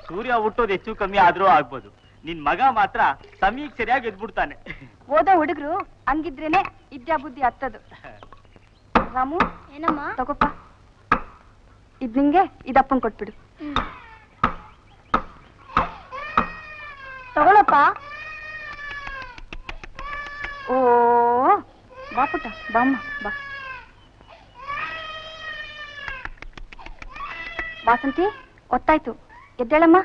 ಸೂರ್ಯ ಹುಟ್ಟೋದು ಹೆಚ್ಚು ಕಮ್ಮಿ ಆದ್ರೂ ಆಗ್ಬೋದು. ನಿನ್ ಮಗ ಮಾತ್ರ ಸಮಯಕ್ಕೆ ಸರಿಯಾಗಿ ಎದ್ಬಿಡ್ತಾನೆ. ಓದೋ ಹುಡುಗರು ಹಂಗಿದ್ರೇನೆ ವಿದ್ಯಾ ಬುದ್ಧಿ ಹತ್ತದು. ರಾಮು ಏನಮ್ಮ ತಗೋಪ್ಪ, ಇದ್ ನಿಂಗೆ ಇದಪ್ಪನ್ ಕೊಟ್ಬಿಡು. ತಗೊಳಪ್ಪ. ಓ ಬಾ ಪುಟ್ಟ, ಬಾಮ್ಮ ಬಾ. ವಾಸಂತಿ ಒತ್ತಾಯ್ತು, ಎದ್ದೇಳಮ್ಮ.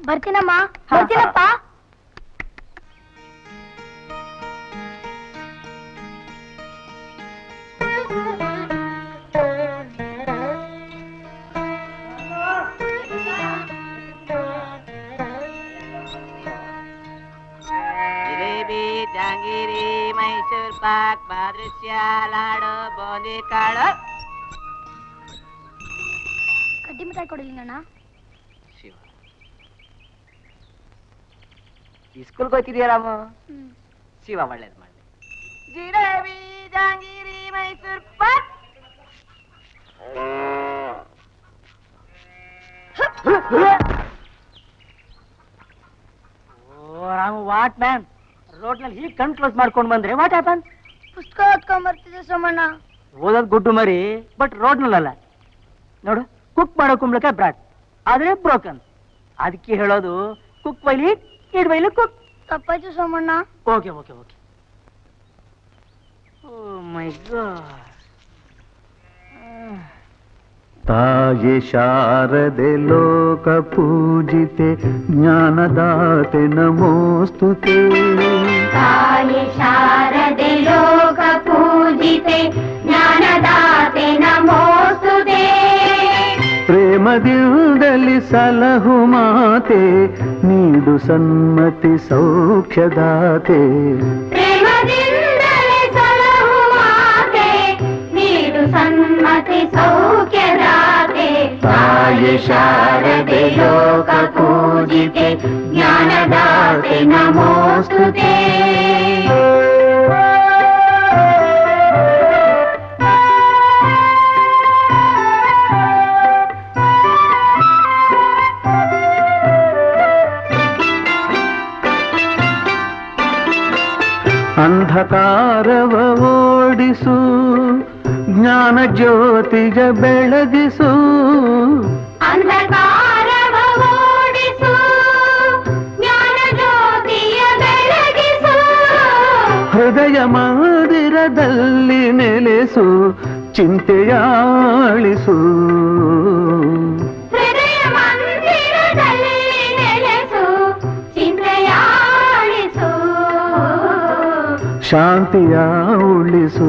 ಬರ್ತೀನಮ್ಮ. ಬರ್ತೀನಪ್ಪ. ಜಿಲೇಬಿ, ಜಾಂಗೀರಿ, ಮೈಸೂರ್ ಪಾಕ್, ಬಾದುಷ್ಯ, ಲಾಡು, ಬೂಂದಿ ಕಾಳು. ಕಡ್ಡಿ ಮಿಠಾಯಿ ಕೊಡಲಿಲ್ಲ ಶಿವ, ಈ ಸ್ಕೂಲ್ಗೆ ಹೋಗ್ತಿದ್ಯಾ ರಾಮು? ಶಿವ ಒಳ್ಳೇದು ಮಾಡಿ. Jalebi, jangiri, Mysore pak. Ramu, what man, road ನಲ್ಲಿ ಹೀಗೆ ಕಣ್ ಕ್ಲೋಸ್ ಮಾಡ್ಕೊಂಡು ಬಂದ್ರೆ ವಾಟ್ ಹ್ಯಾಪನ್? ಪುಸ್ತಕ ಓದ್ಕೊಂಡ್ ಬರ್ತಿದ್ದೆ ಸೋಮಣ್ಣ. ಓದೋದ್ ಗುಡ್ಡು ಮರಿ, ಬಟ್ ರೋಡ್ ನಲ್ಲ ನೋಡು. ಕುಕ್ ಮಾಡೋ ಕುಂಬಳಕಾಯಿ ಬ್ರಾಡ್, ಆದ್ರೆ ಬ್ರೋಕನ್. ಅದಕ್ಕೆ ಹೇಳೋದು ಕುಕ್ ವೈಲಿ ಇಡ್ ವೈಲಿ ಕುಕ್. ತಪ್ಪಾಯ್ತು Somanna. Okay okay okay. Oh my God. ತಾಯೆ ಶಾರದೆ ಲೋಕ ಪೂಜಿತೆ ಜ್ಞಾನದಾತೆ ನಮೋಸ್ತುತೆ. ತಾಯೆ ಶಾರದೆ ಲೋಕ ಪೂಜಿತೆ ಜ್ಞಾನದಾತೆ ನಮೋಸ್ತುತೆ. ಪ್ರೇಮದಿಂದಲಿ ಸಲಹು ಮಾತೆ ನೀಡು ಸನ್ಮತಿ ಸೌಖ್ಯದಾತೆ. ಪ್ರೇಮದಿಂದಲೇ ಸಲಹು ಮಾತೆ ನೀಡು ಸನ್ಮತಿ ಸೌಖ್ಯದಾತೆ. ತಾಯೆ ಶಾರದೆ ಲೋಕ ಪೂಜಿತೆ ಜ್ಞಾನದಾತೆ ನಮೋಸ್ತುತೆ. ಅಂಧಕಾರವ ಓಡಿಸು ಜ್ಞಾನ ಜ್ಯೋತಿಗ ಬೆಳಗಿಸು. ಅಂಧಕಾರವ ಓಡಿಸು ಜ್ಞಾನ ಜ್ಯೋತಿಯ ಬೆಳಗಿಸು. ಹೃದಯ ಮಂದಿರದಲ್ಲಿ ನೆಲೆಸು ಚಿಂತೆಯಾಳಿಸು. ಹೃದಯ ಮಂದಿರದಲ್ಲಿ ನೆಲೆಸು ಚಿಂತೆಯಾಳಿಸು. ಶಾಂತಿಯ ಉಳಿಸು.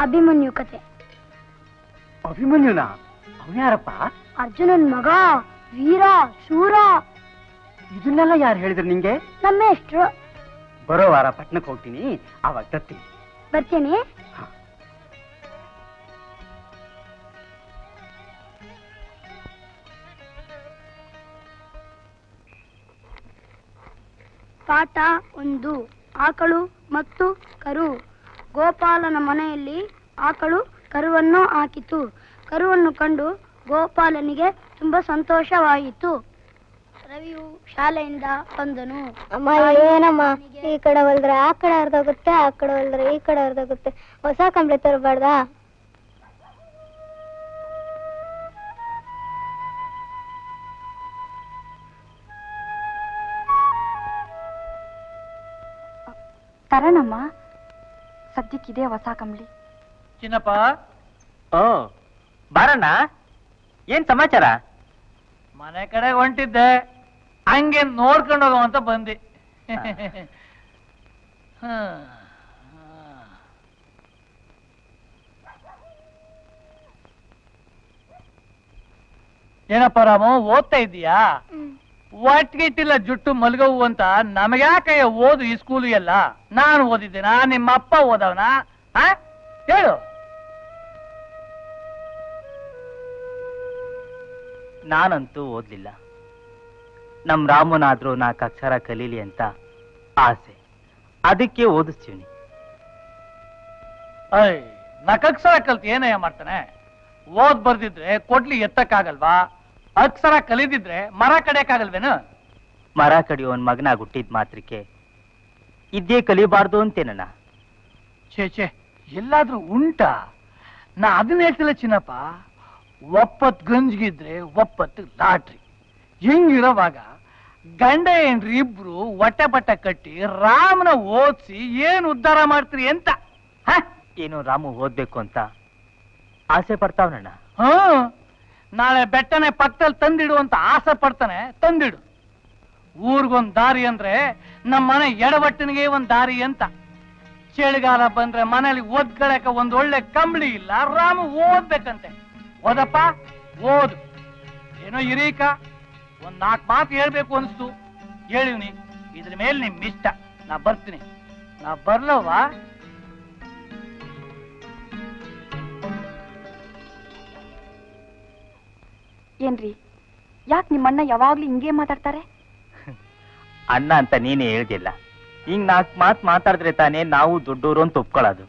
ಅಭಿಮನ್ಯು ಕತೆ. ಅಭಿಮನ್ಯುನಾ? ಅವನ್ಯಾರಪ್ಪ? ಅರ್ಜುನನ್ ಮಗ, ವೀರ ಶೂರ. ಇದನ್ನೆಲ್ಲ ಯಾರು ಹೇಳಿದ್ರು ನಿಂಗೆ? ನಮ್ಮ ಎಷ್ಟ್ರು. ಬರೋ ವಾರ ಪಟ್ನಕ್ಕೆ ಹೋಗ್ತೀನಿ, ಆವಾಗ ತರ್ತೀನಿ. ಬರ್ತೀನಿ. ಪಾಠ 1. ಆಕಳು ಮತ್ತು ಕರು. ಗೋಪಾಲನ ಮನೆಯಲ್ಲಿ ಆಕಳು ಕರುವನ್ನು ಹಾಕಿತು. ಕರುವನ್ನು ಕಂಡು ಗೋಪಾಲನಿಗೆ ತುಂಬಾ ಸಂತೋಷವಾಯಿತು. ರವಿಯು ಶಾಲೆಯಿಂದ ಬಂದನು. ಅಮ್ಮ ಏನಮ್ಮ, ಈ ಕಡೆ ಹೊಲ್ದ್ರೆ ಆ ಕಡೆ ಅರ್ಧೋಗುತ್ತೆ, ಆ ಕಡೆ ಹೊಲ್ದ್ರೆ ಈ ಕಡೆ ಅರ್ಧೋಗುತ್ತೆ. ಹೊಸ ಕಂಬಳಿ ತರಬಾರ್ದಾ? ತರಣಮ್ಮ, ಸದ್ಯಕ್ಕಿದೆ ಹೊಸ ಕಂಬಳಿ. ಚಿನ್ನಪ್ಪ. ಓ ಬಾರಣ್ಣ, ಏನ್ ಸಮಾಚಾರ? ಮನೆ ಕಡೆ ಹೊಂಟಿದ್ದೆ, ಹಂಗೆ ನೋಡ್ಕೊಂಡು ಹೋಗೋ ಅಂತ ಬಂದಿ. ಏನಪ್ಪ ರಾಮು, ಓದ್ತಾ ಇದ್ದೀಯಾ? ಒಟ್ಟಿಗಿಟ್ಟಿಲ್ಲ ಜುಟ್ಟು ಮಲ್ಗವು ಅಂತ ನಮಗ್ಯಾಕಯ್ಯ ಓದು ಈ ಸ್ಕೂಲು ಎಲ್ಲ? ನಾನು ಓದಿದ್ದೇನಾ? ನಿಮ್ಮಪ್ಪ ಓದವನಾ? ಹೇಳು. ನಾನಂತೂ ಓದ್ಲಿಲ್ಲ. ನಮ್ ರಾಮನಾದ್ರೂ 4 ಅಕ್ಷರ ಕಲೀಲಿ ಅಂತ ಆಸೆ, ಅದಕ್ಕೆ ಓದಿಸ್ತೀವಿ. ಅಯ್, 4 ಅಕ್ಷರ ಕಲ್ತು ಏನಯ್ಯ ಮಾಡ್ತಾನೆ? ಓದ್ ಬರ್ದಿದ್ರೆ ಕೊಡ್ಲಿ ಎತ್ತಕ್ಕಾಗಲ್ವಾ? ಅಕ್ಷರ ಕಲಿದಿದ್ರೆ ಮರ ಕಡಿಯಕ್ಕಾಗಲ್ವೇನು? ಮರ ಕಡಿಯೋನ್ ಮಗನಾಗ ಹುಟ್ಟಿದ್ ಮಾತ್ರಕ್ಕೆ ಇದ್ದೇ ಕಲಿಬಾರ್ದು ಅಂತೇನಣ್ಣ? ಛೇ, ಎಲ್ಲಾದ್ರೂ ಉಂಟಾ? ನಾ ಅದನ್ನ ಹೇಳ್ತಿಲ್ಲ ಚಿನ್ನಪ್ಪ. 9 ಗಂಜಿಗಿದ್ರೆ 9 ಲಾಟ್ರಿ. ಹಿಂಗಿರೋವಾಗ ಗಂಡ ಹೆಂಡ್ರಿ ಇಬ್ರು ಹೊಟ್ಟೆ ಬಟ್ಟೆ ಕಟ್ಟಿ ರಾಮನ ಓದಿಸಿ ಏನ್ ಉದ್ಧಾರ ಮಾಡ್ತೀರಿ ಅಂತ? ಏನು ರಾಮು ಓದ್ಬೇಕು ಅಂತ ಆಸೆ ಪಡ್ತಾವನಣ್ಣ. ನಾಳೆ ಬೆಟ್ಟನೆ ಪಕ್ಕದಲ್ಲಿ ತಂದಿಡು ಅಂತ ಆಸೆ ಪಡ್ತಾನೆ, ತಂದಿಡು. ಊರ್ಗೊಂದ್ ದಾರಿ ಅಂದ್ರೆ ನಮ್ಮ ಮನೆ ಎಡವಟ್ಟನಿಗೆ ಒಂದ್ ದಾರಿ ಅಂತ. ಚಳಿಗಾಲ ಬಂದ್ರೆ ಮನೇಲಿ ಓದ್ಕೊಳಕ ಒಂದ್ ಒಳ್ಳೆ ಕಂಬಳಿ ಇಲ್ಲ, ರಾಮು ಓದ್ಬೇಕಂತೆ. ಓದಪ್ಪ ಓದು. ಏನೋ ಇರೀಕ ಒಂದ್ 4 ಮಾತು ಹೇಳ್ಬೇಕು ಅನ್ಸ್ತು, ಹೇಳಿವ್ನಿ. ಇದ್ರ ಮೇಲೆ ನಿಮ್ ಇಷ್ಟ. ನಾ ಬರ್ತೀನಿ. ನಾ ಬರ್ಲವಾ? ಏನ್ರಿ, ಯಾಕೆ ನಿಮ್ಮಣ್ಣ ಯಾವಾಗ್ಲೂ ಹಿಂಗೆ ಮಾತಾಡ್ತಾರೆ? ಅಣ್ಣ ಅಂತ ನೀನೇ ಹೇಳ್ದಿಲ್ಲ. ಹಿಂಗ್ 4 ಮಾತು ಮಾತಾಡಿದ್ರೆ ತಾನೇ ನಾವು ದೊಡ್ಡವರು ಅಂತ ಒಪ್ಕೊಳ್ಳೋದು.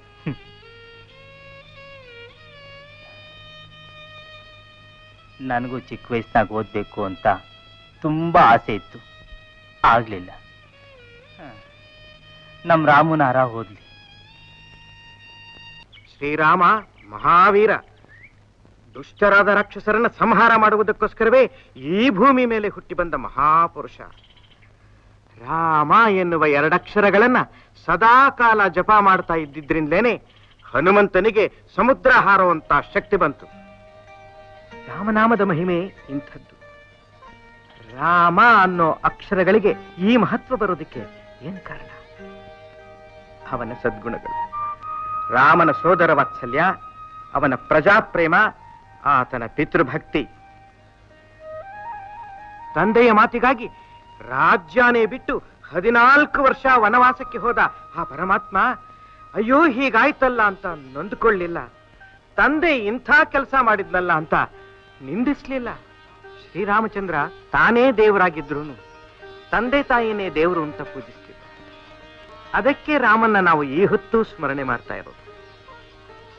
ನನಗೂ ಚಿಕ್ಕ ವಯಸ್ಸಿನಾಗ ಓದ್ಬೇಕು ಅಂತ ತುಂಬಾ ಆಸೆ ಇತ್ತು, ಆಗ್ಲಿಲ್ಲ. ನಮ್ ರಾಮನಾರ ಓದ್ಲಿ. ಶ್ರೀರಾಮ ಮಹಾವೀರ, ದುಷ್ಟರಾದ ರಾಕ್ಷಸರನ್ನ ಸಂಹಾರ ಮಾಡುವುದಕ್ಕೋಸ್ಕರವೇ ಈ ಭೂಮಿ ಮೇಲೆ ಹುಟ್ಟಿ ಬಂದ ಮಹಾಪುರುಷ. ರಾಮ ಎನ್ನುವ 2 ಅಕ್ಷರಗಳನ್ನ ಸದಾ ಕಾಲ ಜಪ ಮಾಡ್ತಾ ಇದ್ದಿದ್ರಿಂದಲೇನೆ ಹನುಮಂತನಿಗೆ ಸಮುದ್ರ ಹಾರುವಂತ ಶಕ್ತಿ ಬಂತು. ರಾಮನಾಮದ ಮಹಿಮೆ ಇಂಥದ್ದು. ರಾಮ ಅನ್ನೋ ಅಕ್ಷರಗಳಿಗೆ ಈ ಮಹತ್ವ ಬರೋದಕ್ಕೆ ಏನು ಕಾರಣ? ಅವನ ಸದ್ಗುಣಗಳು, ರಾಮನ ಸೋದರ ವಾತ್ಸಲ್ಯ, ಅವನ ಪ್ರಜಾಪ್ರೇಮ, ಆತನ ಪಿತೃಭಕ್ತಿ. ತಂದೆಯ ಮಾತಿಗಾಗಿ ರಾಜ್ಯನೇ ಬಿಟ್ಟು 14 ವರ್ಷ ವನವಾಸಕ್ಕೆ ಹೋದ ಆ ಪರಮಾತ್ಮ ಅಯ್ಯೋ ಹೀಗಾಯ್ತಲ್ಲ ಅಂತ ನೊಂದುಕೊಳ್ಳಿಲ್ಲ. ತಂದೆ ಇಂಥ ಕೆಲಸ ಮಾಡಿದ್ನಲ್ಲ ಅಂತ ನಿಂದಿಸ್ಲಿಲ್ಲ. ಶ್ರೀರಾಮಚಂದ್ರ ತಾನೇ ದೇವರಾಗಿದ್ರು ತಂದೆ ತಾಯಿನೇ ದೇವರು ಅಂತ ಪೂಜಿಸ್ತಿದ್ದ. ಅದಕ್ಕೆ ರಾಮನ್ನ ನಾವು ಈ ಹೊತ್ತು ಸ್ಮರಣೆ ಮಾಡ್ತಾ ಇರೋದು.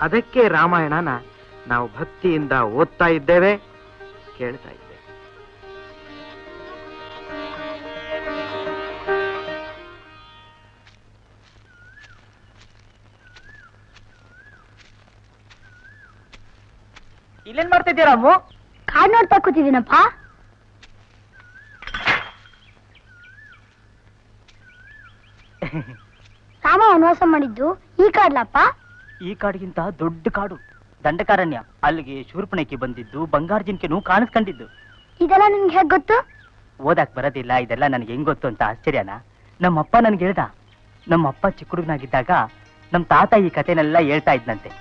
ಅದಕ್ಕೆ ರಾಮಾಯಣನ ನಾವು ಭಕ್ತಿಯಿಂದ ಓದ್ತಾ ಇದ್ದೇವೆ, ಕೇಳ್ತಾ ಇದ್ದೇವೆ. ಇಲ್ಲೇನ್ ಮಾಡ್ತಾ ಇದ್ದೀರಾ ರಾಮು? ಕಾಡ್ ನೋಡ್ತಾ ಕೂತಿದ್ದೀನಪ್ಪ. ರಾಮ ವನವಾಸ ಮಾಡಿದ್ದು ಈ ಕಾಡ್ಲಪ್ಪ? ಈ ಕಾಡಿಗಿಂತ ದೊಡ್ಡ ಕಾಡು, ದಂಡಕಾರಣ್ಯ. ಅಲ್ಲಿಗೆ ಶೂರ್ಪಣಕಿ ಬಂದಿದ್ದು, ಬಂಗಾರ್ಜಿನ್ಕೆನೂ ಕಾಣಿಸ್ಕೊಂಡಿದ್ದು. ಇದೆಲ್ಲ ನಿನ್ಗೆ ಹೇಗ್ ಗೊತ್ತು? ಓದಾಕ್ ಬರೋದಿಲ್ಲ, ಇದೆಲ್ಲ ನನಗೆ ಹೆಂಗ್ ಗೊತ್ತು ಅಂತ ಆಶ್ಚರ್ಯನಾ? ನಮ್ಮಪ್ಪ ನನ್ಗೆ ಹೇಳ್ದ. ನಮ್ಮಪ್ಪ ಚಿಕ್ಕ ಹುಡುಗನಾಗಿದ್ದಾಗ ನಮ್ ತಾತ ಈ ಕಥೆನೆಲ್ಲ ಹೇಳ್ತಾ ಇದ್ನಂತೆ.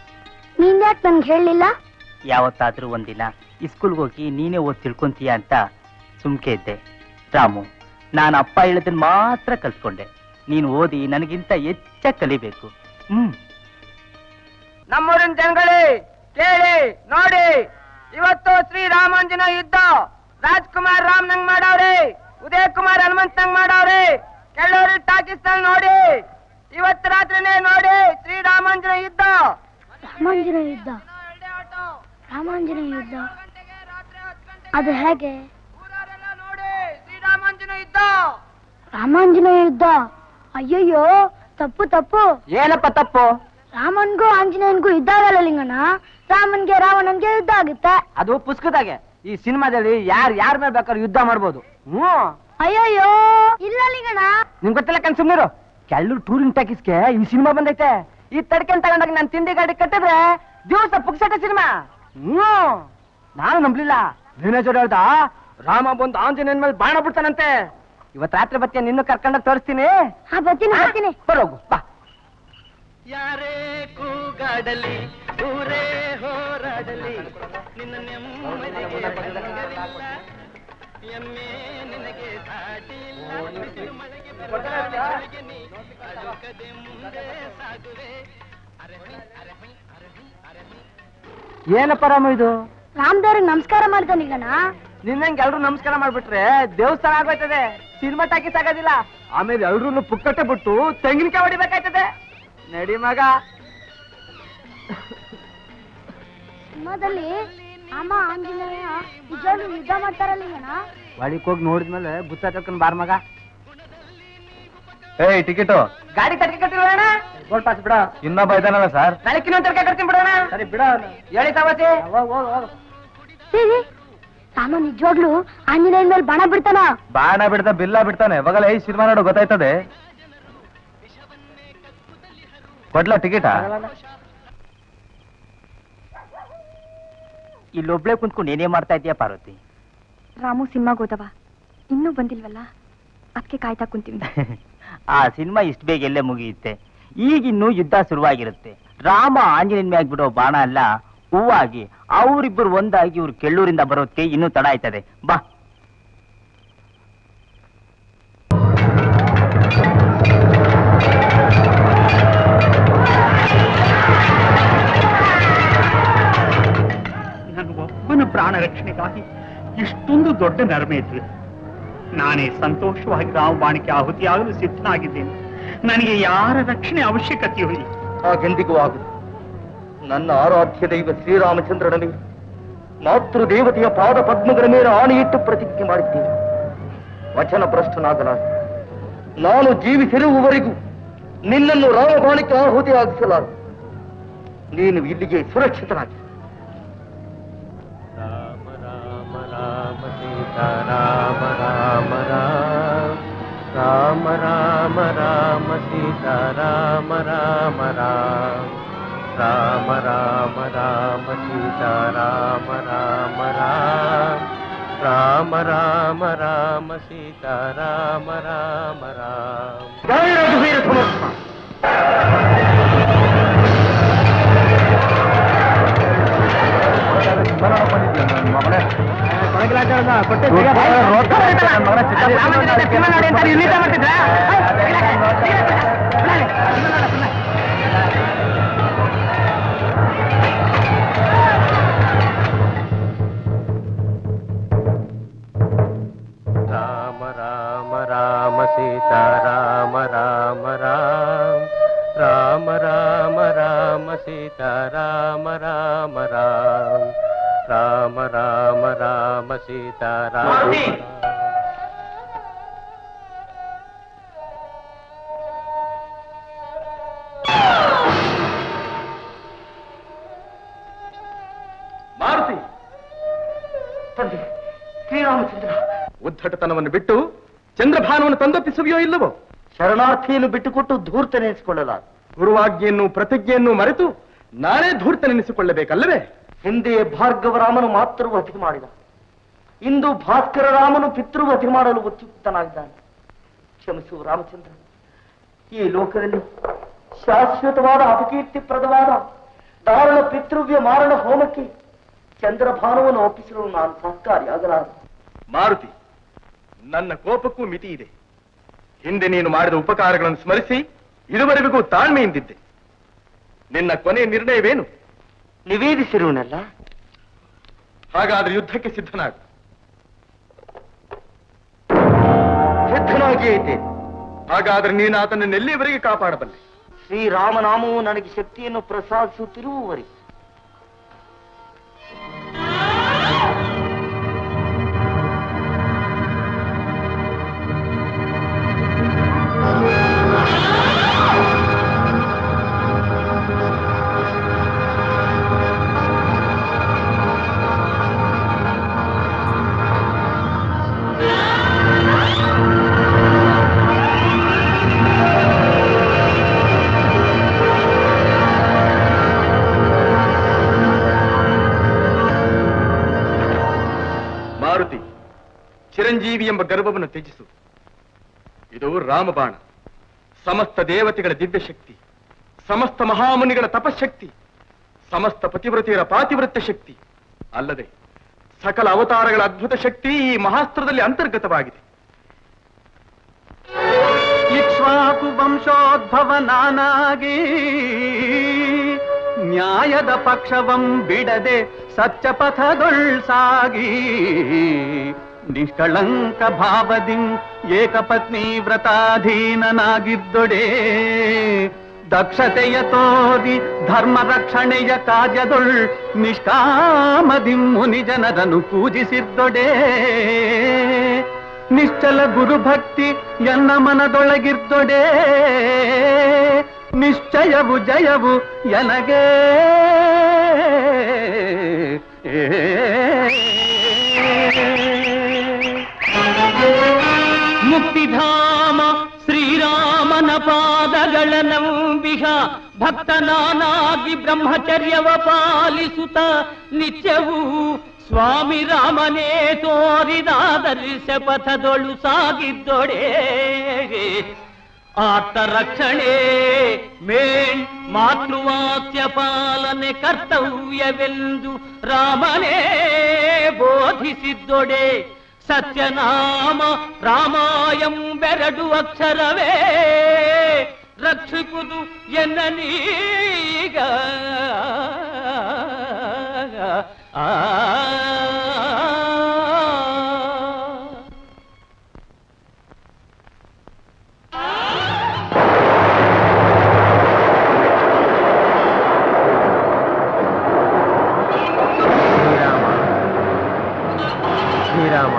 ನೀನ್ ಯಾಕೆ ನನ್ಗೆ ಹೇಳಲಿಲ್ಲ? ಯಾವತ್ತಾದ್ರೂ ಒಂದಿನ ಸ್ಕೂಲ್ಗೆ ಹೋಗಿ ನೀನೇ ಓದ್ ತಿಳ್ಕೊಂತೀಯ ಅಂತ ಸುಮ್ಕೆ ಇದ್ದೆ. ರಾಮು, ನಾನು ಅಪ್ಪ ಹೇಳಿದ್ದನ್ನು ಮಾತ್ರ ಕಲ್ತ್ಕೊಂಡೆ. ನೀನು ಓದಿ ನನಗಿಂತ ಹೆಚ್ಚಾಗಿ ಕಲಿಬೇಕು. ನಮ್ಮೂರಿನ ಜನಗಳೇ ಕೇಳಿ ನೋಡಿ, ಇವತ್ತು ಶ್ರೀರಾಮಾಂಜನ ಯುದ್ಧ. ರಾಜ್ಕುಮಾರ್ ರಾಮ್ ನಂಗ್ ಮಾಡವ್ರೆ, ಉದಯ್ ಕುಮಾರ್ ಹನುಮಂತ್ ನಂಗ್ ಮಾಡವ್ರೆ. ಕೆಲವರು ಟಾಕಿಸ್ತಾನ್ ನೋಡಿ, ಇವತ್ತು ರಾತ್ರಿನೇ ನೋಡಿ ಶ್ರೀರಾಮಾಂಜನ ಯುದ್ಧ. ರಾಮಾಂಜನೇಯ ಯುದ್ಧ, ರಾಮಾಂಜನೇಯ ಯುದ್ಧ ಅದು ಹೇಗೆ? ನೋಡಿ ಶ್ರೀರಾಮಾಂಜನ ಯುದ್ಧ. ರಾಮಾಂಜನೇಯ ಯುದ್ಧ? ಅಯ್ಯಯ್ಯೋ, ತಪ್ಪು ತಪ್ಪು. ಏನಪ್ಪ ತಪ್ಪು? ರಾಮನ್ಗೂ ಆಂಜನೇಯನ್ಗೂ ಯುದ್ಧ ಆಗಲ್ಲ ಲಿಂಗಣ್ಣ. ರಾಮನ್ಗೆ ರಾವಣನ್ಗೆ ಯುದ್ಧ ಆಗುತ್ತೆ. ಅದು ಪುಸ್ತಕದಾಗೆ. ಈ ಸಿನಿಮಾದಲ್ಲಿ ಯಾರ ಮೇಲೆ ಬೇಕಾದ್ರೂ ಯುದ್ಧ ಮಾಡ್ಬೋದು. ಅಯ್ಯಯ್ಯೋ ಇಲ್ಲ ಲಿಂಗಣ್ಣ. ನಿಮ್ಗೆ ಗೊತ್ತಿಲ್ಲ ಕಣ್ ಸುಮ್ನಿರು. ಕೆಲವರು ಟೂರಿಂಗ್ ಟಾಕೀಸ್ಗೆ ಈ ಸಿನಿಮಾ ಬಂದೈತೆ. ಈ ತಡ್ಕೆನ್ ತಗೊಂಡಾಗ ನಾನು ತಿಂಡಿ ಗಾಡಿ ಕಟ್ಟಿದ್ರೆ ದಿವಸ ಪುಕ್ಸಟ ಸಿನಿಮಾ. ನಾನು ನಂಬ್ಲಿಲ್ಲ. ಮ್ಯಾನೇಜರ್ ಹೇಳ್ದ ರಾಮ ಬಂದು ಆಂಜನೇಯನ್ ಮೇಲೆ ಬಾಣ ಬಿಡ್ತಾನಂತೆ. ಇವತ್ ರಾತ್ರಿ ಬತ್ತಿ ನಿನ್ನ ಕರ್ಕೊಂಡಾಗ ತೋರಿಸ್ತೀನಿ. ಬರ್ತೀನಿ. ಬರೋಗು ಬಾ. ಯಾರೇ ಕೂಗಾಡಲಿ ಊರೇ ಹೋರಾಡಲಿ ನಿನ್ನ ನೆಮ್ಮದಿಗೆ ಭಂಗವಿಲ್ಲ. ಎಮ್ಮೆ ನಿನಗೆ ಸಾಟಿಲ್ಲ. ಮಳೆಗೆ ಬರಲಿಗೆ ನೀ ಅಳುಕದೆ ಮುಂದೆ ಸಾಗುವೆ. ಏನಪ್ಪ ರಾಮ ಇದು? ರಾಮದೇವ್ರಿಗೆ ನಮಸ್ಕಾರ ಮಾಡ್ತಾನೆ ಲಿಂಗಣ್ಣ. ನಿನ್ನಂಗೆ ಎಲ್ರು ನಮಸ್ಕಾರ ಮಾಡ್ಬಿಟ್ರೆ ದೇವಸ್ಥಾನ ಆಗೋಯ್ತದೆ, ಸಿನಿಮಾ ಟಾಕೀಸ್ ಆಗೋದಿಲ್ಲ. ಆಮೇಲೆ ಎಲ್ರು ಪುಕ್ಕಟ್ಟೆ ಬಿಟ್ಟು ತೆಂಗಿನಕಾಯಿ ಹೊಡಿಬೇಕಾಯ್ತದೆ. ನಡಿ ಮಗ. ಸಿನಿಮಾದಲ್ಲಿ ರಾಮ ಆಂಜನೇಯ ನಿಜವಾಗ್ಲೂ ಯುದ್ಧ ಮಾಡ್ತಾರಲ್ಲ ಲಿಂಗಣ್ಣ. ಒಳಕ್ ಹೋಗಿ ನೋಡಿದ್ಮೇಲೆ ಗುತ್ತಾಕನ್ ಬಾರ್ ಮಗ. ಏಯ್ ಟಿಕೆಟು ಗಾಡಿ ಕಟ್ಟಿ ಕಟ್ಟಿರೋಣ. ಗೋಲ್ಡ್ ಪಾಸ್ ಬಿಡ. ಇನ್ನೊಬ್ಬ ಇದ್ದಾನಲ್ಲ ಸರ್. ನಾಳೆ ಇನ್ನೊಂದ್ ತರಕ ಕಟ್ತೀನಿ ಬಿಡೋಣ. ಸರಿ ಬಿಡ. ಹೇಳಿ ತಾವತಿ. ರಾಮ ನಿಜವಾಗ್ಲೂ ಆಂಜನೇಯನ ಮೇಲೆ ಬಾಣ ಬಿಡ್ತಾನ? ಬಾಣ ಬಿಡ್ತಾ ಬಿಲ್ಲ ಬಿಡ್ತಾನೆ. ಇವಾಗಲೇ ಈ ಸಿನಿಮಾ ನೋಡು ಗೊತ್ತಾಯ್ತದೆ. ಕೊಡ್ಲಾ ಟಿಕೆಟ? ಇಲ್ಲೊಬ್ಳೆ ಕುಂತ್ಕೊಂಡು ಏನೇ ಮಾಡ್ತಾ ಇದೀಯಾ ಪಾರ್ವತಿ? ರಾಮು ಸಿನಿಮಾಗೆ ಹೋದವ ಇನ್ನೂ ಬಂದಿಲ್ವಲ್ಲ, ಅದಕ್ಕೆ ಕಾಯ್ತಾ ಕುಂತೀವಿ. ಆ ಸಿನಿಮಾ ಇಷ್ಟು ಬೇಗ ಎಲ್ಲೇ ಮುಗಿಯುತ್ತೆ. ಈಗಿನ್ನೂ ಯುದ್ಧ ಶುರುವಾಗಿರುತ್ತೆ. ರಾಮ ಆಂಜನೇಯನ ಮ್ಯಾಗ್ ಬಿಡೋ ಬಾಣ ಅಲ್ಲ, ಹೂವಾಗಿ ಅವರಿಬ್ಬರು ಒಂದಾಗಿ ಇವ್ರು ಕೆಳ್ಳೂರಿಂದ ಬರೋದಕ್ಕೆ ಇನ್ನೂ ತಡ ಆಯ್ತದೆ. ಬಾ. ಒಬ್ಬನ ಪ್ರಾಣ ರಕ್ಷಣೆಗಾಗಿ ಇಷ್ಟೊಂದು ದೊಡ್ಡ ನರಮೇತ್ರಿ. ನಾನೇ ಸಂತೋಷವಾಗಿ ರಾಮಬಾಣಕ್ಕೆ ಆಹುತಿಯಾಗಲು ಸಿದ್ಧನಾಗಿದ್ದೇನೆ. ನನಗೆ ಯಾರ ರಕ್ಷಣೆ ಅವಶ್ಯಕತೆಯೂ ಇಲ್ಲ. ಹಾಗೆಂದಿಗೂ ಆಗುದು. ನನ್ನ ಆರಾಧ್ಯ ದೈವ ಶ್ರೀರಾಮಚಂದ್ರನಲ್ಲಿ ಮಾತೃ ದೇವತೆಯ ಪಾದ ಪದ್ಮಗಳ ಮೇಲೆ ಆಣೆಯಿಟ್ಟು ಪ್ರತಿಜ್ಞೆ ಮಾಡಿದ್ದೇನೆ. ವಚನ ಭ್ರಷ್ಟನಾಗಲಾರೆ. ನಾನು ಜೀವಿಸಿರುವವರೆಗೂ ನಿನ್ನನ್ನು ರಾಮಬಾಣಕ್ಕೆ ಆಹುತಿಯಾಗಿಸಲಾರೆ. ನೀನು ಇಲ್ಲಿಗೆ ಸುರಕ್ಷಿತನಾಗಿ. ರಾಮ ರಾಮ ರಾಮ ಸೀತಾ ರಾಮ ರಾಮ ರಾಮ ರಾಮ ರಾಮ ರಾಮ ಸೀತಾ ರಾಮ ರಾಮ ರಾಮ ರಾಮ ರಾಮ ರಾಮ ಸೀತಾ ರಾಮ ರಾಮ ರಾಮ ರಾಮ ರಾಮ ರಾಮ ಸೀತಾ ರಾಮ ರಾಮ ರಾಮ. ಜಯ ರಘುವೀರ ಸಮರ್ಥ. ರಾಮ ರಾಮ ರಾಮ ಸೀತಾ ರಾಮ ರಾಮ ರಾಮ ರಾಮ ರಾಮ ರಾಮ ಸೀತಾ ರಾಮ ರಾಮ ರಾಮ ರಾಮ ರಾಮ ರಾಮ ಸೀತಾ ರಾಮ. ಮಾರುತಿ ತಂದೆ ಶ್ರೀರಾಮಚಂದ್ರ, ಉದ್ದಟತನವನ್ನು ಬಿಟ್ಟು ಚಂದ್ರಭಾನವನ್ನು ತಂದೊಪ್ಪಿಸುವೆಯೋ ಇಲ್ಲವೋ? ಶರಣಾರ್ಥಿಯನ್ನು ಬಿಟ್ಟುಕೊಟ್ಟು ಧೂರ್ತನೆನಿಸಿಕೊಳ್ಳಲಾರ. ಗುರುವಾಜ್ಞೆಯನ್ನು ಪ್ರತಿಜ್ಞೆಯನ್ನು ಮರೆತು ನಾನೇ ಧೂರ್ತನೆನಿಸಿಕೊಳ್ಳಬೇಕಲ್ಲವೇ? ಹಿಂದೆ ಭಾರ್ಗವರಾಮನು ಮಾತೃವಧೆ ಮಾಡಿದ. ಇಂದು ಭಾಸ್ಕರ ರಾಮನು ಪಿತೃವಧೆ ಮಾಡಲು ಉತ್ಯುಕ್ತನಾಗಿದ್ದಾನೆ. ಕ್ಷಮಿಸು ರಾಮಚಂದ್ರ. ಈ ಲೋಕದಲ್ಲಿ ಶಾಶ್ವತವಾದ ಅಪಕೀರ್ತಿಪ್ರದವಾದ ದಾರುಣ ಪಿತೃವ್ಯ ಮಾರಣ ಹೋಮಕ್ಕೆ ಚಂದ್ರಭಾನುವನ್ನು ಒಪ್ಪಿಸಲು ನಾನು ಸಹಕಾರಿಯಾಗಲಾರೆ. ಮಾರುತಿ, ನನ್ನ ಕೋಪಕ್ಕೂ ಮಿತಿ ಇದೆ. ಹಿಂದೆ ನೀನು ಮಾಡಿದ ಉಪಕಾರಗಳನ್ನು ಸ್ಮರಿಸಿ ಇದುವರೆಗೂ ತಾಳ್ಮೆಯಿಂದಿದ್ದೆ. ನಿನ್ನ ಕೊನೆಯ ನಿರ್ಣಯವೇನು? ನಿವೇದಿಸಿರುವನಲ್ಲ. ಹಾಗಾದ್ರೆ ಯುದ್ಧಕ್ಕೆ ಸಿದ್ಧನಾಗು. ಸಿದ್ಧನಾಗಿಯೇ ಇದ್ದೆ. ಹಾಗಾದ್ರೆ ನೀನು ಆತನನ್ನು ಎಲ್ಲಿಯವರೆಗೆ ಕಾಪಾಡಬಲ್ಲೆ? ಶ್ರೀರಾಮನಾಮವು ನನಗೆ ಶಕ್ತಿಯನ್ನು ಪ್ರಸಾದಿಸುತ್ತಿರುವವರೆಗೆ. ಮಾರುತಿ, ಚಿರಂಜೀವಿ ಎಂಬ ಗರ್ವವನ್ನು ತ್ಯಜಿಸು. ಇದು ರಾಮಬಾಣ. ಸಮಸ್ತ ದೇವತೆಗಳ ದಿವ್ಯ ಶಕ್ತಿ, ಸಮಸ್ತ ಮಹಾಮುನಿಗಳ ತಪಶಕ್ತಿ, ಸಮಸ್ತ ಪತಿವ್ರತೆಯರ ಪಾತಿವ್ರತ್ಯ ಶಕ್ತಿ, ಅಲ್ಲದೆ ಸಕಲ ಅವತಾರಗಳ ಅದ್ಭುತ ಶಕ್ತಿ ಈ ಮಹಾಸ್ತ್ರದಲ್ಲಿ ಅಂತರ್ಗತವಾಗಿದೆ. ಇಕ್ಷ್ವಾಕು ವಂಶೋದ್ಭವ ನಾನಾಗಿ ನ್ಯಾಯದ ಪಕ್ಷವಂ ಬಿಡದೆ ಸತ್ಯ ಪಥದೊಳ್ಸಾಗಿ ನಿಷ್ಕಳಂಕ ಭಾವದಿಂ ಏಕಪತ್ನಿ ವ್ರತಾಧೀನನಾಗಿದ್ದೊಡೆ ದಕ್ಷತೆಯ ತೋರಿ ಧರ್ಮ ರಕ್ಷಣೆಯ ಕಾರ್ಯದೊಳ್ ನಿಷ್ಕಾಮದಿಂ ಮುನಿ ಜನರನ್ನು ಪೂಜಿಸಿದ್ದೊಡೆ ನಿಶ್ಚಲ ಗುರುಭಕ್ತಿ ಎನ್ನ ಮನದೊಳಗಿದ್ದೊಡೆ ನಿಶ್ಚಯವು ಜಯವು ಎನಗೆ ಮುಕ್ತಿಧಾಮ ಶ್ರೀರಾಮನ ಪಾದಗಳ ನಂಬಿಹ ಭಕ್ತನಾನಾಗಿ ಬ್ರಹ್ಮಚರ್ಯವ ಪಾಲಿಸುತ್ತ ನಿತ್ಯವೂ ಸ್ವಾಮಿ ರಾಮನೇ ತೋರಿದಾದರ್ಶ ಪಥದೊಳು ಸಾಗಿದ್ದೊಡೆ ಆತ ರಕ್ಷಣೆ ಮೇಣ್ ಮಾತೃವಾಕ್ಯ ಪಾಲನೆ ಕರ್ತವ್ಯವೆಂದು ರಾಮನೇ ಬೋಧಿಸಿದ್ದೊಡೆ ಸತ್ಯನಾಮ ರಾಮಾಯಂ ಬೆರಡು ಅಕ್ಷರವೇ ರಕ್ಷಿಪುದು ಎನ್ನನೀಗ ಶ್ರೀರಾಮ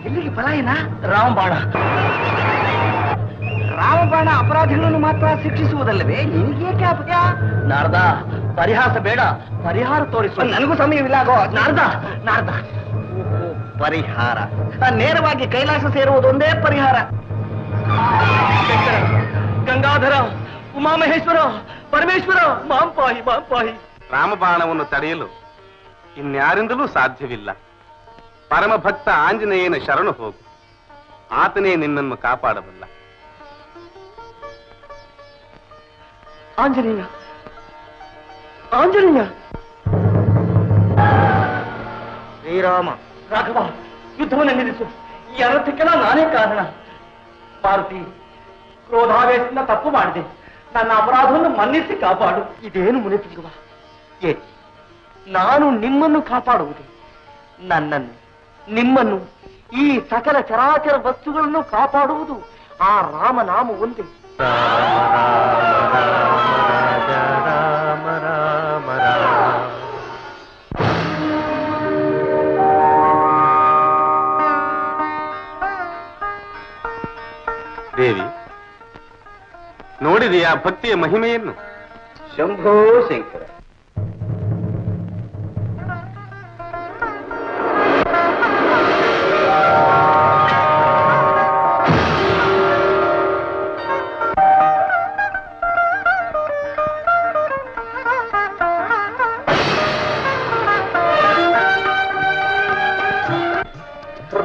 ಎಲ್ಲಿಗೆ ಪಲಾಯನ? ರಾಮಬಾಣ ಅಪರಾಧಿಗಳನ್ನು ಮಾತ್ರ ಶಿಕ್ಷಿಸುವುದಲ್ಲವೇ ನಿನಗೇಕೆ ಅಪತ್ಯ? ನಾರದ, ಪರಿಹಾಸ ಬೇಡ, ಪರಿಹಾರ ತೋರಿಸು. ನನಗೂ ಸಮಯವಿಲ್ಲ. ನಾರದ ಪರಿಹಾರ ನೇರವಾಗಿ ಕೈಲಾಸ ಸೇರುವುದೊಂದೇ ಪರಿಹಾರ. ಗಂಗಾಧರ, ಉಮಾಮಹೇಶ್ವರ, ಪರಮೇಶ್ವರ, ಮಾಂಪಾಹಿ ಮಾಂಪಾಹಿ. ರಾಮಬಾಣವನ್ನು ತಡೆಯಲು ಇನ್ಯಾರಿಂದಲೂ ಸಾಧ್ಯವಿಲ್ಲ. ಪರಮಭಕ್ತ ಆಂಜನೇಯನ ಶರಣು ಹೋಗು. ಆತನೇ ನಿನ್ನನ್ನು ಕಾಪಾಡಬಲ್ಲ. ಆಂಜನೇಯ ಶ್ರೀರಾಮ. ರಾಘವ, ಯುದ್ಧವನ್ನು ನಿಲ್ಲಿಸು. ಈ ಅನರ್ಥಕ್ಕೆಲ್ಲ ನಾನೇ ಕಾರಣ. ಮಾರುತಿ, ಕ್ರೋಧಾವೇಶದಿಂದ ತಪ್ಪು ಮಾಡಿದೆ. ನನ್ನ ಅಪರಾಧವನ್ನು ಮನ್ನಿಸಿ ಕಾಪಾಡು. ಇದೇನು ಮುನಿಪುಂಗವ? ನಾನು ನಿಮ್ಮನ್ನು ಕಾಪಾಡುವುದೇ? ನನ್ನನ್ನು, ನಿಮ್ಮನ್ನು, ಈ ಸಕಲ ಚರಾಚರ ವಸ್ತುಗಳನ್ನು ಕಾಪಾಡುವುದು ಆ ರಾಮನಾಮ ಒಂದೇ. ರಾಮ ರಾಮ ರಾಮ. ದೇವಿ, ನೋಡಿದೆಯಾ ಭಕ್ತಿಯ ಮಹಿಮೆಯನ್ನು? ಶಂಭೋ ಶಂಕರ.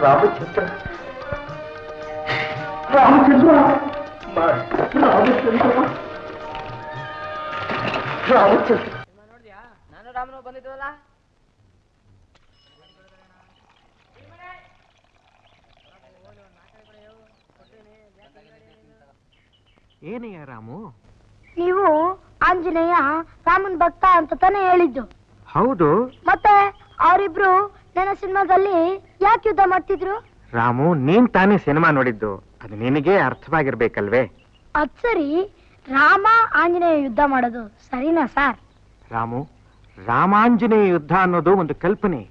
ರಾಮಚಂದ್ರ ರಾಮಚಂದ್ರ ರಾಮಚಂದ್ರ ರಾಮಚಂದ್ರ ನೋಡಿದ್ಯಾ? ನಾನು ರಾಮನು ಬಂದಿದ್ವಲ್ಲ. ಏನಯ್ಯ ರಾಮು? ನೀವು ಆಂಜನೇಯ ರಾಮನ್ ಭಕ್ತ ಅಂತ ತಾನೇ ಹೇಳಿದ್ದು? ಹೌದು. ಮತ್ತೆ ಅವರಿಬ್ರು ನನ್ನ ಸಿನಿಮಾದಲ್ಲಿ ಯಾಕೆ ಯುದ್ಧ ಮಾಡ್ತಿದ್ರು? ರಾಮು, ನೀನ್ ತಾನೇ ಸಿನಿಮಾ ನೋಡಿದ್ದು, ಅದು ನಿನಗೆ ಅರ್ಥವಾಗಿರ್ಬೇಕಲ್ವೇ? ಅದ್ ಸರಿ, ರಾಮ ಆಂಜನೇಯ ಯುದ್ಧ ಮಾಡೋದು ಸರಿನಾ ಸರ್? ರಾಮು, ರಾಮಾಂಜನೇಯ ಯುದ್ಧ ಅನ್ನೋದು ಒಂದು ಕಲ್ಪನೆ.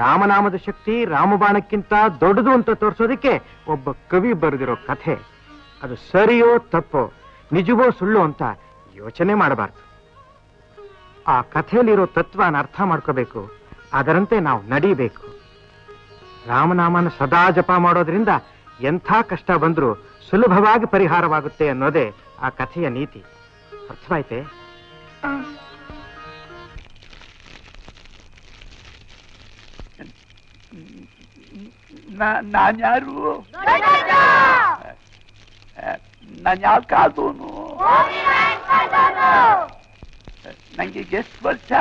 ರಾಮನಾಮದ ಶಕ್ತಿ ರಾಮಬಾಣಕ್ಕಿಂತ ದೊಡ್ಡದು ಅಂತ ತೋರಿಸೋದಕ್ಕೆ ಒಬ್ಬ ಕವಿ ಬರೆದಿರೋ ಕಥೆ. ಅದು ಸರಿಯೋ ತಪ್ಪೋ, ನಿಜವೋ ಸುಳ್ಳು ಅಂತ ಯೋಚನೆ ಮಾಡಬಾರ್ದು. ಆ ಕಥೆಯಲ್ಲಿರೋ ತತ್ವನ ಅರ್ಥ ಮಾಡ್ಕೋಬೇಕು, ಅದರಂತೆ ನಾವು ನಡೀಬೇಕು. ರಾಮನಾಮನ ಸದಾ ಜಪ ಮಾಡೋದ್ರಿಂದ ಎಂಥ ಕಷ್ಟ ಬಂದ್ರೂ ಸುಲಭವಾಗಿ ಪರಿಹಾರವಾಗುತ್ತೆ ಅನ್ನೋದೇ ಆ ಕಥೆಯ ನೀತಿ. ಅರ್ಥವಾಯ್ತೆ? ನಾನ್ಯಾರು? ನಾನ್ಯಾವ ಕಾದೋನು? ನಂಗೆ ಎಷ್ಟು ವರ್ಷ?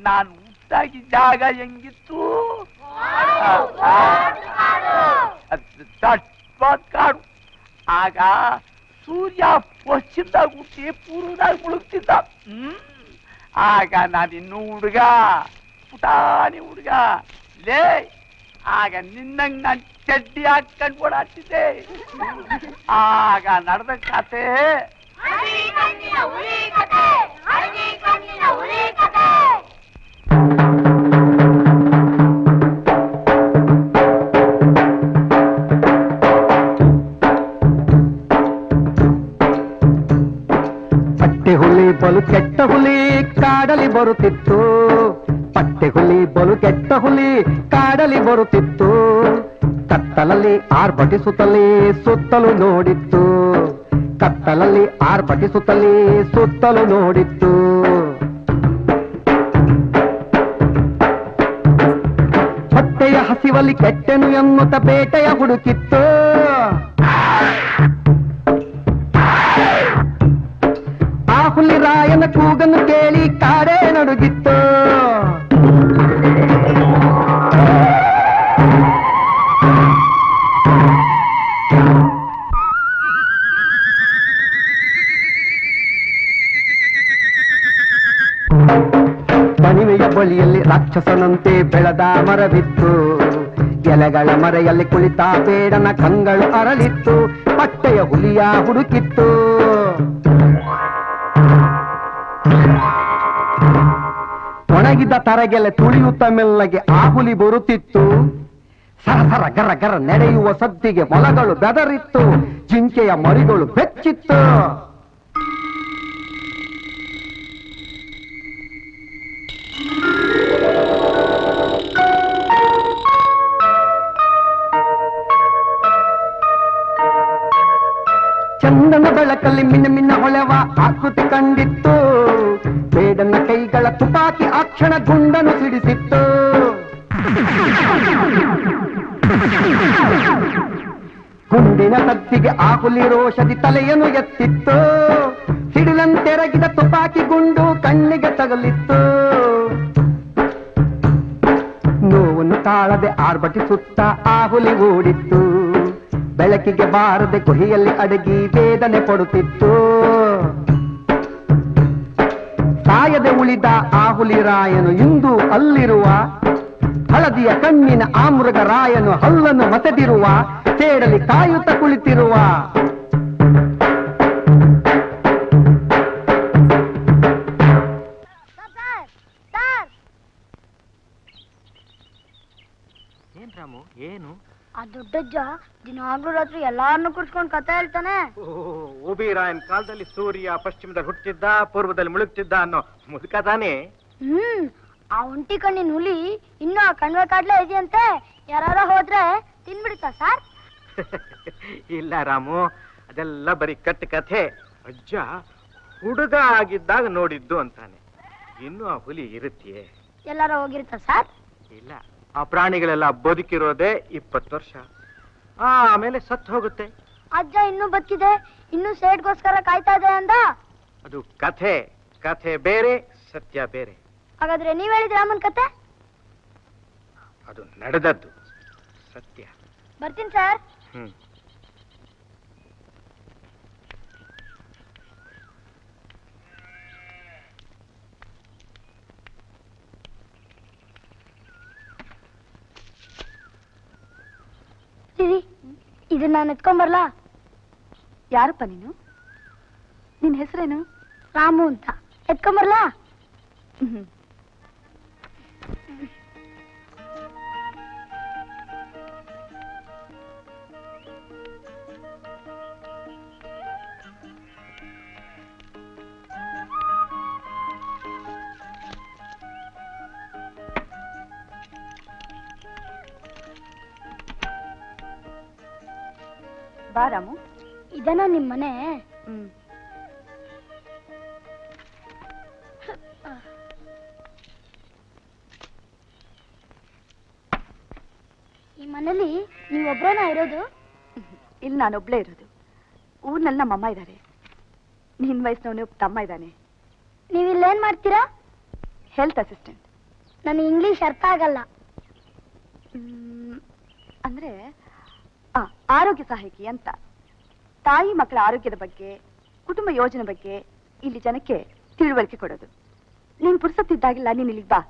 ನಾನು ಹುಟ್ಟಾಗಿ ಜಾಗ ಹೆಂಗಿತ್ತು? ಕಾಡು. ಆಗ ಸೂರ್ಯ ಪಶ್ಚಿಮದಾಗ ಹುಟ್ಟಿ ಪೂರ್ವದಾಗ ಮುಳುಗ್ತಿದ್ದ. ಆಗ ನಾನಿನ್ನೂ ಹುಡುಗ, ಪುಟಾಣಿ ಹುಡುಗ ಲೇ. ಆಗ ನಿನ್ನಂಗ್ ನಾನು ಚಡ್ಡಿ ಹಾಕೊಂಡು ಓಡಾಡ್ತಿದ್ದೆ. ಆಗ ನಡೆದ ಕತೆ ಪಟ್ಟೆ ಹುಲಿ ಬಲು ಕೆಟ್ಟ ಹುಲಿ ಕಾಡಲಿ ಬರುತ್ತಿತ್ತು. ಪಟ್ಟೆ ಹುಲಿ ಬಲು ಕೆಟ್ಟ ಹುಲಿ ಕಾಡಲಿ ಬರುತ್ತಿತ್ತು. ಕತ್ತಲಲ್ಲಿ ಆರ್ಭಟಿಸುತ್ತಲೇ ಸುತ್ತಲೂ ನೋಡಿತ್ತು. ಕತ್ತಲಲ್ಲಿ ಆರ್ಭಟಿಸುತ್ತಲೇ ಸುತ್ತಲೂ ನೋಡಿತ್ತು. ಹೊಟ್ಟೆಯ ಹಸಿವಲ್ಲಿ ಕೆಟ್ಟೆನು ಎನ್ನುತ್ತ ಬೇಟೆಯ ಹುಡುಕಿತ್ತು. ಆ ಹುಲಿ ರಾಯನ ಕೂಗನ್ನು ಕೇಳಿ ಕಾಡೇ ನಡುಗಿತ್ತು. ಬಣಿವೆಯ ಬಳಿಯಲ್ಲಿ ರಾಕ್ಷಸನಂತೆ ಬೆಳೆದ ಮರವಿತ್ತು. ಎಲೆಗಳ ಮರೆಯಲ್ಲಿ ಕುಳಿತ ಬೇಡನ ಕಂಗಳು ಅರಳಿತ್ತು. ಪಟ್ಟೆಯ ಹುಲಿಯ ಹುಡುಕಿತ್ತು. ಒಣಗಿದ ತರಗೆಲೆ ತುಳಿಯುತ್ತ ಮೆಲ್ಲಗೆ ಆ ಹುಲಿ ಬರುತ್ತಿತ್ತು. ಸರಸರ ಗರ ಗರ ನಡೆಯುವ ಸದ್ದಿಗೆ ಮೊಲಗಳು ಬೆದರಿತ್ತು. ಜಿಂಕೆಯ ಮರಿಗಳು ಬೆಚ್ಚಿತ್ತು. ಚಂದನ ಬೆಳಕಲ್ಲಿ ಮಿನ್ನ ಮಿನ್ನ ಹೊಳೆವ ಆಕೃತಿ ಕಂಡಿತ್ತು. ಬೇಡನ ಕೈಗಳ ತುಪಾಕಿ ಆ ಕ್ಷಣ ಗುಂಡನು ಸಿಡಿಸಿತ್ತು. ಗುಂಡಿನ ಸದ್ದಿಗೆ ಆ ಹುಲಿ ರೋಷದಿ ತಲೆಯನ್ನು ಎತ್ತಿತ್ತು. ಸಿಡಿಲಂತೆರಗಿದ ತುಪಾಕಿ ಗುಂಡು ಕಣ್ಣಿಗೆ ತಗಲಿತ್ತು. ನೋವನ್ನು ತಾಳದೆ ಆರ್ಭಟಿಸುತ್ತಾ ಆ ಹುಲಿ ಓಡಿತ್ತು. ಬೆಳಕಿಗೆ ಬಾರದೆ ಗುಹೆಯಲ್ಲಿ ಅಡಗಿ ವೇದನೆ ಪಡುತ್ತಿತ್ತು. ಸಾಯದೆ ಉಳಿದ ಆ ಹುಲಿ ರಾಯನು ಇಂದು ಅಲ್ಲಿರುವ. ಹಳದಿಯ ಕಣ್ಣಿನ ಆ ಮೃಗ ರಾಯನು ಹಲ್ಲನ್ನು ಮಸೆದಿರುವ. ಸೇಡಲಿ ಕಾಯುತ್ತ ಕುಳಿತಿರುವ. ಏನ್ ರಾಮು, ಏನು? ಆ ದೊಡ್ಡಜ್ಜ ದಿನಾಗ್ಲೂ ರಾತ್ರಿ ಎಲ್ಲಾರನ್ನು ಕೂರ್ಸ್ಕೊಂಡು ಕತೆ ಹೇಳ್ತಾನೆ. ಓಬಿರಾಯನ್ ಕಾಲದಲ್ಲಿ ಸೂರ್ಯ ಪಶ್ಚಿಮದಲ್ಲಿ ಹುಟ್ಟಿದ್ದ ಪೂರ್ವದಲ್ಲಿ ಮುಳುಗ್ತಿದ್ದ ಅನ್ನೋ ಮುದುಕ ತಾನೇ. ಆ ಒಂಟಿ ಕಣ್ಣಿನ ಹುಲಿ ಇನ್ನೂ ಆ ಕಣ್ವೆ ಕಾಡ್ಲೇ ಇದೆಯಂತೆ. ಯಾರ ಹೋದ್ರೆ ತಿನ್ಬಿಡ್ತಾ ಸರ್? ಇಲ್ಲ ರಾಮು, ಅದೆಲ್ಲ ಬರೀ ಕಟ್ಟು ಕಥೆ. ಅಜ್ಜ ಹುಡುಗ ಆಗಿದ್ದಾಗ ನೋಡಿದ್ದು ಅಂತಾನೆ. ಇನ್ನು ಆ ಹುಲಿ ಇರುತ್ತೆಯೇ? ಎಲ್ಲಾರ ಹೋಗಿರ್ತಾ ಸರ್? ಇಲ್ಲ, ಆ ಪ್ರಾಣಿಗಳೆಲ್ಲ ಬದುಕಿರೋದೇ 20 ವರ್ಷ, ಆಮೇಲೆ ಸತ್ತು ಹೋಗುತ್ತೆ. ಅಜ್ಜ ಇನ್ನೂ ಬದುಕಿದೆ, ಇನ್ನೂ ಸೇಟ್ಗೋಸ್ಕರ ಕಾಯ್ತಾ ಇದೆ ಅಂದ. ಅದು ಕಥೆ. ಕಥೆ ಬೇರೆ, ಸತ್ಯ ಬೇರೆ. ಹಾಗಾದ್ರೆ ನೀವ್ ಹೇಳಿದ ರಾಮನ್ ಕತೆ? ಅದು ನಡೆದದ್ದು ಸತ್ಯ. ಬರ್ತೀನಿ ಸರ್. ಇದನ್ನ ನಾನು ಎತ್ಕೊಂಬರ್ಲಾ? ಯಾರಪ್ಪ ನೀನು? ನಿನ್ ಹೆಸರೇನು? ರಾಮು ಅಂತ. ಎತ್ಕೊಂಬರ್ಲಾ? ಬಾ ರಾಮು. ಇದನ್ನ ನಿಮ್ ಮನೆ? ಈ ಮನೇಲಿ ನೀವೊಬ್ರೇನಾ ಇರೋದು? ಇಲ್ಲಿ ನಾನೊಬ್ಳೇ ಇರೋದು. ಊರ್ನಲ್ಲಿ ನಮ್ಮಮ್ಮ ಇದ್ದಾರೆ. ನಿನ್ ವಯಸ್ಸಿನವನು ತಮ್ಮ ಇದ್ದಾನೆ. ನೀವಿಲ್ಲೇನ್ ಮಾಡ್ತೀರಾ? Health assistant. ನನಗೆ ಇಂಗ್ಲಿಷ್ ಅರ್ಥ ಆಗಲ್ಲ. ಅಂದ್ರೆ ಆರೋಗ್ಯ ಸಹಾಯಕಿ ಅಂತ. ತಾಯಿ ಮಕ್ಕಳ ಆರೋಗ್ಯದ ಬಗ್ಗೆ, ಕುಟುಂಬ ಯೋಜನೆ ಬಗ್ಗೆ ಇಲ್ಲಿ ಜನಕ್ಕೆ ತಿಳುವಳಿಕೆ ಕೊಡೋದು. ನೀನ್ ಪುರ್ಸತ್ತಿದ್ದಾಗಿಲ್ಲ, ನೀನ್ ಇಲ್ಲಿಗೆ ಬಾ,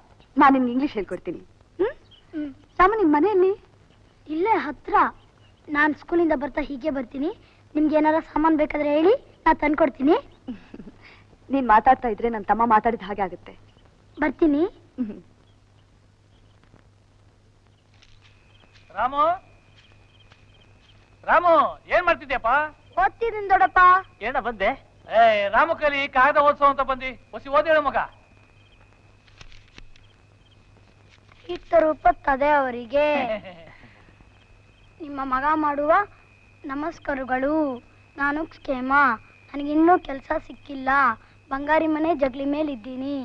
ನಾನು ನಿನ್ಗೆ ಇಂಗ್ಲಿಷ್ ಹೇಳ್ಕೊಡ್ತೀನಿ. ರಾಮ, ನಿಮ್ ಮನೆಯಲ್ಲಿ? ಇಲ್ಲೇ ಹತ್ರ. ನಾನ್ ಸ್ಕೂಲಿಂದ ಬರ್ತಾ ಹೀಗೆ ಬರ್ತೀನಿ. ನಿಮ್ಗೆ ಏನಾರ ಸಾಮಾನ್ ಬೇಕಾದ್ರೆ ಹೇಳಿ, ನಾ ತಂದ್ಕೊಡ್ತೀನಿ. ನೀನ್ ಮಾತಾಡ್ತಾ ಇದ್ರೆ ನನ್ನ ತಮ್ಮ ಮಾತಾಡಿದ ಹಾಗೆ ಆಗುತ್ತೆ. ಬರ್ತೀನಿ. ರಾಮು, ರಾಮು, ಏನ್ ಮಾಡ್ತಿದ್ಯಪ್ಪ? ಓದ್ತಿದ್ದೀನಿ ದೊಡ್ಡಪ್ಪ. ಏನ ಬಂದೆ? ರಾಮು ಕಲಿ ಕಾಗದ ಓದ್ಸೋ ಅಂತ ಬಂದಿ. ಹೊಸಿ ಓದಿ ಹೇಳು ಮಗ. ಇತ್ತ ರೂಪ ತದೆ ಅವರಿಗೆ ನಿಮ್ಮ ಮಗ ಮಾಡುವ ನಮಸ್ಕಾರಗಳು. ನಾನು ಕ್ಷೇಮ. ನನಗಿನ್ನೂ ಕೆಲಸ ಸಿಕ್ಕಿಲ್ಲ. ಬಂಗಾರಿ ಮನೆ ಜಗ್ಲಿ ಮೇಲಿದ್ದೀನಿ.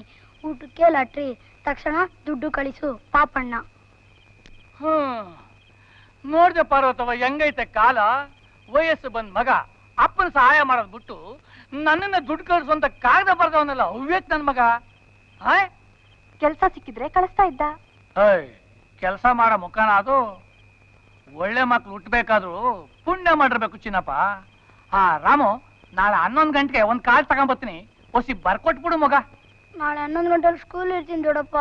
ಊಟಕ್ಕೆ ಲಾಟ್ರಿ. ತಕ್ಷಣ ದುಡ್ಡು ಕಳಿಸು ಪಾಪಣ್ಣ. ನೋಡ್ದೆ ಪಾರ್ವತವ, ಹೆಂಗೈತೆ ಕಾಲ. ವಯಸ್ಸು ಬಂದ್ ಮಗ ಅಪ್ಪನ ಸಹಾಯ ಮಾಡೋದ್ ಬಿಟ್ಟು ನನ್ನನ್ನ ದುಡ್ಡು ಕಳಿಸುವಂತ ಕಾಗದ ಬರ್ದವನಲ್ಲ ಅವ್ಯಕ್ ನನ್ ಮಗ. ಕೆಲ್ಸ ಸಿಕ್ಕಿದ್ರೆ ಕಳಿಸ್ತಾ ಇದ್ದ. ಕೆಲಸ ಮಾಡೋ ಮುಖಾನ ಅದು. ಒಳ್ಳೆ ಮಕ್ಳು ಹುಟ್ಟಬೇಕಾದ್ರು ಪುಣ್ಯ ಮಾಡಿರ್ಬೇಕು ಚಿನ್ನಪ್ಪ. ರಾಮು, ನಾಳೆ 11 ಗಂಟೆಗೆ ಒಂದ್ ಕಾಲ್ ತಗೊಂಬರ್ತೀನಿ. ಹೊಸಿ ಬರ್ಕೊಟ್ಬಿಡು ಮಗ. ನಾಳೆ 11 ಗಂಟೆಲಿ ಸ್ಕೂಲ್ ಇರ್ತೀನಿ ದೊಡ್ಡಪ್ಪ.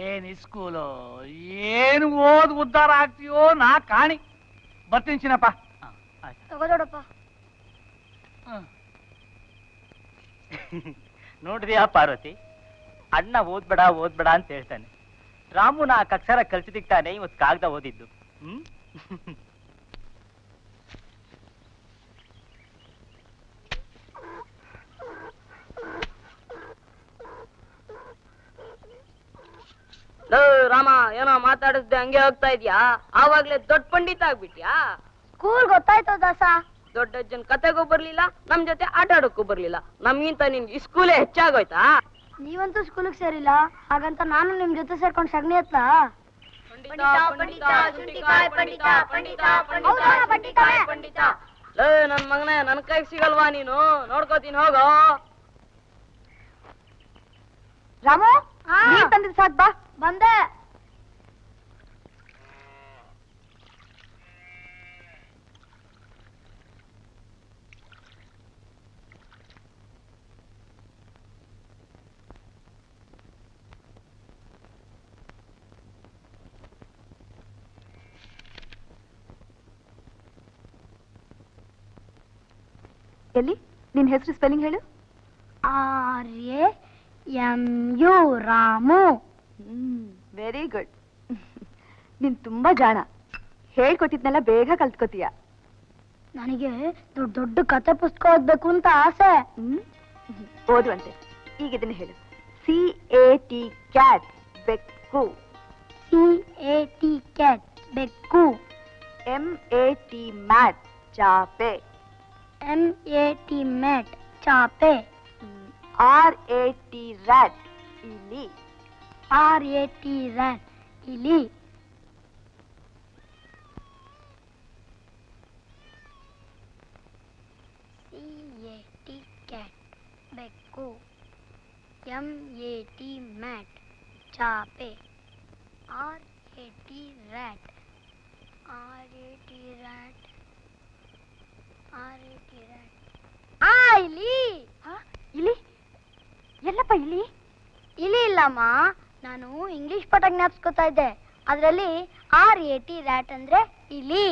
ಏನ್ ಸ್ಕೂಲು, ಏನು ಓದ್ ಉದ್ಧಾರ ಆಗ್ತೀಯೋ ನಾ ಕಾಣಿ. ಬರ್ತೀನಿ ಚಿನ್ನಪ್ಪ. ತಗೋ ದೊಡ್ಡಪ್ಪ. ನೋಡ್ರಿಯಾ ಪಾರ್ವತಿ, ಅಣ್ಣ ಓದ್ಬೇಡ ಓದ್ಬೇಡ ಅಂತ ಹೇಳ್ತಾನೆ. ರಾಮು 4 ಅಕ್ಷರ ಕಲ್ಸಿದಿಕ್ತಾನೆ ಇವತ್ತು ಕಾಗದ ಓದಿದ್ದು. ರಾಮ, ಏನೋ ಮಾತಾಡಿಸ್ದೆ ಹಂಗೆ ಹೋಗ್ತಾ ಇದ್ಯಾ? ಆವಾಗ್ಲೇ ದೊಡ್ಡ ಪಂಡಿತ ಆಗ್ಬಿಟ್ಯಾ? ಸ್ಕೂಲ್ ಗೊತ್ತಾಯ್ತು ದಾಸ. ದೊಡ್ಡಜ್ಜನ್ ಕತೆಗೂ ಬರ್ಲಿಲ್ಲ, ನಮ್ ಜೊತೆ ಆಟ ಆಡೋಕ್ಕೂ ಬರ್ಲಿಲ್ಲ. ನಮ್ಗಿಂತ ನಿನ್ ಸ್ಕೂಲೇ ಹೆಚ್ಚಾಗೋಯ್ತಾ? ನೀವಂತೂ ಸ್ಕೂಲಿಗೆ ಸೇರಿಲ್ಲ, ಹಾಗಂತ ನಾನು ನಿಮ್ ಜೊತೆ ಸೇರ್ಕೊಂಡು ಸಗಣಿ ಎತ್ತ. ನನ್ ಮಗನೇ, ನನ್ ಕೈಗೆ ಸಿಗಲ್ವಾ ನೀನು? ನೋಡ್ಕೋತೀನಿ, ಹೋಗೋ. ರಾಮು, ನೀನ್ ತಂದಿದ್ ಸಾಕ್, ಬಾ. ಬಂದೆ. ಎಲ್ಲಿ ನಿನ್ ಹೆಸರು ಸ್ಪೆಲ್ಲಿಂಗ್ ಹೇಳು. RAMU ರಾಮು. Very good. ನೀನ್ ತುಂಬಾ ಜಾಣ. ಹೇಳ್ಕೊಟ್ಟಿದ್ನೆಲ್ಲ ಬೇಗ ಕಲ್ತ್ಕೋತೀಯ. ನನಗೆ ದೊಡ್ಡ ದೊಡ್ಡ ಕತೆ ಪುಸ್ತಕ ಓದ್ಬೇಕು ಅಂತ ಆಸೆ. ಓದುವಂತೆ. ಈಗ ಇದನ್ನ ಹೇಳು. CAT ಕ್ಯಾಟ್ ಬೆಕ್ಕು. CAT ಕ್ಯಾಟ್ ಬೆಕ್ಕು. MAT ಮ್ಯಾಟ್ ಚಾಪೆ. MAT ಮ್ಯಾಟ್ ಚಾಪೆ. RAT ರ್ಯಾಟ್ ಇಲಿ. RAT ರ್ಯಾಟ್ ಇಲಿ. CAT ಕ್ಯಾಟ್ ಬೆಕ್ಕು. MAT ಮ್ಯಾಟ್ ಚಾಪೆ. RAT rat. RAT rat. RAT rat. ಇಲಿ. ಇಲಿ ಎಲ್ಲಪ್ಪ ಇಲಿ? ಇಲಿ ಇಲ್ಲಮ್ಮ, ನಾನು ಇಂಗ್ಲಿಷ್ ಪಾಠ ಜ್ಞಾಪಿಸ್ಕೊತಾ ಇದ್ದೆ. ಅದರಲ್ಲಿ RAT ರ್ಯಾಟ್ ಅಂದ್ರೆ ಇಲಿ.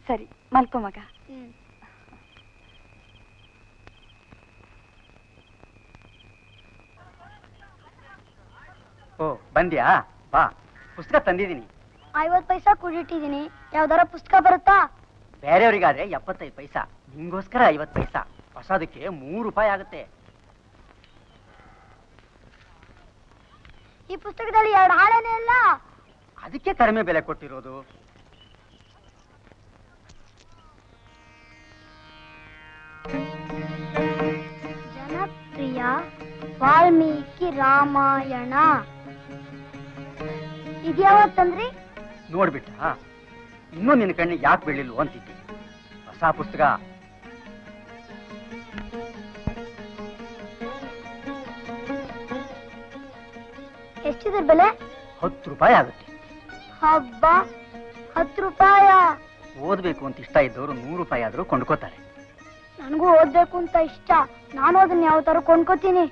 ಸರಿ, ಮಲ್ಕೋ ಮಗ. ಓ ಬಂದ್ಯಾ? ಬಾ, ಪುಸ್ತಕ ತಂದಿದ್ದೀನಿ. 50 ಪೈಸಾ ಕೂಡಿಟ್ಟಿದ್ದೀನಿ. ಯಾವ್ದಾರ ಪುಸ್ತಕ ಬರುತ್ತಾ? ಬೇರೆಯವರಿಗಾದ್ರೆ 75 ಪೈಸಾ, ನಿಂಗೋಸ್ಕರ 50 ಪೈಸಾ. ಹೊಸದಕ್ಕೆ 3 ರೂಪಾಯಿ ಆಗುತ್ತೆ. ಈ ಪುಸ್ತಕದಲ್ಲಿ 2 ಹಾಳೆನೇ ಇಲ್ಲ. ಅದಕ್ಕೆ ಕಡಿಮೆ ಬೆಲೆ ಕೊಟ್ಟಿರೋದು. ಜನಪ್ರಿಯ ವಾಲ್ಮೀಕಿ ರಾಮಾಯಣ. ಇದ್ಯಾವತ್ತಂದ್ರಿ? ನೋಡ್ಬಿಟ್ಟ, ಇನ್ನೂ ನಿನ್ನ ಕಣ್ಣಿಗೆ ಯಾಕೆ ಬೀಳಿಲ್ವೋ ಅಂತಿದ್ದೆ. ಹೊಸ ಪುಸ್ತಕ. ಎಷ್ಟಿದೆ ಬೆಲೆ? 10 ರೂಪಾಯಿ ಆಗುತ್ತೆ. ಹಬ್ಬ, 10 ರೂಪಾಯ? ಓದ್ಬೇಕು ಅಂತ ಇಷ್ಟ ಇದ್ದವರು 100 ರೂಪಾಯಿ ಆದ್ರೂ ಕೊಂಡ್ಕೋತಾರೆ. ನನಗೂ ಓದ್ಬೇಕು ಅಂತ ಇಷ್ಟ. ನಾನು ಅದನ್ನ ಯಾವ ತರ ಕೊಂಡ್ಕೋತೀನಿ.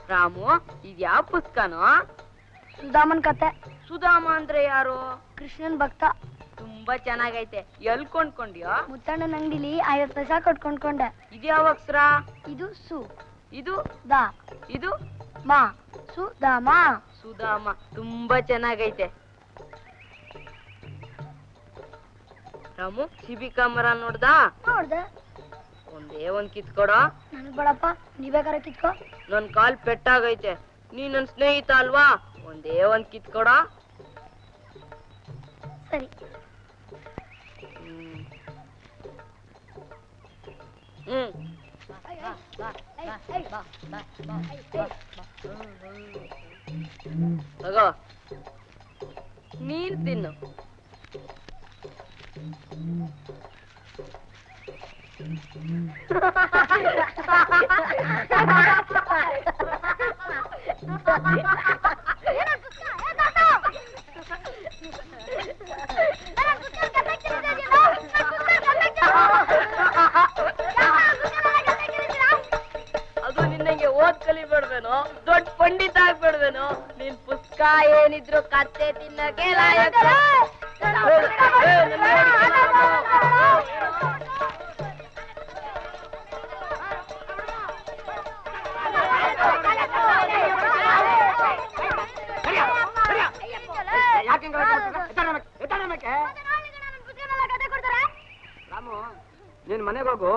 ರಾಮು, ಇದ್ಯಾವ ಪುಸ್ತಕನೋ? ಸುಧಾಮನ್ ಕತೆ. ಸುಧಾಮ ಅಂದ್ರೆ ಯಾರು? ಕೃಷ್ಣನ್ ಭಕ್ತ. ತುಂಬಾ ಚೆನ್ನಾಗೈತೆ. ಎಲ್ ಕೊಂಡ್ಕೊಂಡ್ಯೋ? ಮುತ್ತಣ್ಣನ ಅಂಗಡಿಲಿ 50 ಪೈಸಾ ಕೊಟ್ಕೊಂಡ್ಕೊಂಡೆ. ಇದ್ಯಾವ ಅಕ್ಷರ? ಇದು ಸು. ಇದು ದಾ. ಇದು ಮಾ. ಸುಧಾಮ. ಸುಧಾಮ ತುಂಬಾ ಚೆನ್ನಾಗೈತೆ. ರಾಮು, ಶಿಬಿಕಾ ಮರ ನೋಡ್ದಾ? ನೋಡ್ದೆ. ಒಂದೇ ಒಂದ್ ಕಿತ್ಕೊಡೋ. ನನಗ್ ಬೇಡಪ್ಪ, ನೀವೇಗಾರ ಕಿತ್ಕೋ. ನನ್ ಕಾಲ್ ಪೆಟ್ಟಾಗೈತೆ. ನೀ ನನ್ ಸ್ನೇಹಿತ ಅಲ್ವಾ? ಒಂದೇ ಒಂದ್ ಕಿತ್ಕೊಡೋ. ಸರಿ. ತಗೋ, ನೀನ್ ತಿನ್ನು. ಅದು ನಿನ್ನಂಗೆ ಓದ್ ಕಲಿಬೇಡ್ವೇನೋ, ದೊಡ್ಡ ಪಂಡಿತ ಆಗ್ಬೇಡ್ವೇನೋ? ನಿನ್ ಪುಸ್ತಕ ಏನಿದ್ರು ಕತ್ತೆ ತಿನ್ನಕ್ಕೆ ಲಾಯಕ. ರಾಮು, ನೀನ್ ಮನೆಗೆ ಹೋಗು.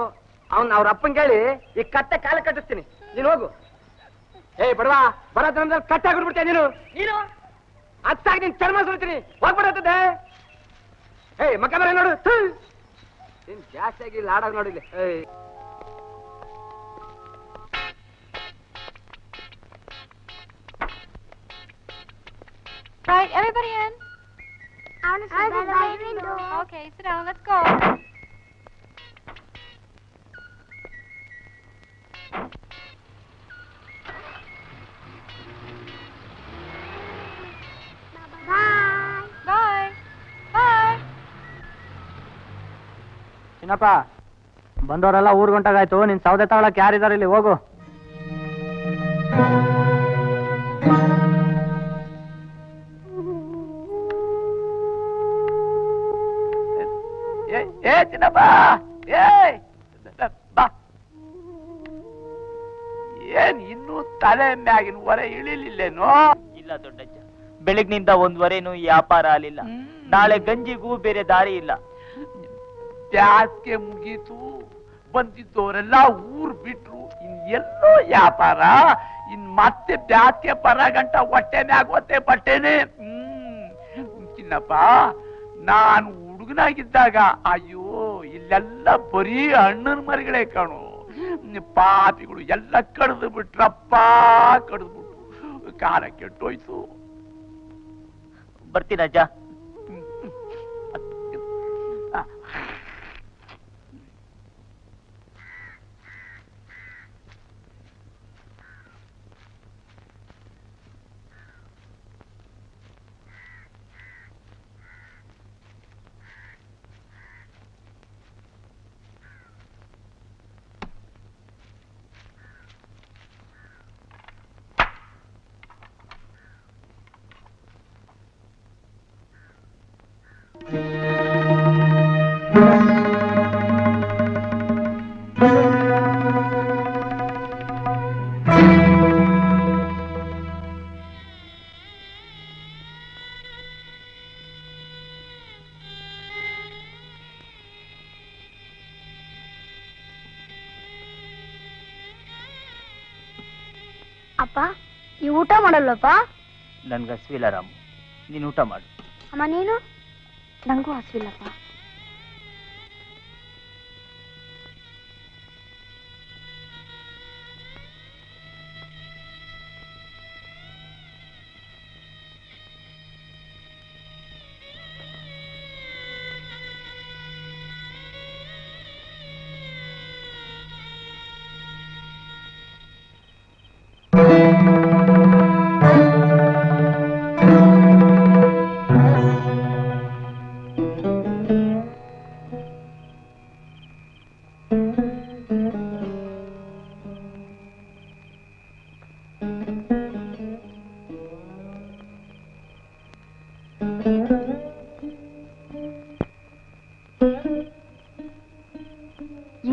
ಅವ್ರ ಅಪ್ಪನ್ ಕೇಳಿ ಈ ಕತ್ತೆ ಕಾಲ ಕಟ್ಟಿಸ್ತೀನಿ. ನೀನ್ ಹೋಗು. ಬಡವಾ, ಬರೋದ್ರ ಕಟ್ಟೆ ಹಾಕ್ಬಿಡ್ಬಿಡ್ತೀಯ ನೀನು. ಅತ್ತಾಗ ನೀನ್ ಚರ್ಮ ಸುಳ್ತೀನಿ. ಹೋಗ್ಬಿಡತ್ತದೆ. ಮಕ್ಕ ಬರ ನೋಡು. ನೀನ್ ಜಾಸ್ತಿ ಆಗಿ ಲಾಡಾಗ ನೋಡಿಲ್ಲ. Right, everybody in. Okay, sit down. Let's go. Bye. Bye. Chinnappa ಬಂದವರೆಲ್ಲ ಊರ್ ಗಂಟಾಗಾಯ್ತು. ನಿನ್ ಸೌದೆ ತಗೊಳಕ್ ಯಾರಿದಾರೆ ಇಲ್ಲಿ? ಹೋಗು. ಏ ಚಿನ್ನಪ್ಪ, ಏನ್ ಇನ್ನೂ ತಲೆ ಮ್ಯಾಗಿನ ಹೊರೆ ಇಳಿಲಿಲ್ಲೇನೋ? ಇಲ್ಲ ದೊಡ್ಡಜ್ಜ, ಬೆಳಗ್ನಿಂದ ಒಂದ್ವರೆನೂ ವ್ಯಾಪಾರ ಆಗಲಿಲ್ಲ. ನಾಳೆ ಗಂಜಿಗೂ ಬೇರೆ ದಾರಿ ಇಲ್ಲ. ಬ್ಯಾಸ್ಗೆ ಮುಗೀತು, ಬಂದಿದ್ದವರೆಲ್ಲ ಊರ್ ಬಿಟ್ರು. ಇನ್ ಎಲ್ಲೋ ವ್ಯಾಪಾರ. ಇನ್ ಮತ್ತೆ ಬ್ಯಾಸ್ಗೆ ಬರ ಗಂಟ ಹೊಟ್ಟೆ ಮ್ಯಾಗ ಹೊತ್ತೆ ಬಟ್ಟೆನೆ. ಚಿನ್ನಪ್ಪ, ನಾನು ಹುಡುಗನಾಗಿದ್ದಾಗ ಅಯ್ಯೋ ಇಲ್ಲೆಲ್ಲ ಬರೀ ಹಣ್ಣನ ಮರಿಗಳೇ ಕಾಣು. ಪಾಪಿಗಳು ಎಲ್ಲ ಕಡ್ದು ಬಿಟ್ರಪ್ಪ, ಕಡ್ದು ಬಿಟ್ರು. ಕಾಲ ಕೆಟ್ಟೋಯ್ತು. ಬರ್ತೀನಜ್ಜ. ಅಪ್ಪ, ನೀವು ಊಟ ಮಾಡಲ್ವಪ್ಪ? ನನ್ಗೆ ಹಸಿವಿಲ್ಲ ರಾಮು, ನೀನು ಊಟ ಮಾಡು. ಅಮ್ಮ ನೀನು? ನಂಗೂ ಹಸಿವಿಲ್ಲಪ್ಪ.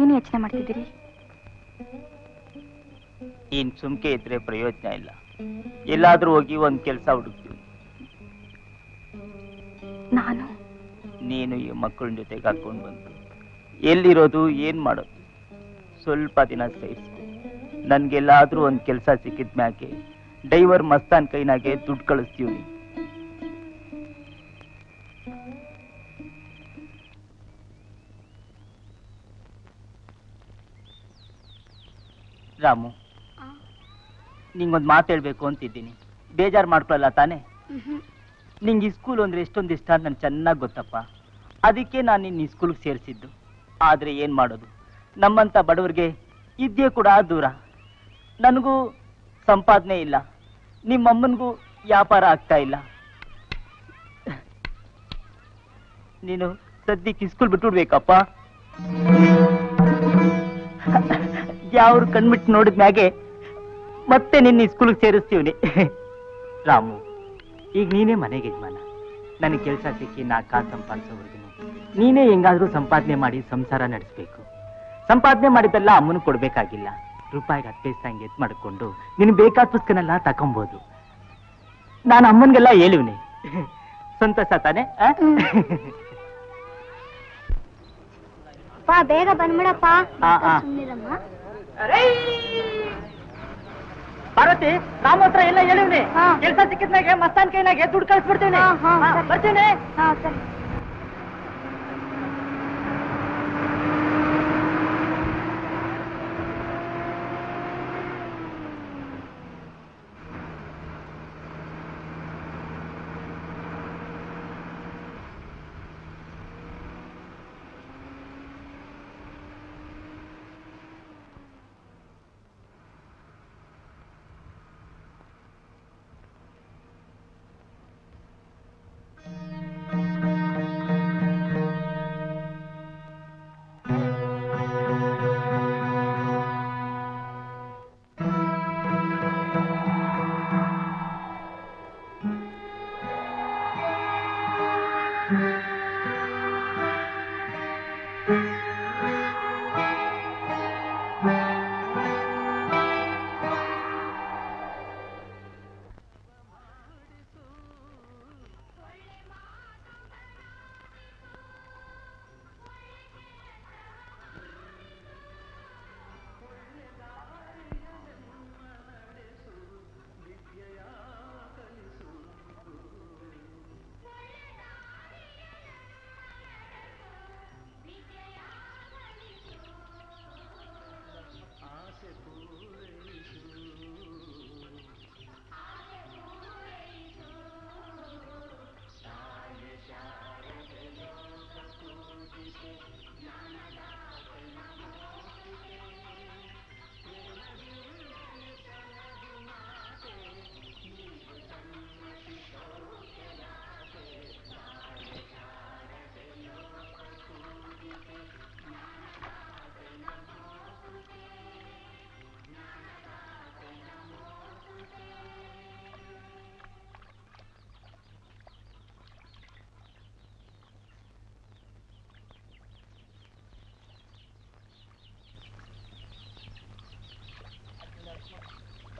ಏನು ಯೋಚನೆ ಮಾಡ್ತಿದ್ದೀರಿ? ಇನ್ ಸುಮ್ಕೆ ಇದ್ರೆ ಪ್ರಯೋಜನ ಇಲ್ಲ. ಎಲ್ಲಾದ್ರೂ ಹೋಗಿ ಒಂದ್ ಕೆಲಸ ಹುಡುಕ್ತೀವಿ. ನಾನು? ನೀನು ಈ ಮಕ್ಕಳ ಜೊತೆಗೆ ಹಾಕೊಂಡು ಬಂದು ಎಲ್ಲಿರೋದು, ಏನ್ ಮಾಡೋದು? ಸ್ವಲ್ಪ ದಿನ ಸಹಿಸ್ಕೊ. ನನ್ಗೆಲ್ಲಾದ್ರೂ ಒಂದ್ ಕೆಲಸ ಸಿಕ್ಕಿದ ಮ್ಯಾಕೆ ಡೈವರ್ ಮಸ್ತಾನ್ ಕೈನಾಗೆ ದುಡ್ಡು ಕಳಿಸ್ತೀವಿ. ರಾಮು, ನಿಂಗೊಂದು ಮಾತು ಹೇಳ್ಬೇಕು ಅಂತಿದ್ದೀನಿ. ಬೇಜಾರು ಮಾಡ್ಕೊಳ್ಳಲ್ಲ ತಾನೆ? ನಿಂಗೆ ಈ ಸ್ಕೂಲ್ ಅಂದ್ರೆ ಎಷ್ಟೊಂದು ಇಷ್ಟ ಅಂತ ನನ್ಗೆ ಚೆನ್ನಾಗಿ ಗೊತ್ತಪ್ಪ. ಅದಕ್ಕೆ ನಾನು ನಿನ್ನ ಈ ಸ್ಕೂಲ್ಗೆ ಸೇರಿಸಿದ್ದು. ಆದ್ರೆ ಏನ್ ಮಾಡೋದು, ನಮ್ಮಂತ ಬಡವರಿಗೆ ಇದ್ದೇ ಕೂಡ ದೂರ. ನನಗೂ ಸಂಪಾದನೆ ಇಲ್ಲ, ನಿಮ್ಮಮ್ಮನಿಗೂ ವ್ಯಾಪಾರ ಆಗ್ತಾ ಇಲ್ಲ. ನೀನು ಸದ್ಯಕ್ಕೆ ಸ್ಕೂಲ್ ಬಿಟ್ಬಿಡ್ಬೇಕಪ್ಪ. ಯಾವ್ರು ಕಣ್ಬಿಟ್ಟು ನೋಡಿದ ಮ್ಯಾಗೆ ಮತ್ತೆ ನಿನ್ನ ಸ್ಕೂಲ್ಗೆ ಸೇರಿಸ್ತೀವಿ. ರಾಮು, ಈಗ ನೀನೇ ಮನೆಗೆ ಯಜಮಾನ. ನನಗೆ ಕೆಲಸ ಸಿಕ್ಕಿ ನಾ ಕಾಸು ಸಂಪಾದಿಸೋವರೆಗೂ ನೀನೇ ಹೆಂಗಾದ್ರೂ ಸಂಪಾದನೆ ಮಾಡಿ ಸಂಸಾರ ನಡೆಸಬೇಕು. ಸಂಪಾದನೆ ಮಾಡಿದ್ದೆಲ್ಲ ಅಮ್ಮನ ಕೊಡ್ಬೇಕಾಗಿಲ್ಲ. ರೂಪಾಯಿಗೆ 10 ಪೈಸೆ ಹಂಗೆ ಎತ್ ಮಾಡಿಕೊಂಡು ನಿನ್ ಬೇಕಾದ ಪುಸ್ತಕನೆಲ್ಲ ತಕೊಂಬೋದು. ನಾನು ಅಮ್ಮನ್ಗೆಲ್ಲ ಹೇಳಿವ್ನಿ. ಸಂತೋಷ ತಾನೆ? ಬೇಗ ಬಂದ್ಬಿಡಪ್ಪ. ಸುಮ್ಮನಿರಮ್ಮ. ಪಾರ್ವತಿ, ರಾಮ ಹತ್ರ ಎಲ್ಲ ಹೇಳಿವ್ನಿ. ಕೆಲಸ ಸಿಕ್ಕಿದ್ನಾಗೆ ಮಸ್ತಾನ್ ಕೈನಾಗೆ ದುಡ್ಡು ಕಳಿಸ್ಬಿಡ್ತೀನಿ. ಬರ್ತೀನಿ. ಸರಿ.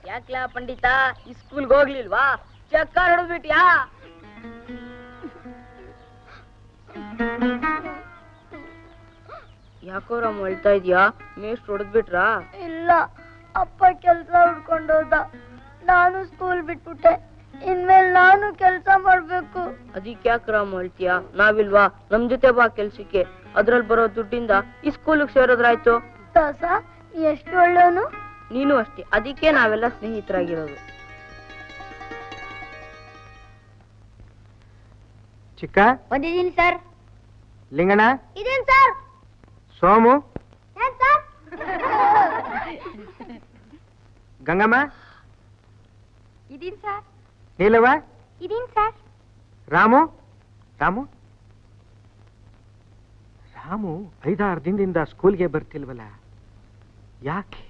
ಯಾಕ್ಲಾ ಪಂಡಿತ ಸ್ಕೂಲ್ಗೆ ಹೋಗ್ಲಿಲ್ವಾ? ಚಕ್ಕರ್ ಹೊಡೆದ್ಬಿಟ್ಯಾ? ಯಾಕೋ ರಾಮ್ ಹೇಳ್ತಾ ಇದ್ಯಾ? ಮೇಷ್ಟ್ರು ಹೊಡೆದ್ಬಿಟ್ರಾ? ಇಲ್ಲ, ಅಪ್ಪ ಕೆಲ್ಸ ಹುಡ್ಕೊಂಡೋದ. ನಾನು ಸ್ಕೂಲ್ ಬಿಟ್ಬಿಟ್ಟೆ. ಇನ್ಮೇಲೆ ನಾನು ಕೆಲ್ಸ ಮಾಡ್ಬೇಕು. ಅದಕ್ಕೆ ಯಾಕೆ ರಾಮ್ ಹೇಳ್ತೀಯಾ? ನಾವಿಲ್ವಾ? ನಮ್ ಜೊತೆ ಬಾ ಕೆಲ್ಸಕ್ಕೆ. ಅದ್ರಲ್ಲಿ ಬರೋ ದುಡ್ಡಿಂದ ಈ ಸ್ಕೂಲ್ಗೆ ಸೇರೋದ್ರಾಯ್ತು. ದಾಸ, ಎಷ್ಟು ಒಳ್ಳೆಯವನು. ನೀನು ಅಷ್ಟೇ, ಅದಕ್ಕೆ ನಾವೆಲ್ಲ ಸ್ನೇಹಿತರಾಗಿರೋದು. ಚಿಕ್ಕ ಬಂದಿದ್ದೀನಿ ಸರ್. ಲಿಂಗಣ್ಣ ಇದೇನ್ ಸರ್? ಸೋಮು ಏನ್ ಸರ್? ಗಂಗಮ್ಮ ಇದೀನ್ ಸರ್. ನೀಲವ್ವ ಇದೀನ್ ಸರ್. ರಾಮು ರಾಮು ರಾಮು 5-6 ದಿನದಿಂದ ಸ್ಕೂಲ್ಗೆ ಬರ್ತಿಲ್ವಲ್ಲ, ಯಾಕೆ?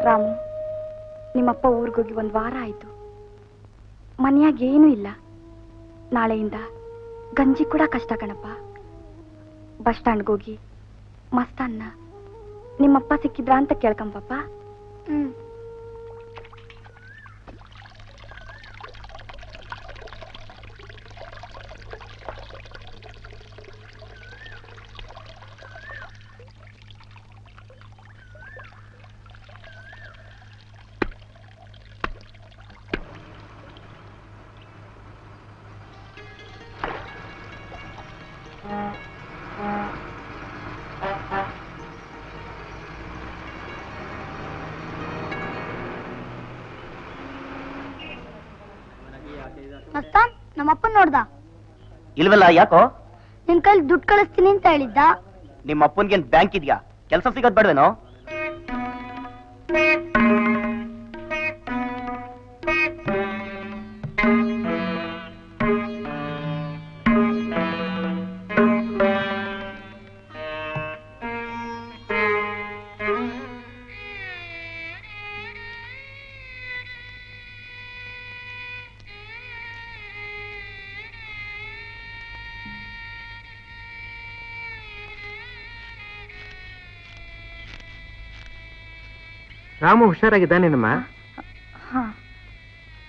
ರಾಮು, ನಿಮ್ಮಪ್ಪ ಊರಿಗೋಗಿ 1 ವಾರ ಆಯ್ತು. ಮನೆಯಾಗ ಏನೂ ಇಲ್ಲ. ನಾಳೆಯಿಂದ ಗಂಜಿ ಕೂಡ ಕಷ್ಟ ಕಣಪ್ಪ. ಬಸ್ ಸ್ಟ್ಯಾಂಡ್ಗೋಗಿ ಮಸ್ತಾನ್ನ ನಿಮ್ಮಪ್ಪ ಸಿಕ್ಕಿದ್ರ ಅಂತ ಕೇಳ್ಕಂಪಪ್ಪ. ಮಸ್ತಾನ್ ನಮ್ಮಪ್ಪ ನೋಡ್ದ. ಇಲ್ವಲ್ಲ, ಯಾಕೋ? ನಿನ್ ಕೈಲಿ ದುಡ್ಡು ಕಳಿಸ್ತೀನಿ ಅಂತ ಹೇಳಿದ್ದ. ನಿಮ್ಮ ಅಪ್ಪನ್ಗೇನ್ ಬ್ಯಾಂಕ್ ಇದ್ಯಾ? ಕೆಲಸ ಸಿಗೋದ್ ಬೇಡವೇನೋ? ರಾಮು ಹುಷಾರಾಗಿದ್ದಾನೇನಮ್ಮ?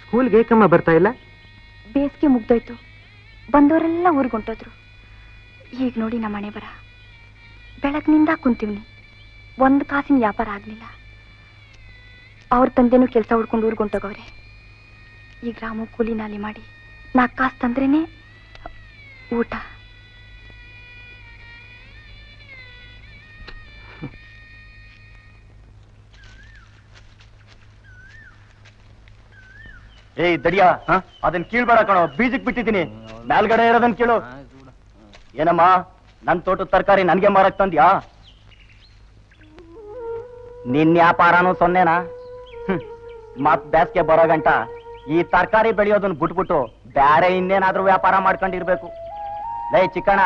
ಸ್ಕೂಲ್ಗೆ ಏಕಮ್ಮ ಬರ್ತಾ ಇಲ್ಲ? ಬೇಸಿಗೆ ಮುಗ್ದೋಯ್ತು. ಬಂದವರೆಲ್ಲ ಊರ್ಗೊಂಟೋದ್ರು. ಈಗ ನೋಡಿ ನಮ್ಮ ಮನೆ ಬರ. ಬೆಳಗ್ನಿಂದ ಕುಂತೀವ್ನಿ, 1 ಕಾಸಿನ ವ್ಯಾಪಾರ ಆಗ್ಲಿಲ್ಲ. ಅವ್ರ ತಂದೆನೂ ಕೆಲಸ ಹುಡ್ಕೊಂಡು ಊರ್ಗೊಂಟೋಗವ್ರೆ. ಈಗ ರಾಮು ಕೂಲಿ ನಾಲಿ ಮಾಡಿ 4 ಕಾಸು ತಂದ್ರೇನೆ ಊಟ. ಏಯ್ ದಡಿಯಾ ಅದನ್ನ ಕೀಳ್ಬೇಡ ಕಣೋ, ಬೀಜಕ್ ಬಿಟ್ಟಿದ್ದೀನಿ. ಮೇಲ್ಗಡೆ ಇರೋದನ್ನ ಕೀಳು. ಏನಮ್ಮ, ನನ್ ತೋಟದ ತರಕಾರಿ ನನ್ಗೆ ಮಾರಕ್ ತಂದ್ಯಾ? ನಿನ್ ವ್ಯಾಪಾರನೂ ಸೊನ್ನೆನಾ? ಮತ್ ಬ್ಯಾಸ್ಗೆ ಬರೋ ಗಂಟ ಈ ತರಕಾರಿ ಬೆಳೆಯೋದನ್ನ ಬಿಟ್ಬಿಟ್ಟು ಬ್ಯಾರೆ ಇನ್ನೇನಾದ್ರೂ ವ್ಯಾಪಾರ ಮಾಡ್ಕೊಂಡಿರ್ಬೇಕು. ಲೇ ಚಿಕ್ಕಣ್ಣ,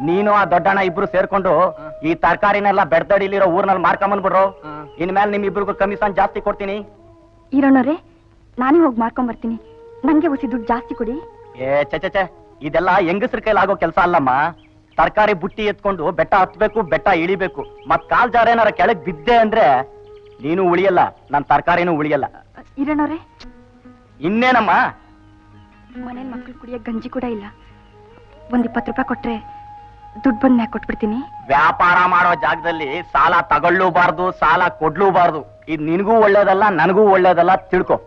ನೀನು ಆ ದೊಡ್ಡಣ್ಣ ಇಬ್ರು ಸೇರ್ಕೊಂಡು ಈ ತರಕಾರಿನೆಲ್ಲ ಬೆಡ್ದಡಿಲಿರೋ ಊರ್ನಲ್ಲಿ ಮಾರ್ಕೊಂಬಂದ್ಬಿಡ್ರು. ಇನ್ಮೇಲೆ ನಿಮ್ ಇಬ್ರಿಗೂ ಕಮಿಷನ್ ಜಾಸ್ತಿ ಕೊಡ್ತೀನಿ. ಇರೋಣವ್ರೆ, ನಾನೇ ಹೋಗಿ ಮಾರ್ಕೊಂಡ್ ಬರ್ತೀನಿ. ನಂಗೆ ಹುಸಿ ದುಡ್ಡು ಜಾಸ್ತಿ ಕೊಡಿ. ಏ ಚೆ ಇದೆಲ್ಲ ಹೆಂಗಸ್ರ ಕೈಲಾಗೋ ಕೆಲಸ ಅಲ್ಲಮ್ಮ. ತರಕಾರಿ ಬುಟ್ಟಿ ಎತ್ಕೊಂಡು ಬೆಟ್ಟ ಹತ್ಬೇಕು, ಬೆಟ್ಟ ಇಳಿಬೇಕು. ಮತ್ ಕಾಲ್ ಜಾರ ಏನಾರ ಕೆಳಗ್ ಬಿದ್ದೆ ಅಂದ್ರೆ ನೀನು ಉಳಿಯಲ್ಲ, ನನ್ ತರಕಾರಿನೂ ಉಳಿಯಲ್ಲ. ಇರೋಣವ್ರೆ, ಇನ್ನೇನಮ್ಮ? ಮನೇಲಿ ಮಕ್ಳು ಕುಡಿಯಕ್ ಗಂಜಿ ಕೂಡ ಇಲ್ಲ. ಒಂದ್ 20 ರೂಪಾಯಿ ಕೊಟ್ರೆ ದುಡ್ಡು ಬಂದ್ ಮ್ಯಾಕ್ ಕೊಟ್ಬಿಡ್ತೀನಿ. ವ್ಯಾಪಾರ ಮಾಡೋ ಜಾಗದಲ್ಲಿ ಸಾಲ ತಗೊಳ್ಳೂಬಾರ್ದು, ಸಾಲ ಕೊಡ್ಲೂಬಾರ್ದು. ಇದು ನಿನಗೂ ಒಳ್ಳೇದಲ್ಲ, ನನಗೂ ಒಳ್ಳೇದಲ್ಲ, ತಿಳ್ಕೊ.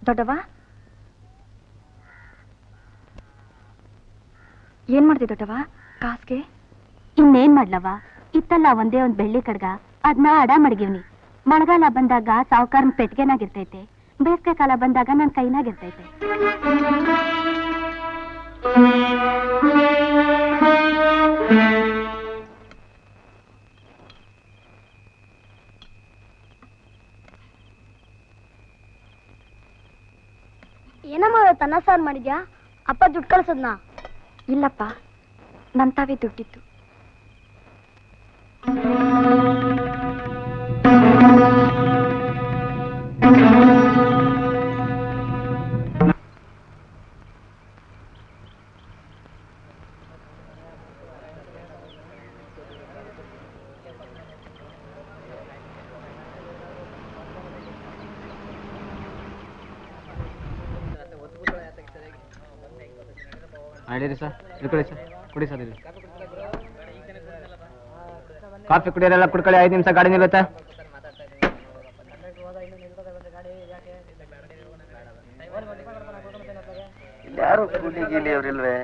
ದೊಡ್ಡವ, ಏನ್ ಮಾಡ್ದೆ ದೊಡ್ಡವ ಕಾಸ್ಗೆ? ಇನ್ನೇನ್ ಮಾಡ್ಲವ, ಇತ್ತಲ್ಲ ಒಂದೇ ಒಂದ್ ಬೆಳ್ಳಿ ಕಡ್ಗ, ಅದ್ನ ಅಡ ಮಡಗಿವ್ನಿ. ಮಳೆಗಾಲ ಬಂದಾಗ ಸಾವುಕಾರ ಪೆಟ್ಗೆನಾಗಿರ್ತೈತೆ, ಬೇಸಿಗೆ ಕಾಲ ಬಂದಾಗ ನನ್ ಕೈನಾಗಿರ್ತೈತೆ. ಏನಮ್ಮ ತನ್ನ ಸಾರ್ ಮಾಡಿದ್ಯಾ? ಅಪ್ಪ ದುಡ್ಡು ಕಳ್ಸದ್ನಾ? ಇಲ್ಲಪ್ಪ, ನನ್ ತಾವೇ ದುಡ್ಡಿತ್ತು. ಮಾಡಿರಿ ಸರ್, ಇಳ್ಕೊಳ್ಳಿ ಸರ್, ಕುಡಿ ಸರ್. ಇಲ್ಲಿ ಕಾಫಿ ಕುಡಿಯೋರೆಲ್ಲ ಕುಡ್ಕೊಳ್ಳಿ. 5 ನಿಮಿಷ ಗಾಡಿ ನಿಲ್ಲುತ್ತೆ. ಯಾರು ಕುಡಿಗಿಲಿ ಅವ್ರಿಲ್ವೇ?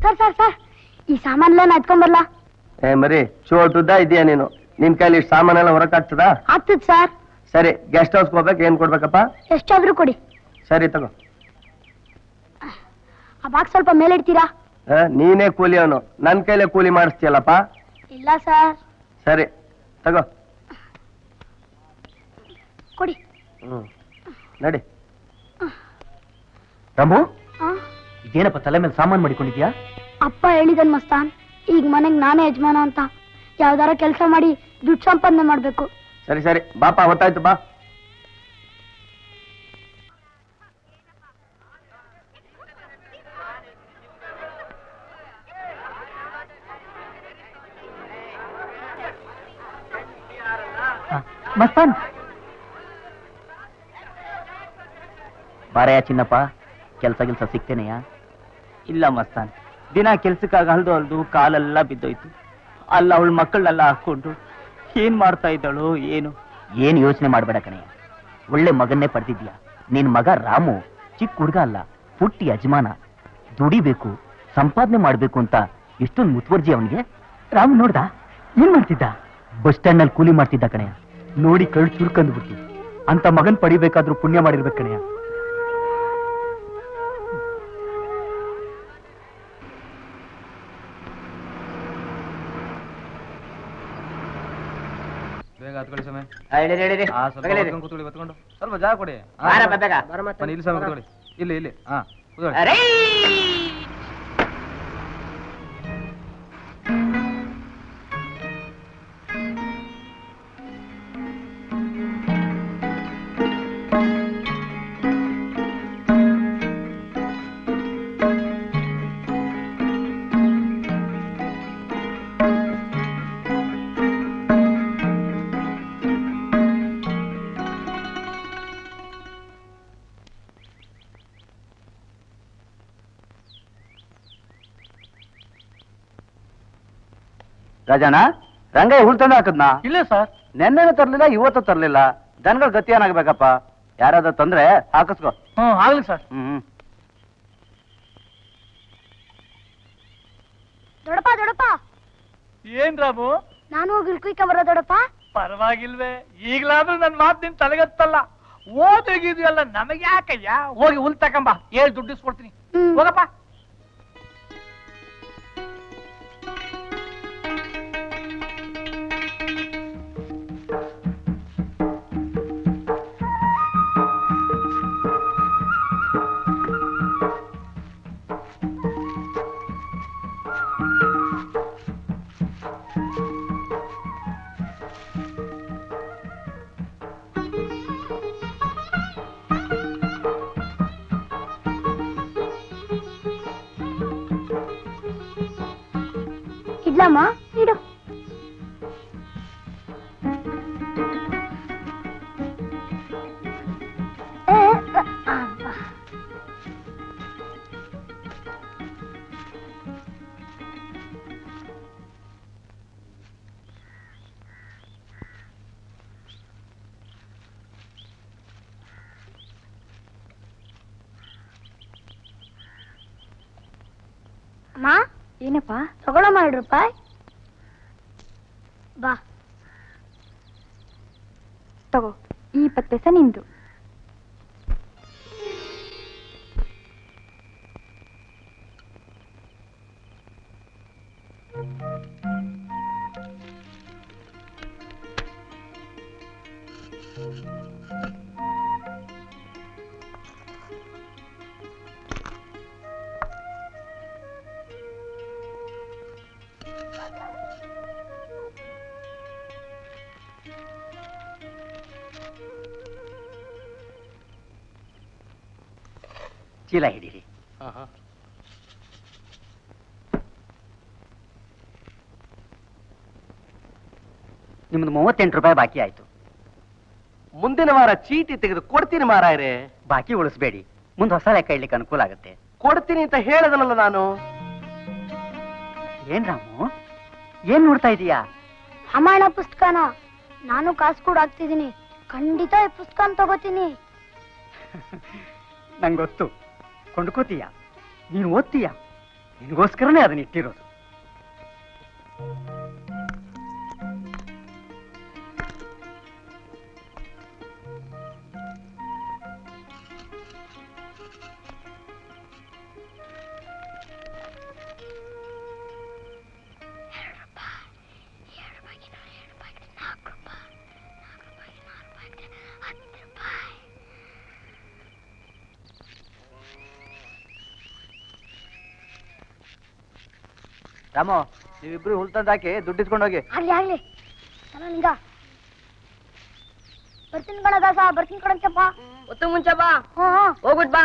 ಸರ್ ಸರ್ ಸರ್, ಈ ಸಾಮಾನೆಲ್ಲ ಎತ್ಕೊಂಡ್ಬರ್ಲಾ? ಮರಿ ಚೋಟುದ್ದ ಇದೆಯಾ ನೀನು? ನಿನ್ ಕೈಲಿ ಇಷ್ಟು ಸಾಮಾನೆಲ್ಲ ಹೊರಕಾಗ್ತದಾ? ಆಗ್ತದ ಸರ್. ಸರಿ, ಗೆಸ್ಟ್ ಹೌಸ್ ಹೋಗ್ಬೇಕು. ಏನ್ ಕೊಡ್ಬೇಕಪ್ಪ? ಎಷ್ಟಾದ್ರೂ ಕೊಡಿ. ಸರಿ ತಗೋ. ಆ ಬಾಕ್ಸ್ ಸ್ವಲ್ಪ ಮೇಲೆ ಇಡ್ತೀರಾ? ನೀನೇ ಕೂಲಿ ಅವನು, ನನ್ ಕೈಲೇ ಕೂಲಿ ಮಾಡಿಸ್ತೀಯಲ್ಲಪ್ಪ. ಇಲ್ಲ ಸರ್. ಸರಿ ತಗೋ, ಕೊಡಿ. ನಡಿ. ರಾಮು, ಇದೇನಪ್ಪ ತಲೆ ಮೇಲೆ ಸಾಮಾನು ಮಾಡಿಕೊಂಡಿದ್ಯಾ? ಅಪ್ಪ ಹೇಳಿದನ್ ಮಸ್ತಾನ್, ಈಗ ಮನೆಗ್ ನಾನೇ ಯಜಮಾನ ಅಂತ. ಯಾವ್ದಾರ ಕೆಲಸ ಮಾಡಿ ದುಡ್ಡು ಸಂಪಾದನೆ ಮಾಡ್ಬೇಕು. ಸರಿ ಸರಿ ಬಾಪ, ಹೊತ್ತಾಯ್ತು ಬಾ. ಮಸ್ತಾನ್, ಬಾರಯ್ಯ ಚಿನ್ನಪ್ಪ, ಕೆಲ್ಸ ಸಿಗ್ತೇನೆಯ? ಇಲ್ಲ ಮಸ್ತಾನ್, ದಿನ ಕೆಲ್ಸಕ್ಕಾಗ ಅಲ್ದು ಕಾಲೆಲ್ಲ ಬಿದ್ದೋಯ್ತು. ಅಲ್ಲ ಅವಳ ಮಕ್ಕಳನ್ನೆಲ್ಲ ಹಾಕೊಂಡು ಏನ್ ಮಾಡ್ತಾ ಇದ್ದಾಳು ಏನು? ಏನ್ ಯೋಚನೆ ಮಾಡ್ಬೇಡ ಕಣಯ್ಯ, ಒಳ್ಳೆ ಮಗನ್ನೇ ಪಡೆದಿದ್ಯಾ. ನಿನ್ ಮಗ ರಾಮು ಚಿಕ್ಕ ಹುಡುಗ ಅಲ್ಲ, ಪುಟ್ಟಿ ಯಜಮಾನ. ದುಡಿಬೇಕು, ಸಂಪಾದನೆ ಮಾಡ್ಬೇಕು ಅಂತ ಎಷ್ಟೊಂದು ಮುತುವರ್ಜಿ ಅವನಿಗೆ. ರಾಮು ನೋಡ್ದ ಏನ್ ಮಾಡ್ತಿದ್ದ? ಬಸ್ ಸ್ಟ್ಯಾಂಡ್ ನಲ್ಲಿ ಕೂಲಿ ಮಾಡ್ತಿದ್ದ ಕಣಯ್ಯ. ನೋಡಿ ಕಳ್ ಚುರುಕಂದು ಬಿಟ್ಟು, ಅಂತ ಮಗನ್ ಪಡಿಬೇಕಾದ್ರೂ ಪುಣ್ಯ ಮಾಡಿರ್ಬೇಕು ಕಣಯ್ಯ. ಬೇಗ ಹತ್ಕೊಳ್ಳಿ ಸಮಯ. ಕೂತ್ಕೊಂಡು ಸ್ವಲ್ಪ ಜಾಗ ಕೊಡಿ. ಇಲ್ಲಿ ಸಮಯ ಕೂತ್ಕೊಳ್ಳಿ. ಇಲ್ಲಿ ಹಾ ಕೂತ್ಕೊಳ್ಳಿ. ರಾಜಣ್ಣ, ರಂಗಯ್ಯ ಹುಲ್ ತಂದು ಹಾಕದ್ನಾ? ಇಲ್ಲ ಸರ್. ನೆನ್ನೆನೂ ತರ್ಲಿಲ್ಲ, ಇವತ್ತು ತರ್ಲಿಲ್ಲ. ಜನಗಳ ಗತಿ ಏನಾಗ್ಬೇಕಪ್ಪ? ಯಾರಾದ್ರೂ ತಂದ್ರೆ ಹಾಕಿಸ್ಕೋ. ಆಗ್ಲಿ ಸರ್. ದೊಡ್ಡಪ್ಪ ದೊಡ್ಡಪ್ಪ, ಏನ್ ರಾಮು? ನಾನು ಹೋಗಿ ಇಳ್ಕೊಯ್ಕ ಬರೋದೊಡಪ್ಪ. ಪರವಾಗಿಲ್ವೇ, ಈಗ್ಲಾದ್ರೂ ನನ್ ಮಾತು ನಿನ್ ತಲೆಗತ್ತಲ್ಲ. ಓದಿಗಿದೆಯಲ್ಲ ನಮಗೆ ಯಾಕಯ್ಯ? ಹೋಗಿ ಹುಲ್ ತಕೊಂಬ, 7 ದುಡ್ಡು ಇಸ್ಕೊಡ್ತೀನಿ. ಹೋಗಪ್ಪ. ಇಡ್ಲಮ್ಮ, ಇಡು. ಅಮ್ಮ, ಏನಪ್ಪ? ತಗೊಳಮ್ಮ 2 ರೂಪಾಯಿ. ಬಾ ತಗೋ, ಈ 20 ಪೈಸೆ ನಿಂದು. ಚೀಲ ಹಿಡೀರಿ. ನಿಮ್ದು 38 ರೂಪಾಯಿ ಬಾಕಿ ಆಯ್ತು. ಮುಂದಿನ ವಾರ ಚೀಟಿ ತೆಗೆದು ಕೊಡ್ತೀನಿ ಮಾರಾಯರೆ. ಬಾಕಿ ಉಳಿಸ್ಬೇಡಿ, ಮುಂದೆ ಹೊಸ ಲೆಕ್ಕ ಇಡ್ಲಿಕ್ಕೆ ಅನುಕೂಲ ಆಗುತ್ತೆ. ಕೊಡ್ತೀನಿ ಅಂತ ಹೇಳದನಲ್ಲ ನಾನು. ಏನ್ ರಾಮು, ಏನ್ ನೋಡ್ತಾ ಇದೀಯಾ? ರಾಮಾಯಣ ಪುಸ್ತಕನ ನಾನು ಕಾಸು ಕೂಡ ಹಾಕ್ತಿದ್ದೀನಿ. ಖಂಡಿತ ಈ ಪುಸ್ತಕ ತಗೋತೀನಿ. ನಂಗೆ ಗೊತ್ತು, ಕೊಂಡ್ಕೋತೀಯ, ನೀನು ಓದ್ತೀಯ, ನಿನ್ಗೋಸ್ಕರನೇ ಅದನ್ನ ಇಟ್ಟಿರೋದು. ರಾಮು, ನೀವಿಬ್ರು ಹುಲ್ ತಂದಾಕಿ ದುಡ್ಡು ಇಸ್ಕೊಂಡೋಗಿ. ಆಗ್ಲಿ ಆಗ್ಲಿ, ನಿಂಗ ಬರ್ತೀನಿ ಕಣ ದಾಸ, ಬರ್ತೀನಿ ಕಣಂಚಪ್ಪ. ಹೊತ್ತು ಮುಂಚೆ ಬಾ, ಹ್ಮ್ ಹೋಗ್ಬಿಟ್ ಬಾ.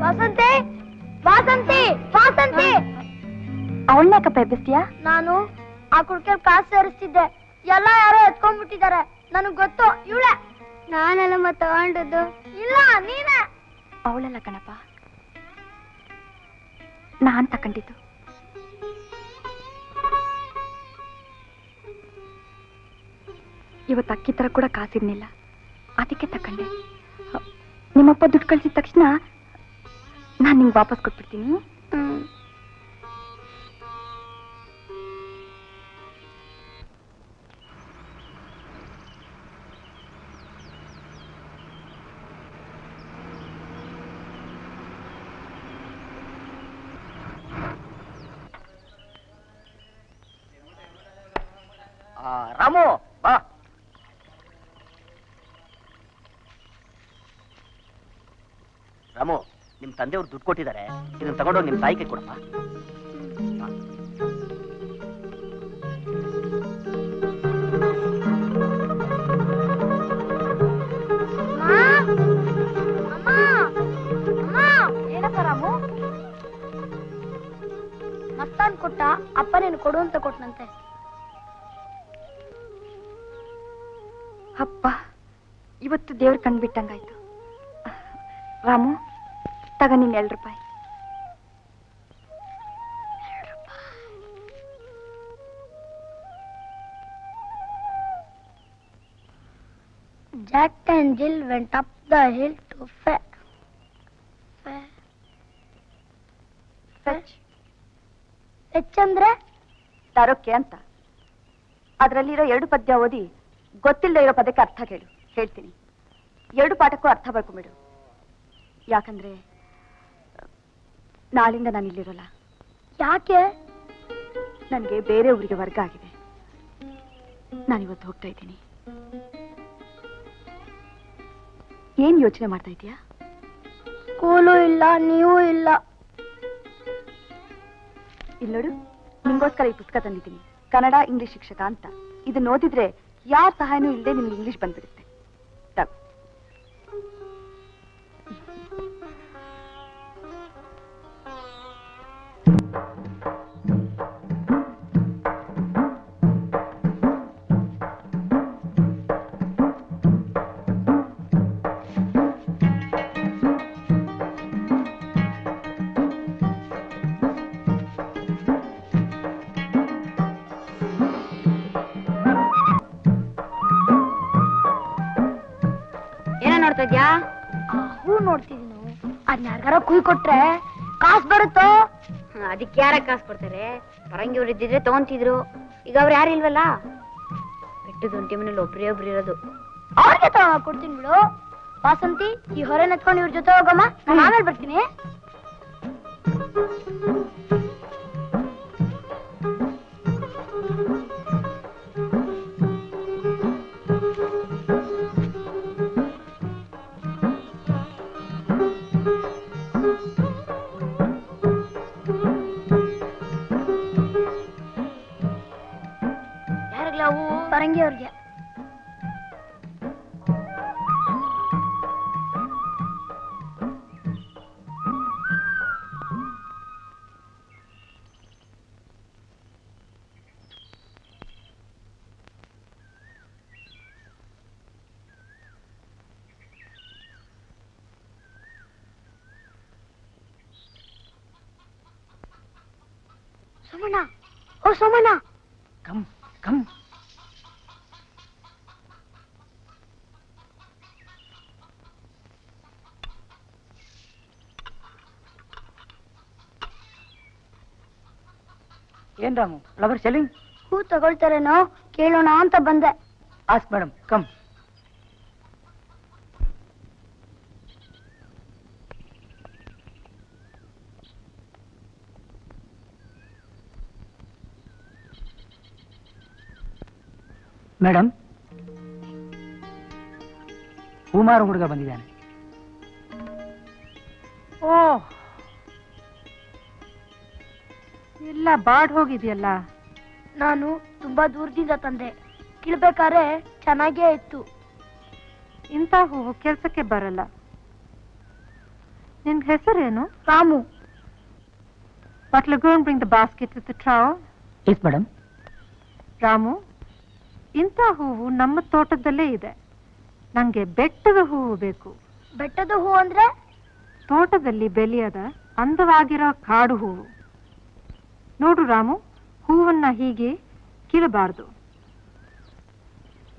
ವಾಸಂತಿ, ವಾಸಂತಿ, ವಾಸಂತಿ. ಅವಳನ್ಯಾಕಪ್ಪ ಎಬ್ಬಿಸ್ತೀಯಾ? ನಾನು ಆ ಕುಡ್ಕೆಲ್ ಕಾಸು ಸೇರಿಸ್ತಿದ್ದೆ, ಎಲ್ಲ ಯಾರೋ ಎತ್ಕೊಂಡ್ಬಿಟ್ಟಿದ್ದಾರೆ. ನನಗ್ ಗೊತ್ತು, ಇವಳೆ. ನಾನೆಲ್ಲ ತಗೊಂಡದ್ದು. ಇಲ್ಲ, ನೀನೇ. ಅವಳಲ್ಲ ಕಣಪ್ಪ, ನಾನ್ ತಕೊಂಡಿದ್ದು. ಇವತ್ತು ಅಕ್ಕಿ ತರ ಕೂಡ ಕಾಸಿರ್ಲಿಲ್ಲ, ಅದಕ್ಕೆ ತಕೊಂಡೆ. ನಿಮ್ಮಪ್ಪ ದುಡ್ಡು ಕಳ್ಸಿದ ತಕ್ಷಣ ನಾನು ನಿಂಗೆ ವಾಪಸ್ ಕೊಟ್ಬಿಡ್ತೀನಿ. ರಾಮು ಬಾ. ರಾಮು, ನಿಮ್ ತಂದೆಯವ್ರು ದುಡ್ಡು ಕೊಟ್ಟಿದ್ದಾರೆ, ಇದನ್ನ ತಗೊಂಡೋಗಿ ನಿಮ್ ತಾಯಿಗೆ ಕೊಡಪ್ಪ. ಅಂತ ಕೊಟ್ಟ, ಅಪ್ಪ ನೀನು ಕೊಡು ಅಂತ ಕೊಟ್ಟನಂತೆ. ಅಪ್ಪ ಇವತ್ತು ದೇವ್ರ ಕಂಡ್ಬಿಟ್ಟಂಗಾಯ್ತು. ರಾಮು, ತಗ ನಿನ್ 2 ರೂಪಾಯಿ. Jack and Jill went up the hill to fetch ಅಂದ್ರೆ ತರೋಕೆ ಅಂತ. ಅದರಲ್ಲಿರೋ 2 ಪದ್ಯ ಓದಿ ಗೊತ್ತಿಲ್ಲದೆ ಇರೋ ಪದಕ್ಕೆ ಅರ್ಥ ಹೇಳ್ತೀನಿ. 2 ಪಾಠಕ್ಕೂ ಅರ್ಥ ಬರ್ಕೊಂಬಿಡು. ಯಾಕಂದ್ರೆ ನಾಳಿಂದ ನಾನು ಇಲ್ಲಿರೋಲ್ಲ. ಯಾಕೆ? ನನಗೆ ಬೇರೆ ಊರಿಗೆ ವರ್ಗ ಆಗಿದೆ. ನಾನಿವತ್ತು ಹೋಗ್ತಾ ಇದ್ದೀನಿ. ಏನ್ ಯೋಚನೆ ಮಾಡ್ತಾ ಇದೀಯಾ? ಸ್ಕೂಲು ಇಲ್ಲ, ನೀವು ಇಲ್ಲ. ಇಲ್ಲೋಡು, ನಿಂಗೋಸ್ಕರ ಈ ಪುಸ್ತಕ ತಂದಿದ್ದೀನಿ. ಕನ್ನಡ ಇಂಗ್ಲಿಷ್ ಶಿಕ್ಷಕ ಅಂತ. ಇದನ್ನ ಓದಿದ್ರೆ ಯಾರ ಸಹಾಯನೂ ಇಲ್ಲದೆ ನಿಮ್ಗೆ ಇಂಗ್ಲಿಷ್ ಬಂದ್ಬಿಡುತ್ತೆ. ಹೂ ನೋಡ್ತಿದೀನಿ. ಅದ್ನ ಯಾರಿಗಾರ ಕುಯ್ ಕೊಟ್ರೆ ಕಾಸು ಬರುತ್ತೋ? ಅದಕ್ಕೆ ಯಾರ ಕಾಸು ಕೊಡ್ತಾರೆ? ಪರಂಗಿಯವ್ರು ಇದ್ದಿದ್ರೆ ತಗೊಂತಿದ್ರು. ಈಗ ಅವ್ರು ಯಾರು ಇಲ್ವಲ್ಲ. ಬೆಟ್ಟದ ಒಂಟಿ ಮನೇಲಿ ಒಬ್ರು ಇರೋದು. ಅವ್ರಿಗೆ ಕೊಡ್ತೀನಿ ಬಿಡು. ವಾಸಂತಿ, ಈ ಹೊರೆ ನೆತ್ಕೊಂಡು ಇವ್ರ ಜೊತೆ ಹೋಗಮ್ಮ. ನಾನು ಆಮೇಲೆ ಬರ್ತೀನಿ. ಪರಂಗಿ ಅವ್ರಿಗೆ. ಸೋಮಣ್ಣ, ಓ ಸೋಮಣ್ಣ, ಕಮ್ ಕಮ್. ಏನ್ ರಾಮು, ಫ್ಲವರ್ ಸೆಲ್ಲಿಂಗ್? ಹೂ ತಗೊಳ್ತಾರೇನೋ ಕೇಳೋಣ ಅಂತ ಬಂದೆ. Ask madam, come. ಮೇಡಮ್, ಹೂಮಾರು ಹುಡುಗ ಬಂದಿದ್ದಾನೆ. ಓ, ಎಲ್ಲ ಬಾಡ್ ಹೋಗಿದೆಯಲ್ಲ. ನಾನು ತುಂಬಾ ದೂರದಿಂದ ತಂದೆ. ಕಿಳ್ಬೇಕಾದ್ರೆ ಚೆನ್ನಾಗೇ ಇತ್ತು. ಇಂಥ ಹೂವು ಕೆಲ್ಸಕ್ಕೆ ಬರಲ್ಲ. ನಿನ್ ಹೆಸರೇನು? Ramu. But Lagoon bring the basket with the trowel. Yes, madam. Ramu, ಇಂಥ ಹೂವು ನಮ್ಮ ತೋಟದಲ್ಲೇ ಇದೆ. ನಂಗೆ ಬೆಟ್ಟದ ಹೂವು ಬೇಕು. ಬೆಟ್ಟದ ಹೂ ಅಂದ್ರೆ? ತೋಟದಲ್ಲಿ ಬೆಳೆಯದ ಅಂದವಾಗಿರೋ ಕಾಡು ಹೂವು. ನೋಡು ರಾಮು, ಹೂವನ್ನ ಹೀಗೆ ಕೀಳಬಾರ್ದು.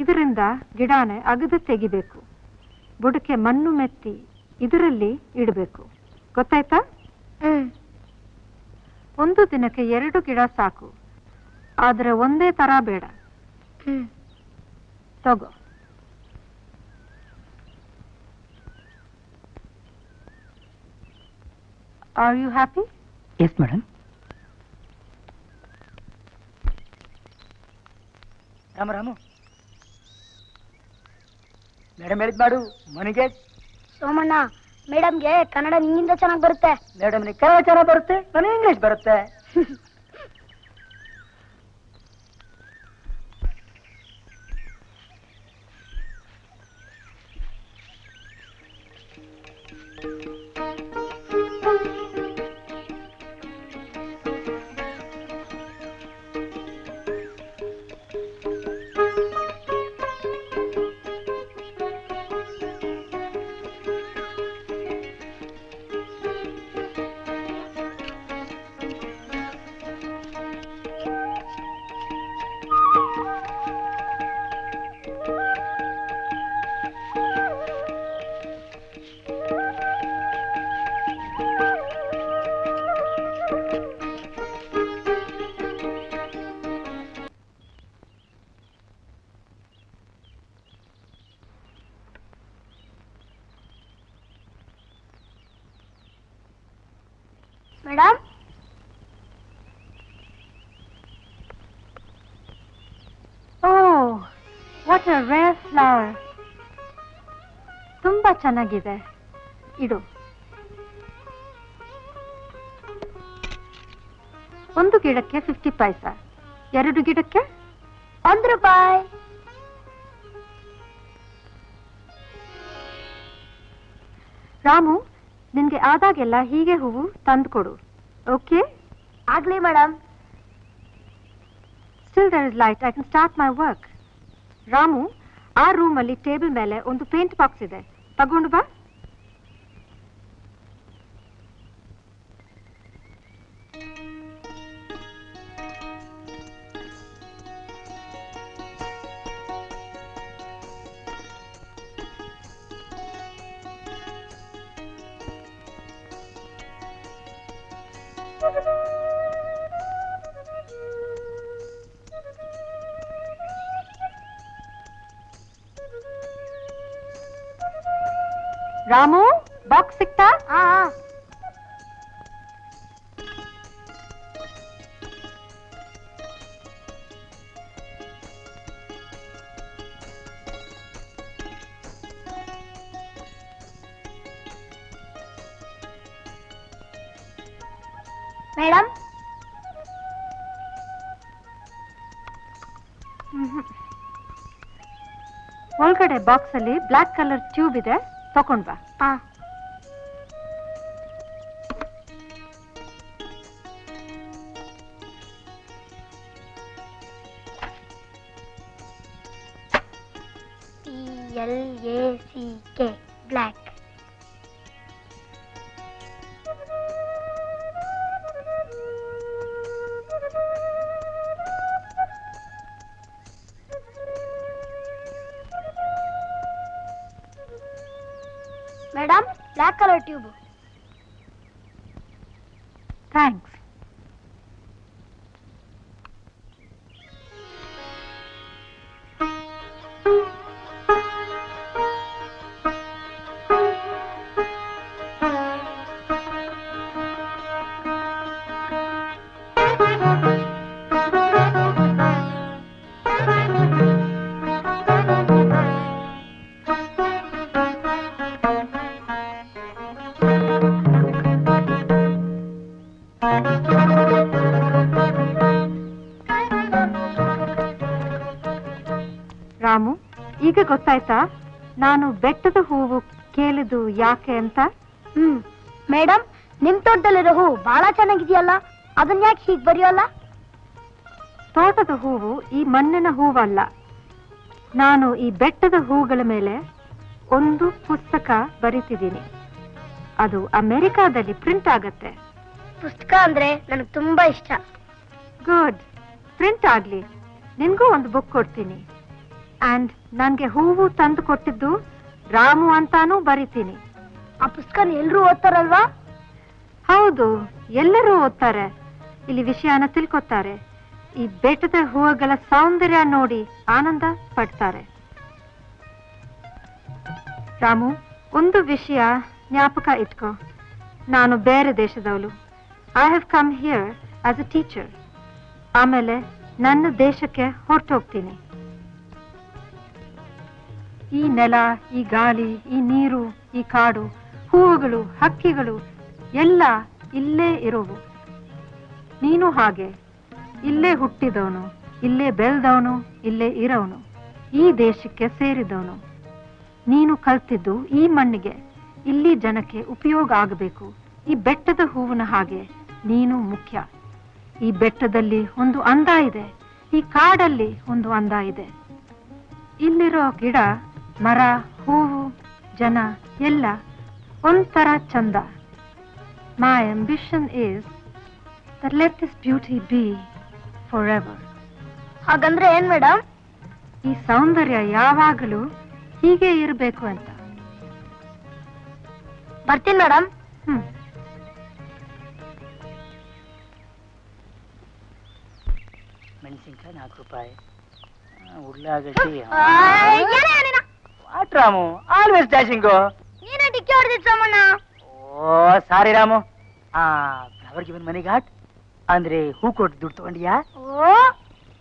ಇದರಿಂದ ಗಿಡಾನೆ ಅಗದು ತೆಗಿಬೇಕು. ಬುಡಕ್ಕೆ ಮಣ್ಣು ಮೆತ್ತಿ ಇದರಲ್ಲಿ ಇಡಬೇಕು. ಗೊತ್ತಾಯ್ತಾ? ಒಂದು ದಿನಕ್ಕೆ 2 ಗಿಡ ಸಾಕು. ಆದ್ರೆ ಒಂದೇ ತರ ಬೇಡ. ತಗೋ. Are you happy? Yes, madam. Ramu, madam ಹೇಳಿದ್ ಮಾಡು. ಮನೆಗೆ ಸೋಮಣ್ಣ, ಮೇಡಮ್ಗೆ ಕನ್ನಡ ನಿಂಗಿಂದ ಚೆನ್ನಾಗಿ ಬರುತ್ತೆ. ಮೇಡಮ್ಗೆ ಕನ್ನಡ ಚೆನ್ನಾಗಿ ಬರುತ್ತೆ, ನನಗೆ ಇಂಗ್ಲಿಷ್ ಬರುತ್ತೆ. Madam Oh, what a rare flower. ತುಂಬಾ ಚೆನ್ನಾಗಿದೆ. ಇಡು. ಒಂದು ಗಿಡಕ್ಕೆ 50 ಪೈಸಾ, 2 ಗಿಡಕ್ಕೆ 1 ರೂಪಾಯಿ. ರಾಮು, ನಿನ್ಗೆ ಆದಾಗೆಲ್ಲ ಹೀಗೆ ಹೂವು ತಂದು ಕೊಡು. ಓಕೆ? ಆಗ್ಲಿ madam. Still there is light. I can start my work. Ramu, ಆ ರೂಮಲ್ಲಿ ಟೇಬಲ್ ಮೇಲೆ ಒಂದು ಪೇಂಟ್ ಬಾಕ್ಸ್ ಇದೆ, ತಗೊಂಡು ಬಾ. ರಾಮು, ಬಾಕ್ಸ್ ಸಿಕ್ತಾ? ಮೇಡಮ್, ಒಳಗಡೆ ಬಾಕ್ಸ್ ಅಲ್ಲಿ ಬ್ಲಾಕ್ ಕಲರ್ ಟ್ಯೂಬ್ ಇದೆ, ತಕೊಂಡ್ ಬಾ. PLACK black. Madam, black colour tube. Thanks. Ramu, ಈಗ ಗೊತ್ತಾಯ್ತಾ ನಾನು ಬೆಟ್ಟದ ಹೂವು ಕೇಳಿದು ಯಾಕೆ ಅಂತ? ಮೇಡಮ್, ನಿಮ್ ತೋಟದಲ್ಲಿರೋ ಹೂ ಬಹಳ ಚೆನ್ನಾಗಿದೆಯಲ್ಲ, ಅದನ್ನ ಯಾಕೆ ಹೀಗೆ ಬರೆಯೋಲ್ಲ? ತೋಟದ ಹೂವು ಈ ಮಣ್ಣಿನ ಹೂವಲ್ಲ. ನಾನು ಈ ಬೆಟ್ಟದ ಹೂಗಳ ಮೇಲೆ ಒಂದು ಪುಸ್ತಕ ಬರೀತಿದ್ದೀನಿ. ಅದು ಅಮೆರಿಕಾದಲ್ಲಿ ಪ್ರಿಂಟ್ ಆಗತ್ತೆ. ಪುಸ್ತಕ ಅಂದ್ರೆ ನನಗೆ ತುಂಬಾ ಇಷ್ಟ. ಗುಡ್, ಪ್ರಿಂಟ್ ಆಗ್ಲಿ. ನಿನ್ಗೂ ಒಂದು ಬುಕ್ ಕೊಡ್ತೀನಿ. ಅಂಡ್ ನನ್ಗೆ ಹೂವು ತಂದು ಕೊಟ್ಟಿದ್ದು ರಾಮು ಅಂತಾನೂ ಬರೀತೀನಿ. ಆ ಪುಸ್ತಕನ ಎಲ್ರೂ ಓದ್ತಾರಲ್ವಾ? ಹೌದು, ಎಲ್ಲರೂ ಓದ್ತಾರೆ. ಇಲ್ಲಿ ವಿಷಯನ ತಿಳ್ಕೊತಾರೆ. ಈ ಬೆಟ್ಟದ ಹೂವುಗಳ ಸೌಂದರ್ಯ ನೋಡಿ ಆನಂದ ಪಡ್ತಾರೆ. ರಾಮು, ಒಂದು ವಿಷಯ ಜ್ಞಾಪಕ ಇಟ್ಕೋ. ನಾನು ಬೇರೆ ದೇಶದವಳು. I have come here as a teacher. ಆಮೇಲೆ ನನ್ನ ದೇಶಕ್ಕೆ ಹೊರಟೋಗ್ತೀನಿ. ಈ ನೆಲ, ಈ ಗಾಳಿ, ಈ ನೀರು, ಈ ಕಾಡು, ಹೂವುಗಳು, ಹಕ್ಕಿಗಳು ಎಲ್ಲ ಇಲ್ಲೇ ಇರೋವು. ನೀನು ಹಾಗೆ ಇಲ್ಲೇ ಹುಟ್ಟಿದವನು, ಇಲ್ಲೇ ಬೆಳೆದವನು, ಇಲ್ಲೇ ಇರೋನು, ಈ ದೇಶಕ್ಕೆ ಸೇರಿದವನು. ನೀನು ಕಲ್ತಿದ್ದು ಈ ಮಣ್ಣಿಗೆ, ಇಲ್ಲಿ ಜನಕ್ಕೆ ಉಪಯೋಗ ಆಗಬೇಕು. ಈ ಬೆಟ್ಟದ ಹೂವಿನ ಹಾಗೆ ನೀನು ಮುಖ್ಯ. ಈ ಬೆಟ್ಟದಲ್ಲಿ ಒಂದು ಅಂದ ಇದೆ, ಈ ಕಾಡಲ್ಲಿ ಒಂದು ಅಂದ ಇದೆ. ಇಲ್ಲಿರೋ ಗಿಡ, ಮರ, ಹೂವು, ಜನ ಎಲ್ಲ ಒಂಥರ ಚಂದ. My ambition is that let this beauty be forever. ಹಾಗಂದ್ರೆ ಏನ್ ಮೇಡಮ್? ಈ ಸೌಂದರ್ಯ ಯಾವಾಗಲೂ ಹೀಗೆ ಇರಬೇಕು ಅಂತ. ಬರ್ತೀನಿ ಮೇಡಮ್. ಮೆಣಸಿನ್ಕಾಯಿ 4 ರೂಪಾಯಿ, ಉಳ್ಳಾಗಡ್ಡಿ. What Ramu, always dashing. ನೀನೇ ಡಿಕ್ಕಿ ಹೊಡೆದಿತ್ತು Somanna. Oh sorry Ramu. Flower given money got ಅಂದ್ರೆ ಹೂ ಕೊಟ್ಟು ದುಡ್ಡು ತಗೊಂಡಿಯಾ? Oh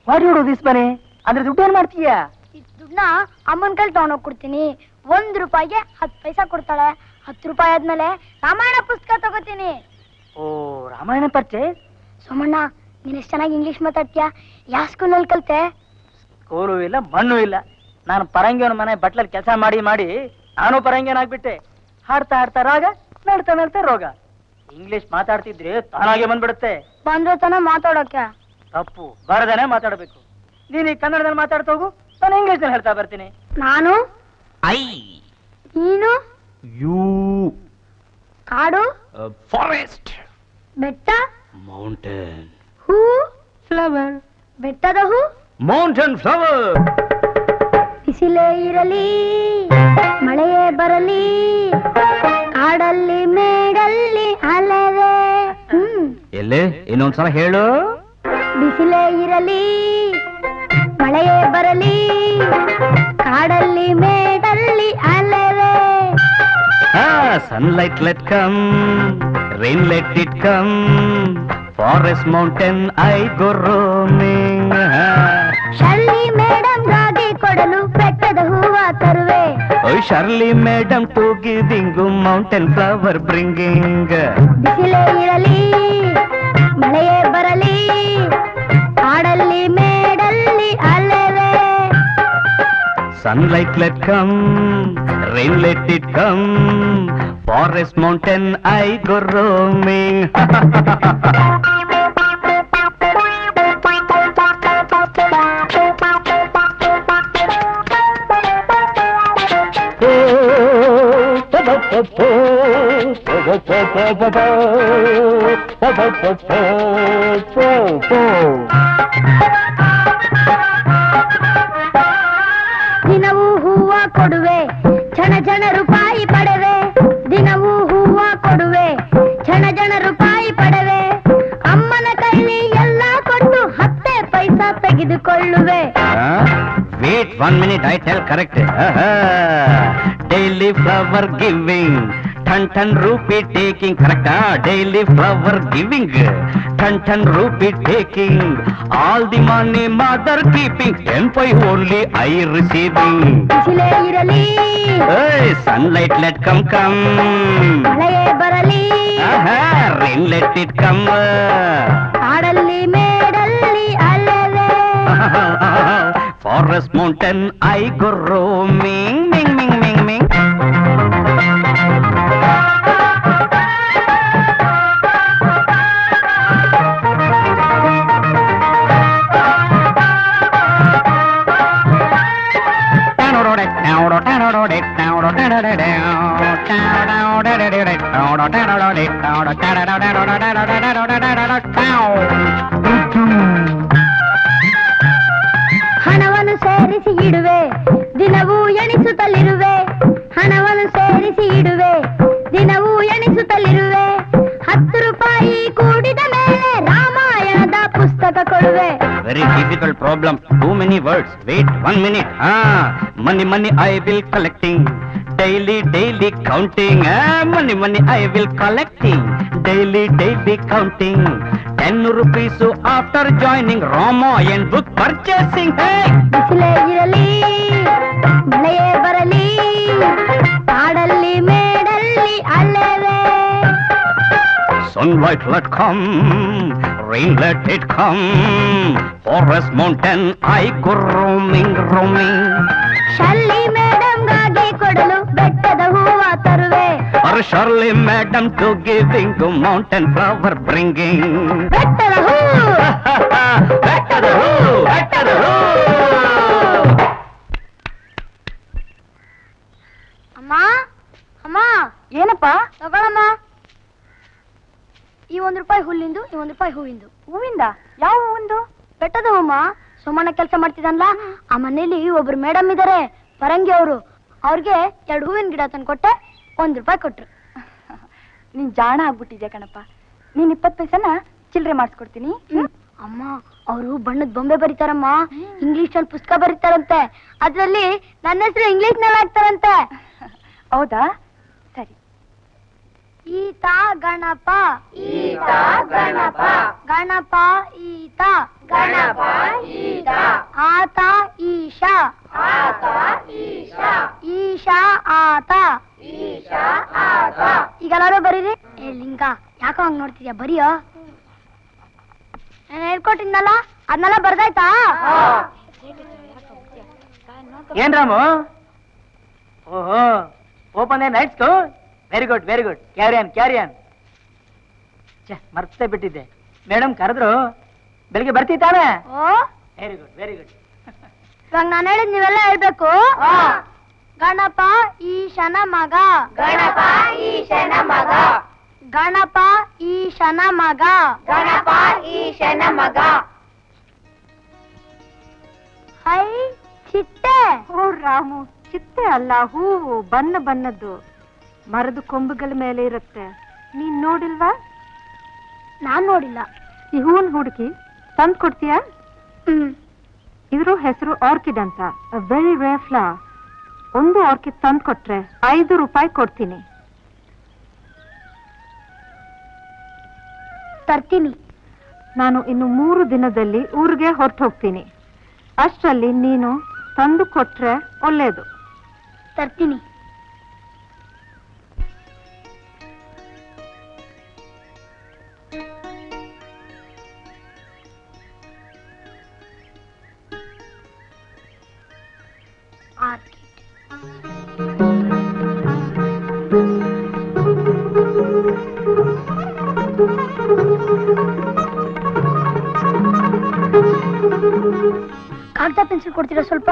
what you do this money? ಅಂದ್ರೆ ದುಡ್ಡು ಏನ್ ಮಾಡ್ತೀಯಾ? ಈ ದುಡ್ಡನ್ನ ಅಮ್ಮನ ಕೈಲಿ ತಗೊಂಡೋಗಿ ಕೊಡ್ತೀನಿ. 1 ರೂಪಾಯಿಗೆ 10 ಪೈಸಾ ಕೊಡ್ತಾಳೆ. 10 ರೂಪಾಯಿ ಆದ್ಮೇಲೆ ರಾಮಾಯಣ ಪುಸ್ತಕ ತಗೋತೀನಿ. ಓ ರಾಮಾಯಣ ಪರ್ಚೇಸ್. ಸೋಮಣ್ಣ, ನೀನ್ ಎಷ್ಟು ಚೆನ್ನಾಗಿ ಇಂಗ್ಲಿಷ್ ಮಾತಾಡ್ತೀಯಾ? ಯಾವ ಸ್ಕೂಲಲ್ಲಿ ಕಲ್ತೆ? ಸ್ಕೂಲು ಇಲ್ಲ, ಮಣ್ಣು ಇಲ್ಲ. ನಾನು ಪರಂಗಿಯವನ ಮನೆ ಬಟ್ಲಲ್ಲಿ ಕೆಲಸ ಮಾಡಿ ಮಾಡಿ ನಾನು ಪರಂಗಿಯನಾಗ್ಬಿಟ್ಟೆ. ಹಾಡ್ತಾ ಹಾಡ್ತಾ ರಾಗ, ನಡ್ತಾ ನಡ್ತಾ ರೋಗ. ಇಂಗ್ಲಿಷ್ ಮಾತಾಡ್ತಿದ್ರೆ ತಾನಾಗೆ ಬಂದ್ಬಿಡುತ್ತೆ. ಬಂದ್ರೆ ತಾನೇ ಮಾತಾಡೋಕೆ. ತಪ್ಪು, ಬರದೇನೆ ಮಾತಾಡಬೇಕು. ನೀನು ಈ ಕನ್ನಡದಲ್ಲಿ ಮಾತಾಡ್ತಾ ಹೋಗು, ನಾನು ಇಂಗ್ಲಿಷ್ ನಲ್ಲಿ ಹೇಳ್ತಾ ಬರ್ತೀನಿ. ನಾನು ಐ, ನೀನು ಯು, ಕಾಡು, ಫಾರೆಸ್ಟ್, ಬೆಟ್ಟ, ಮೌಂಟೇನ್, ಹೂ, ಫ್ಲವರ್, ಬೆಟ್ಟದ ಹೂ, ಮೌಂಟೇನ್ ಫ್ಲವರ್. ಬಿಸಿಲೇ ಇರಲಿ, ಮಳೆಯೇ ಬರಲಿ, ಕಾಡಲ್ಲಿ ಮೇಡಲ್ಲಿ ಅಲೆವೆ. ಎಲ್ಲೇ ಇನ್ನೊಂದ್ಸಲ ಹೇಳು. ಬಿಸಿಲೇ ಇರಲಿ, ಮಳೆಯೇ ಬರಲಿ, ಕಾಡಲ್ಲಿ ಮೇಡಲ್ಲಿ ಅಲೆವೆ. Sunlight let come, rain let it come, forest mountain I go roaming. Shirley madam ಗಾಗಿ ಕೊಡಲು ಬೆಟ್ಟದ ಹೂವ ತರುವೆ. ಓಯ್ Shirley madam to giving mountain flower bringing. ಬಿಸಿಲೇ ಇರಲಿ, ಮಳೆಯೇ ಬರಲಿ, ಕಾಡಲ್ಲಿ ಮೇಡಲ್ಲಿ ಅಲೆವೆ. Sunlight let come, rain let it come, forest mountain I go roaming. ದಿನವೂ ಹೂವ ಕೊಡುವೆ, ಜನ ಜನ ರೂಪಾಯಿ ಪಡೆವೆ. ದಿನವೂ ಹೂವ ಕೊಡುವೆ, ಜನ ಜನ ರೂಪಾಯಿ ಪಡೆವೆ. ಅಮ್ಮನ ಕೈಲಿ ಎಲ್ಲ ಕೊಟ್ಟು 10 ಪೈಸಾ ತೆಗೆದುಕೊಳ್ಳುವೆ. Wait 1 minute, I tell correct. Daily flower giving, ton rupee taking, correct? Daily flower giving, ton rupee taking, all the money mother keeping, 10 pai only I receiving. ಬಿಸಿಲೇ ಇರಲಿ, Hey, sunlight let come. ಮಳೆಯೇ ಬರಲಿ, Rain let it come. ಕಾಡಲ್ಲಿ ಮೇಡಲ್ಲಿ ಅಲೆವೆ. Forest mountain I go roaming, ming ming ming ming. ಹಣವನ್ನು ಸೇರಿಸಿ ಇಡುವೆ, ದಿನವೂ ಎಣಿಸುತ್ತಲಿರುವೆ. ಹಣವನ್ನು ಸೇರಿಸಿ ಇಡುವೆ, ದಿನವೂ ಎಣಿಸುತ್ತಲಿರುವೆ. 10 ರೂಪಾಯಿ ಕೂಡಿದ ಮೇಲೆ ರಾಮಾಯಣದ ಪುಸ್ತಕ ಕೊಡುವೆ. Very difficult problem, too many words. Wait 1 minute. Money I will collecting, daily counting. Money I will collecting, daily counting. 10 rupees after joining Ramayan book purchasing. Hey! ಬಿಸಿಲೇ ಇರಲಿ, ಮಳೆಯೇ ಬರಲಿ, ಕಾಡಲ್ಲಿ ಮೇಡಲ್ಲಿ ಅಲೆವೆ. Sunlight let come, rain let it come, forest mountain I go roaming. Shirley madam ಗಾಗಿ ಕೊಡಲು ಬೆಟ್ಟದ ಹೂವ ತರುವೆ. Or Shirley madam to giving to mountain flower bringing. ಬೆಟ್ಟದ ಹೂ, ಬೆಟ್ಟದ ಹೂ. ಅಮ್ಮ ಅಮ್ಮ, ಏನಪ್ಪ? ತಗೊಳಮ್ಮ. ಈ 1 ರೂಪಾಯಿ ಹುಲ್ಲಿಂದು, ಈ 1 ರೂಪಾಯಿ ಹೂವಿಂದು. ಹೂವಿಂದ? ಯಾವ ಹೂವಿಂದು? ಬೆಟ್ಟದ ಹೂಮ್ಮ. ಸೋಮಣ್ಣ ಕೆಲಸ ಮಾಡ್ತಿದ್ದಲ್ಲ, ಆ ಮನೇಲಿ ಒಬ್ರು ಮೇಡಮ್ ಇದಾರೆ, ಪರಂಗಿ ಅವರು. ಅವ್ರಿಗೆ 2 ಹೂವಿನ ಗಿಡ ತಂದು ಕೊಟ್ಟೆ, 1 ರೂಪಾಯಿ ಕೊಟ್ರು. ನೀನ್ ಜಾಣ ಆಗ್ಬಿಟ್ಟಿದ್ಯಾ ಕಣಪ್ಪ. ನೀನ್ 20 ಪೈಸನ ಚಿಲ್ಲರೆ ಮಾಡಿಸ್ಕೊಡ್ತೀನಿ. ಅಮ್ಮ, ಅವರು ಬಣ್ಣದ ಬೊಂಬೆ ಬರೀತಾರಮ್ಮ, ಇಂಗ್ಲಿಷ್ ಅಲ್ಲಿ ಪುಸ್ತಕ ಬರೀತಾರಂತೆ. ಅದ್ರಲ್ಲಿ ನನ್ನ ಹೆಸರು ಇಂಗ್ಲಿಷ್ ನಲ್ಲಿ ಹಾಕ್ತಾರಂತೆ. ಹೌದಾ? ಸರಿ. ಈತ ಗಣಪ ಈತ ಗಣಪ ಗಣಪ ಈತ ಗಣಪ ಈತ ಆತ ಈಶ ಆತ ಈಶ ಈಶ ಆತ ಈಶ ಆತ ಈಗೆಲ್ಲಾರು ಬರೀರಿ. ಏ ಲಿಂಗ ಯಾಕೋ ಹಂಗ್ ನೋಡ್ತಿದ್ಯಾ ಬರೀಯೋ. ನಾನು ಹೇಳ್ಕೊಟ್ಟಿದ್ನಲ್ಲ ಅದನ್ನೆಲ್ಲ ಬರ್ದಾಯ್ತಾ? ಏನ್ ರಾಮು? ಓಹೋ open a nights very good very good. ಕ್ಯಾರಿಯನ್. ಮರ್ತೇ ಬಿಟ್ಟಿದ್ದೆ. ಮೇಡಮ್ ಕರೆದ್ರು ಬೆಳಿಗ್ಗೆ ಬರ್ತಿದ್ದಾನೆ. ಓ ವೆರಿ ಗುಡ್. ಇವಾಗ ನಾನು ಹೇಳಿದ್ ನೀವೆಲ್ಲ ಹೇಳ್ಬೇಕು. ಗಣಪ ಈಶನ ಮಗ ಗಣಪ ಈಶನ ಮಗ ಗಣಪ ಈಶನ ಮಗ ಗಣಪ ಈಶನ ಮಗ ಹೈ ಚಿಟ್ಟೆ. ಓ ರಾಮು, ಚಿಟ್ಟೆ ಅಲ್ಲ, ಹೂವು ಬಣ್ಣ ಬಣ್ಣದ್ದು ಮರದ ಕೊಂಬುಗಳ ಮೇಲೆ ಇರುತ್ತೆ. ನೀನ್ ನೋಡಿಲ್ವಾ? ನಾನ್ ನೋಡಿಲ್ಲ. ಈ ಹೂವನ್ ಹುಡುಕಿ ತಂದ್ ಕೊಡ್ತೀಯಾ? ಇದ್ರ ಹೆಸರು ಆರ್ಕಿಡ್ ಅಂತ. Very rare flower. ಒಂದು ಆರ್ಕಿಡ್ ತಂದ್ ಕೊಟ್ರೆ 5 ರೂಪಾಯಿ ಕೊಡ್ತೀನಿ. ತರ್ತೀನಿ. ನಾನು ಇನ್ನು 3 ದಿನದಲ್ಲಿ ಊರಿಗೆ ಹೊರಟು ಹೋಗ್ತೀನಿ. ಅಷ್ಟರಲ್ಲಿ ನೀನು ತಂದು ಕೊಟ್ರೆ ಒಳ್ಳೇದು. ತರ್ತೀನಿ. ಕಾಗದ ಪೆನ್ಸಿಲ್ ಕೊಡ್ತೀರಾ ಸ್ವಲ್ಪ?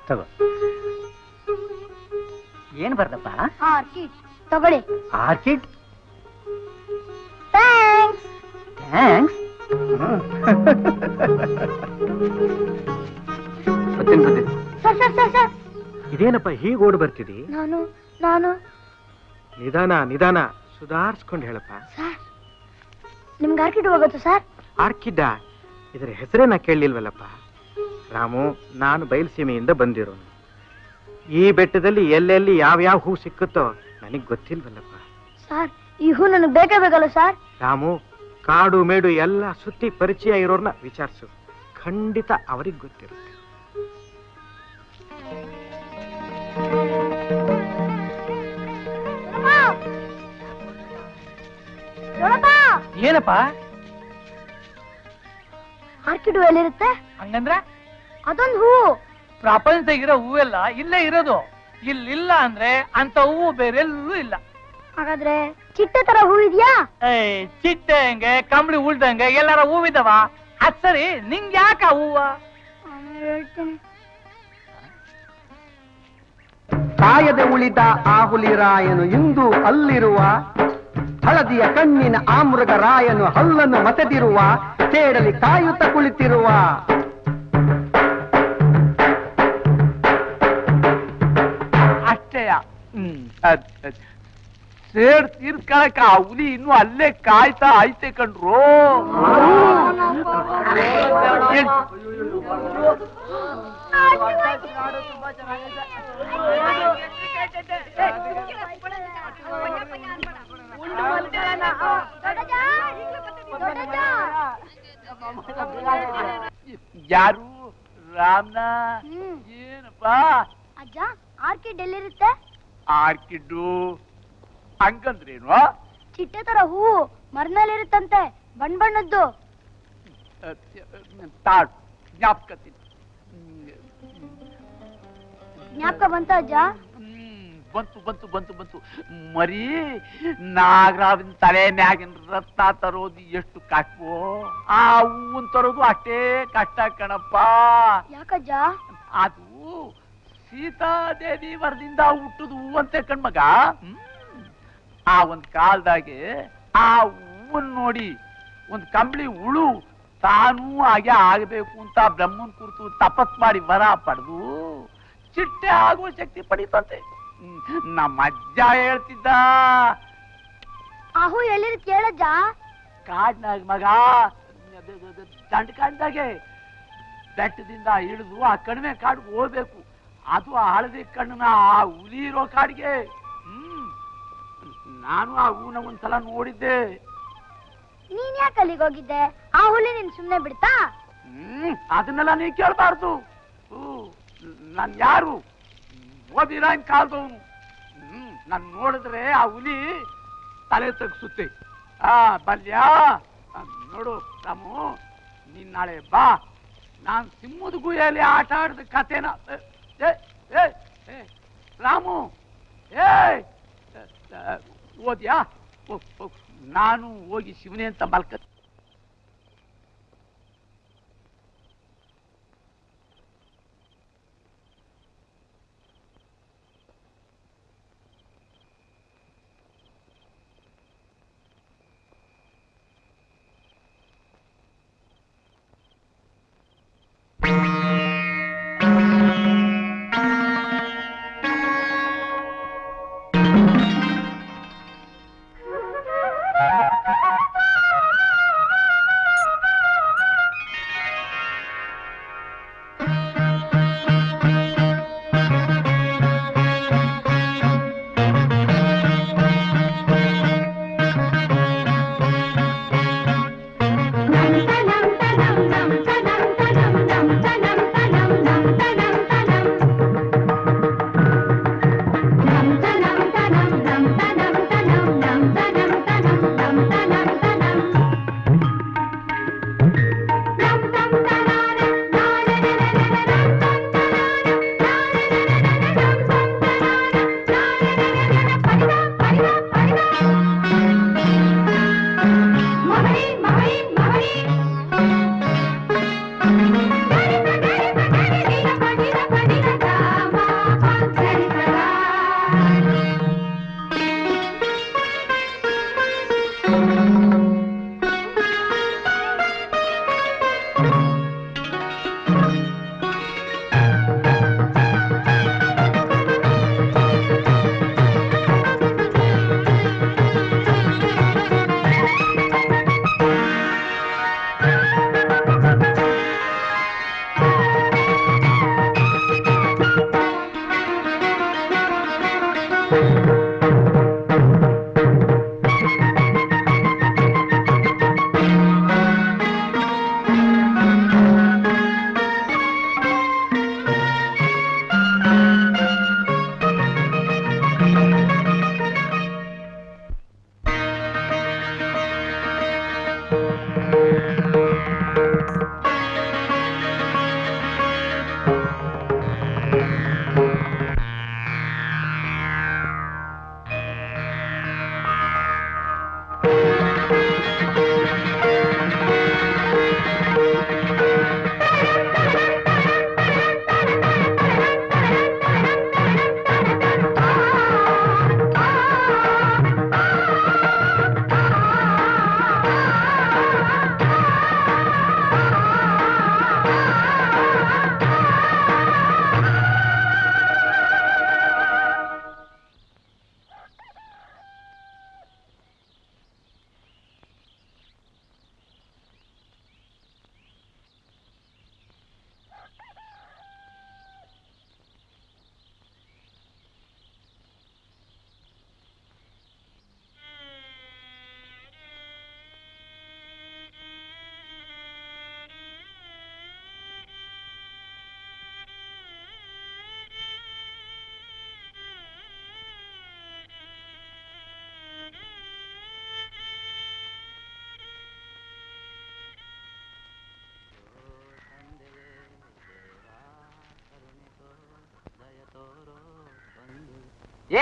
ತಗೋ. ಏನ್ ಬರ್ದಪ್ಪ? ಆರ್ಕಿಡ್ ತಗೊಳ್ಳಿ. ಆರ್ಕಿಡ್? ಥ್ಯಾಂಕ್ಸ್. ಸರ್ ಇದೇನಪ್ಪ ಹೀಗೆ ಓಡ್ ಬರ್ತಿದಿ? ನಾನು ನಿಧಾನ ಸುಧಾರಿಸ್ಕೊಂಡು ಹೇಳಪ್ಪ. ಸರ್ ನಿಮ್ಗೆ ಆರ್ಕಿಡ್ ಹೋಗುತ್ತಾ ಸರ್? ಆರ್ಕಿಡ್ ಇದರ ಹೆಸರೇ ನಾ ಕೇಳಲಿಲ್ವಲ್ಲಪ್ಪ. ರಾಮು, ನಾನು ಬಯಲುಸೀಮೆಯಿಂದ ಬಂದಿರೋನು. ಈ ಬೆಟ್ಟದಲ್ಲಿ ಎಲ್ಲೆಲ್ಲಿ ಯಾವ ಹೂ ಸಿಕ್ಕುತ್ತೋ ನನಗ್ ಗೊತ್ತಿಲ್ವಲ್ಲಪ್ಪ. ಸರ್ ಈ ಹೂ ನನಗೆ ಬೇಕೇ ಬೇಕಲ್ಲ ಸರ್? ರಾಮು, ಕಾಡು ಮೇಡು ಎಲ್ಲ ಸುತ್ತಿ ಪರಿಚಯ ಇರೋರ್ನ ವಿಚಾರಿಸು, ಖಂಡಿತ ಅವರಿಗೆ ಗೊತ್ತಿರುತ್ತೆ. ಏನಪ್ಪ? ಆರ್ಕಿಡ್ ಎಲ್ಲಿರುತ್ತೆ? ಹಂಗಂದ್ರೆ ಅದೊಂದು ಹೂ. ಪ್ರಪಂಚದಾಗಿರೋ ಹೂವೆಲ್ಲ ಇಲ್ಲೇ ಇರೋದು. ಇಲ್ಲಿಲ್ಲ ಅಂದ್ರೆ ಅಂತ ಹೂವು ಬೇರೆಲ್ಲೂ ಇಲ್ಲ. ಹಾಗಾದ್ರೆ ಚಿಟ್ಟೆ ತರ ಹೂ ಇದೆಯಾ? ಚಿಟ್ಟೆ ಹಂಗೆ ಕಂಬಳಿ ಉಳ್ದಂಗೆ ಎಲ್ಲಾರ ಹೂವಿದವ? ಅದ್ ಸರಿ, ನಿಂಗ್ ಯಾಕ ಹೂವ? ಹೇಳ್ತೀನಿ. ಕಾಯದೆ ಉಳಿದ ಆ ಹುಲಿರಾಯನು ಇಂದು ಅಲ್ಲಿರುವ, ಹಳದಿಯ ಕಣ್ಣಿನ ಆ ಮೃಗರಾಯನು ಹಲ್ಲನ್ನು ಮತೆದಿರುವ, ಕೇಳಲಿ ಕಾಯುತ್ತ ಕುಳಿತಿರುವ. ಅಷ್ಟೇಯ? ಸೇಡ್ ತೀರ್ಸ್ಕೊಳಕ ಆ ಹುಲಿ ಇನ್ನು ಅಲ್ಲೇ ಕಾಯ್ತಾ ಐತೆ ಕಣ್ರು. ಯಾರು? ರಾಮ್ನ? ಏನಪ್ಪಾ? ಅಜ್ಜ ಆರ್ಕಿಡ್ ಎಲ್ಲಿರುತ್ತೆ? ಆರ್ಕಿಡ್ಡು ಹಂಗಂದ್ರೇನು? ಚಿಟ್ಟೆ ತರ ಹೂವು ಮರನಲ್ಲಿರುತ್ತಂತೆ, ಬಣ್ಣದ್ದು. ತಾಡು, ಜ್ಞಾಪಕ ಬಂತ ಅಜ್ಜ? ಬಂತು. ಮರಿ, ನಾಗರಾವಿನ ತಲೆ ಮ್ಯಾಗಿನ ರತ್ನ ತರೋದು ಎಷ್ಟು ಕಷ್ಟವೋ, ಆ ಹೂವನ್ ತರೋದು ಅಷ್ಟೇ ಕಷ್ಟ ಕಣಪ್ಪ. ಯಾಕಜ್ಜ? ಅದು ಸೀತಾದೇವಿ ವರದಿಂದ ಹುಟ್ಟುದು ಹೂವಂತೆ ಕಣ್ಮಗ. ಆ ಒಂದ್ ಕಾಲದಾಗೆ ಆ ಹೂವನ್ ನೋಡಿ ಒಂದ್ ಕಂಬಳಿ ಹುಳು ತಾನೂ ಹಾಗೆ ಆಗಬೇಕು ಅಂತ ಬ್ರಹ್ಮನ್ ಕುರಿತು ತಪಸ್ ಮಾಡಿ ವರ ಪಡೆದು ಚಿಟ್ಟೆ ಆಗುವ ಶಕ್ತಿ ಪಡೀತಂತೆ. ನಮ್ಮ ಅಜ್ಜ ಹೇಳ್ತಿದ್ದ. ಆ ಹೂ ಎಲ್ಲಿರುತ್ತೆ ಹೇಳಜ್ಜ? ಕಾಡ್ನಾಗ ಮಗ, ದಂಡ ಕಾಡ್ದಾಗೆ ಬೆಟ್ಟದಿಂದ ಇಳಿದು ಆ ಕಡಿಮೆ ಕಾಡು ಹೋಗ್ಬೇಕು. ಅದು ಹಳದಿ ಕಣ್ಣನ ಆ ಹುಲಿ ಇರೋ ಕಾಡಿಗೆ. ನಾನು ಆ ಹೂನ ಒಂದ್ಸಲ ನೋಡಿದ್ದೆ. ನೀನ್ ಯಾಕೆ ಅಲ್ಲಿಗೆ ಹೋಗಿದ್ದೆ? ಆ ಹುಲಿ ನಿನ್ ಸುಮ್ನೆ ಬಿಡ್ತಾ? ಅದನ್ನೆಲ್ಲ ನೀ ಕೇಳ್ಬಾರ್ದು. ನಾನ್ ಯಾರು ಓದಿರಾಯನ್ ಕಾಲ್ದವನು. ನಾನ್ ನೋಡಿದ್ರೆ ಆ ಹುಲಿ ತಲೆ ತಗ್ಸುತ್ತೆ. ಬಲ್ಯಾ ನೋಡು ರಾಮು, ನೀನ್ ನಾಳೆ ಬಾ, ನಾನ್ ಸಿಂಹದ ಗುಹೆಯಲ್ಲಿ ಆಟ ಆಡಿದ ಕಥೆನ. ರಾಮು ಓದ್ಯಾ? ನಾನು ಹೋಗಿ ಶಿವನೇ ಅಂತ ಮಲ್ಕ.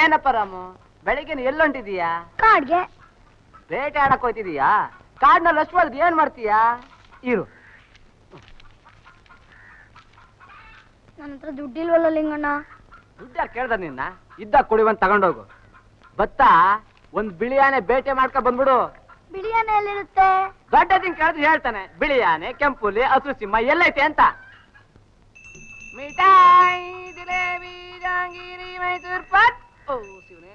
ಏನಪ್ಪ ರಾಮು, ಬೆಳಿಗ್ಗೆ ಎಲ್ಲೊಂಟಿದೀಯಾ? ಕಾಡ್ಗೆ. ಬೇಟೆ ಆಡಕ್ ಹೋಯ್ತಿದೀಯಾ? ಕಾಡ್ನಲ್ಲಿ ಅಷ್ಟು ಹೋದ್ರೆ ಏನ್ ಮಾಡ್ತೀಯಾ? ಇರು. ನನ್ನ ಹತ್ರ ದುಡ್ಡಿಲ್ವಲ್ಲ ಲಿಂಗಣ್ಣ. ದುಡ್ಡು ಯಾರು ಕೇಳ್ದ ನಿನ್ನ? ಇದ್ದಾಗ ಕುಡಿವಂತ ತಗೊಂಡೋಗು. ಭತ್ತ ಒಂದ್ ಬಿಳಿಯಾನೆ ಬೇಟೆ ಮಾಡ್ಕೊಂಡ್ ಬಂದ್ಬಿಡು. ಬಿಳಿಯಾನೆ ಎಲ್ಲಿರುತ್ತೆ? ದೊಡ್ಡದಿನ್ ಕೇಳಿದ್ರೆ ಹೇಳ್ತಾನೆ, ಬಿಳಿಯಾನೆ, ಕೆಂಪುಲಿ, ಹಸಿರು ಸಿಂಹ ಎಲ್ಲೈತೆ ಅಂತ. ಮಿಠಾಯಿ, ಜಿಲೇಬಿ, ಜಾಂಗೀರಿ, ಮೈಸೂರ್ ಪಾಕ್. ಓ ಶಿವನೇ.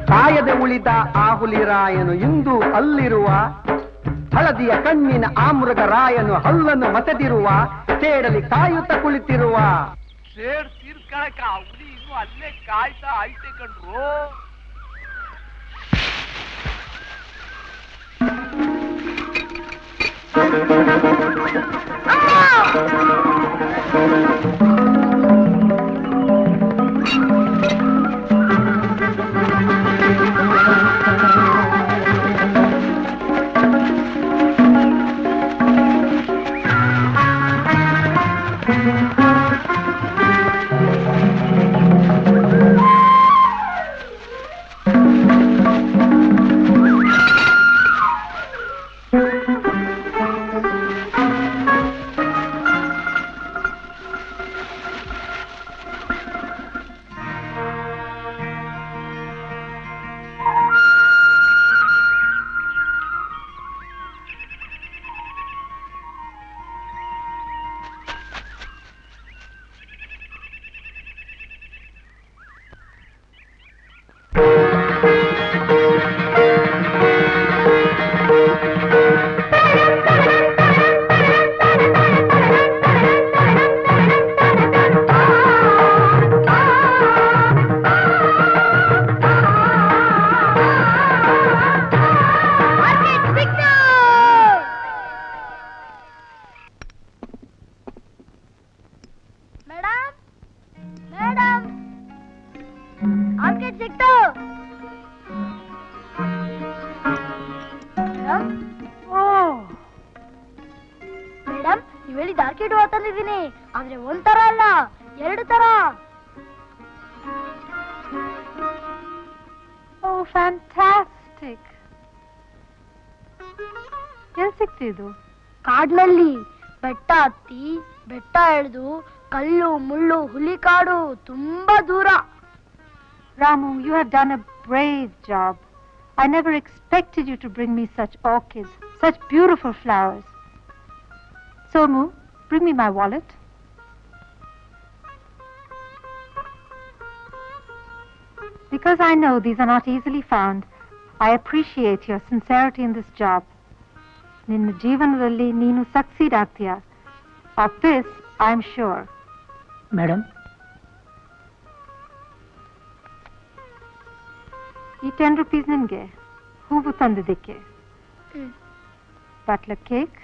ಕಾಯದೆ ಉಳಿದ ಆ ಹುಲಿರಾಯನು ಇಂದು ಅಲ್ಲಿರುವ, ಹಳದಿಯ ಕಣ್ಣಿನ ಆ ಮೃಗರಾಯನು ಹಲ್ಲನ್ನು ಮಸೆದಿರುವ, ಸೇಡಲಿ ಕಾಯುತ್ತ ಕುಳಿತಿರುವ. ಸೇಡ್ ತೀರ್ಸ್ಕೊಳಕ ಆ ಹುಲಿ ಇನ್ನು ಅಲ್ಲೇ ಕಾಯ್ತಾ ಐತೆ ಕಣ್ರು. ಮೇಡಮ್ ನೀವ್ ಹೇಳಿದ ಆರ್ಕಿಡ್ ಹೂವ ತಂದಿದ್ದೀನಿ, ಆದ್ರೆ ಒಂಥರ ಅಲ್ಲ, 2 ತರ. Oh, fantastic. ಎಲ್ಲಿ ಸಿಕ್ತಿದ್ದು? ಕಾಡ್ನಲ್ಲಿ ಬೆಟ್ಟ ಹತ್ತಿ ಬೆಟ್ಟ ಎಳೆದು ಕಲ್ಲು ಮುಳ್ಳು ಹುಲಿ ಕಾಡು ತುಂಬಾ ದೂರ. Ramu, you have done a brave job. I never expected you to bring me such orchids, such beautiful flowers. Somu, bring me my wallet. Because I know these are not easily found, I appreciate your sincerity in this job. ನಿನ್ನ ಜೀವನದಲ್ಲಿ ನೀನು succeed ಆಗ್ತೀಯ. Of this, I am sure. Madam, ಈ 10 rupees ನಿನ್ಗೆ ಹೂವು ತಂದಿದ್ದಕ್ಕೆ. ಬಟ್ಲ cake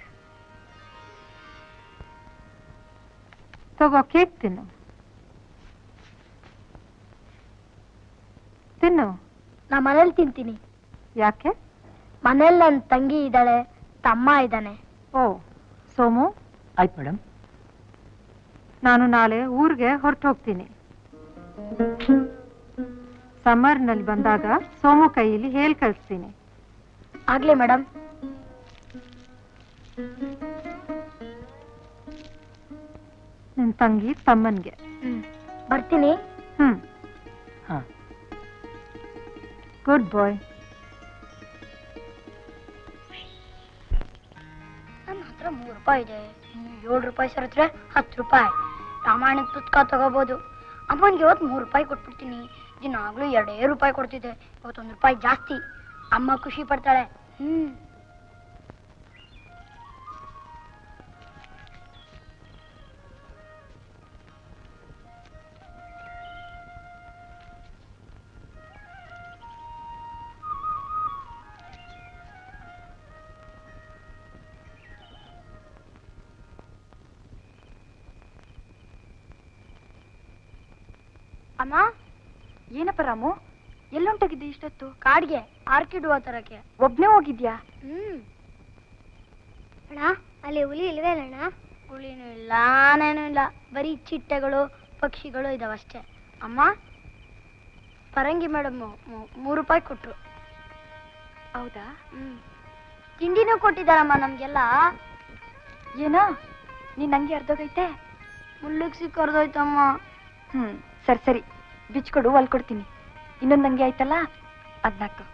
ತಗೋ, cake ತಿನ್ನು. ತಿನ್ನು. ನಾ ಮನೇಲಿ ತಿಂತೀನಿ. ಯಾಕೆ? ಮನೇಲಿ ನನ್ನ ತಂಗಿ ಇದ್ದಾಳೆ, ತಮ್ಮ ಇದ್ದಾನೆ. ಓ, ಸೋಮು. ಆಯ್ತು ಮೇಡಮ್. ನಾನು ನಾಳೆ ಊರಿಗೆ ಹೊರಟು ಹೋಗ್ತೀನಿ. ಸಮ್ಮರ್ನಲ್ಲಿ ಬಂದಾಗ ಸೋಮು ಕೈಯಲ್ಲಿ ಹೇಳಿ ಕಳಿಸ್ತೀನಿ. ಆಗ್ಲಿ ಮೇಡಮ್. ನಿನ್ ತಂಗಿ ತಮ್ಮನ್ಗೆ. ಬರ್ತೀನಿ. ಗುಡ್ ಬಾಯ್. ನನ್ನ ಹತ್ರ 3 ರೂಪಾಯಿ ಇದೆ. 7 ರೂಪಾಯಿ ಸರಿದ್ರೆ 10 ರೂಪಾಯಿ. ರಾಮಾಯಣದ ಪುಸ್ತಕ ತಗೋಬಹುದು. ಅಮ್ಮನಿಗೆ ಇವತ್ತು 3 ರೂಪಾಯಿ ಕೊಟ್ಬಿಡ್ತೀನಿ. ದಿನಾಗ್ಲೂ 2 ರೂಪಾಯಿ ಕೊಡ್ತಿದ್ದೆ, ಇವತ್ತು 1 ರೂಪಾಯಿ ಜಾಸ್ತಿ. ಅಮ್ಮ ಖುಷಿ ಪಡ್ತಾಳೆ. ಅಮ್ಮ. ಏನಪ್ಪ ರಾಮು, ಎಲ್ಲೊಂಟಾಗಿದ್ದೆ ಇಷ್ಟೊತ್ತು? ಕಾಡ್ಗೆ ಆರ್ಕಿಡ್ ಹೂವ ತರಕ್ಕೆ. ಒಬ್ನೇ ಹೋಗಿದ್ಯಾ? ಅಣ್ಣ, ಅಲ್ಲಿ ಹುಲಿ ಇಲ್ವೇನಣ್ಣ? ಹುಲಿನೂ ಇಲ್ಲ, ಆನೇನೂ ಇಲ್ಲ, ಬರೀ ಚಿಟ್ಟೆಗಳು ಪಕ್ಷಿಗಳು ಇದಾವಷ್ಟೇ. ಅಮ್ಮ, ಪರಂಗಿ ಮೇಡಮ್ 3 ರೂಪಾಯಿ ಕೊಟ್ರು. ಹೌದಾ? ತಿಂಡಿನೂ ಕೊಟ್ಟಿದ್ದಾರಮ್ಮ ನಮ್ಗೆಲ್ಲ. ಏನಾ ನೀನ್ ನಂಗೆ ಅರ್ಧೋಗೈತೆ? ಮುಳ್ಳಿಗೆ ಸಿಕ್ಕರ್ದೋಯ್ತಮ್ಮ. ಸರಿ ಸರಿ, ಬಿಚ್ಕೊಡು, ಹೊಲ್ಕೊಡ್ತೀನಿ. ಇನ್ನೊಂದು ಅಂಗಿ ಆಯ್ತಲ್ಲ, ಅದ್ನಾಕು.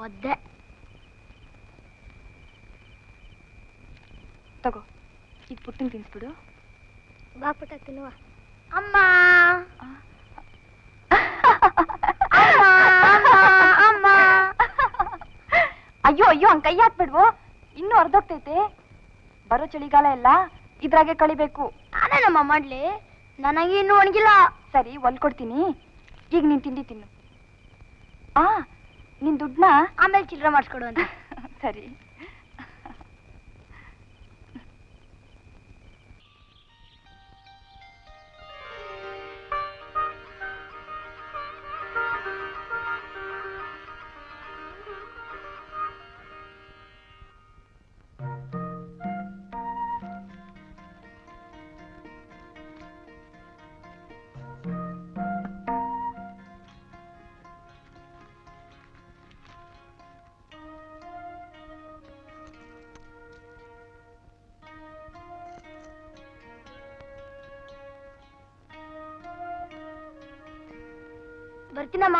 ಒದ್ದೆ. ತಗೋ, ಇದು ಪುಟ್ಟನ್ ತಿನ್ಸ್ಬಿಡು. ಬಾ ಪುಟ್ಟ ತಿನ್ನುವ. ಅಮ್ಮ ಅಮ್ಮ. ಅಯ್ಯೋ ಅಯ್ಯೋ, ಹಂಗ್ ಕೈ ಹಾಕ್ಬಿಡ್ವು, ಇನ್ನೂ ಅರ್ಧೋಗ್ತೈತೆ. ಬರೋ ಚಳಿಗಾಲ ಎಲ್ಲ ಇದ್ರಾಗೆ ಕಳಿಬೇಕು. ನಾನೇನಮ್ಮ ಮಾಡ್ಲಿ, ನನಗೆ ಇನ್ನೂ ಒಣಗಿಲ್ಲ. ಸರಿ, ಹೊಲ್ಕೊಡ್ತೀನಿ. ಈಗ ನೀನ್ ತಿಂಡಿ ತಿನ್ನು. ನಿನ್ ದುಡ್ನ ಆಮೇಲೆ ಚಿಲ್ಲರೆ ಮಾಡಿಸ್ಕೊಡು ಅಂತ. ಸರಿ. ಬರ್ತೀನಮ್ಮ.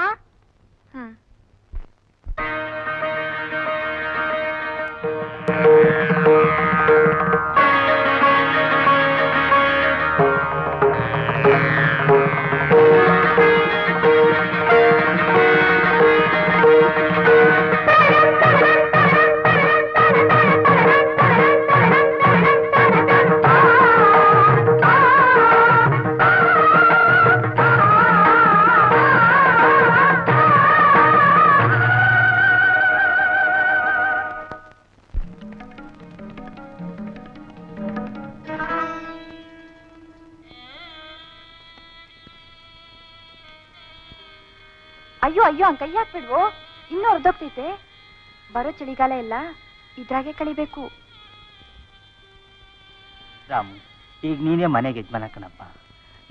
ಅಯ್ಯೋ ಅಯ್ಯೋ ಹಂಗ್ ಕೈ ಹಾಕ್ಬಿಡ್ವು, ಇನ್ನೂ ಹೊರದೋಗ್ತೈತೆ. ಬರೋ ಚಳಿಗಾಲ ಎಲ್ಲ ಇದ್ರಾಗೆ ಕಳಿಬೇಕು. ರಾಮು, ಈಗ ನೀನೇ ಮನೆಗೆ ಯಜಮಾನ ಕಣಪ್ಪ.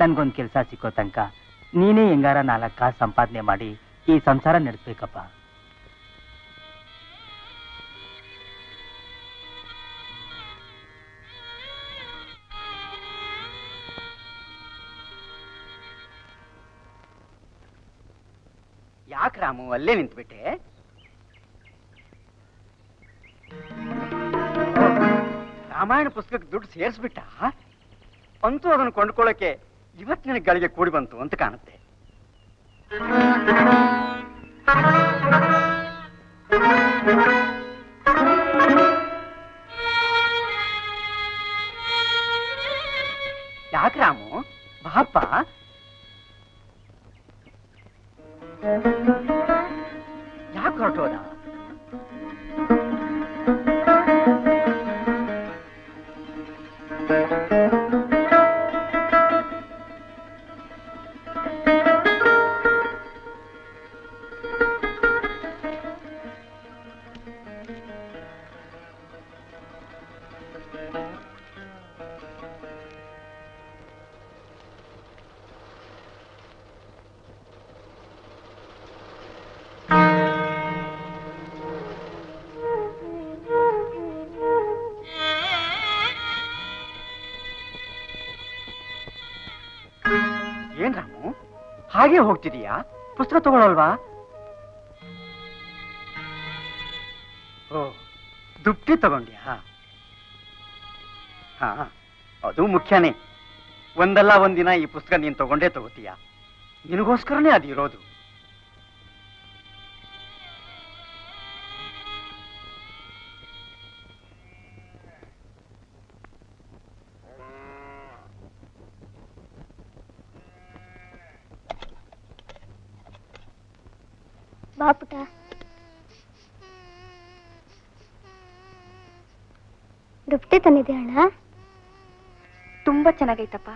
ನನ್ಗೊಂದ್ ಕೆಲಸ ಸಿಕ್ಕೋ ತನಕ ನೀನೇ ಹೆಂಗಾರ 4 ಕಾಸು ಸಂಪಾದನೆ ಮಾಡಿ ಈ ಸಂಸಾರ ನಡೆಸ್ಬೇಕಪ್ಪ. ಯಾಕೆ ರಾಮು ಅಲ್ಲೇ ನಿಂತ್ಬಿಟ್ಟೆ? ರಾಮಾಯಣ ಪುಸ್ತಕಕ್ಕೆ ದುಡ್ಡು ಸೇರಿಸ್ಬಿಟ್ಟ? ಅಂತೂ ಅದನ್ನು ಕೊಂಡ್ಕೊಳ್ಳೋಕೆ ಇವತ್ತು ನಿನಗೆ ಗಳಿಗೆ ಕೂಡಿ ಬಂತು ಅಂತ ಕಾಣುತ್ತೆ. ಯಾಕೆ ರಾಮು ಬಾಪ? ಯಾಕೆ ಹೊರಟೋದ? ಏನ್ ರಾಮು ಹಾಗೆ ಹೋಗ್ತಿದೀಯಾ? ಪುಸ್ತಕ ತಗೊಳ್ಳಲ್ವಾ? ಓ, ದುಡ್ಡಿ ತಗೊಂಡ್ಯಾ? ಹಾ, ಅದು ಮುಖ್ಯನೇ. ಒಂದಲ್ಲ ಒಂದಿನ ಈ ಪುಸ್ತಕ ನೀನ್ ತಗೊಂಡೇ ತಗೋತೀಯ. ನಿನಗೋಸ್ಕರನೇ ಅದು ಇರೋದು. ಬಾಪುಟ, ದುಪ್ಟಿ ತಂದಿದೆ ಅಣ್ಣ. ತುಂಬಾ ಚೆನ್ನಾಗೈತಪ್ಪ.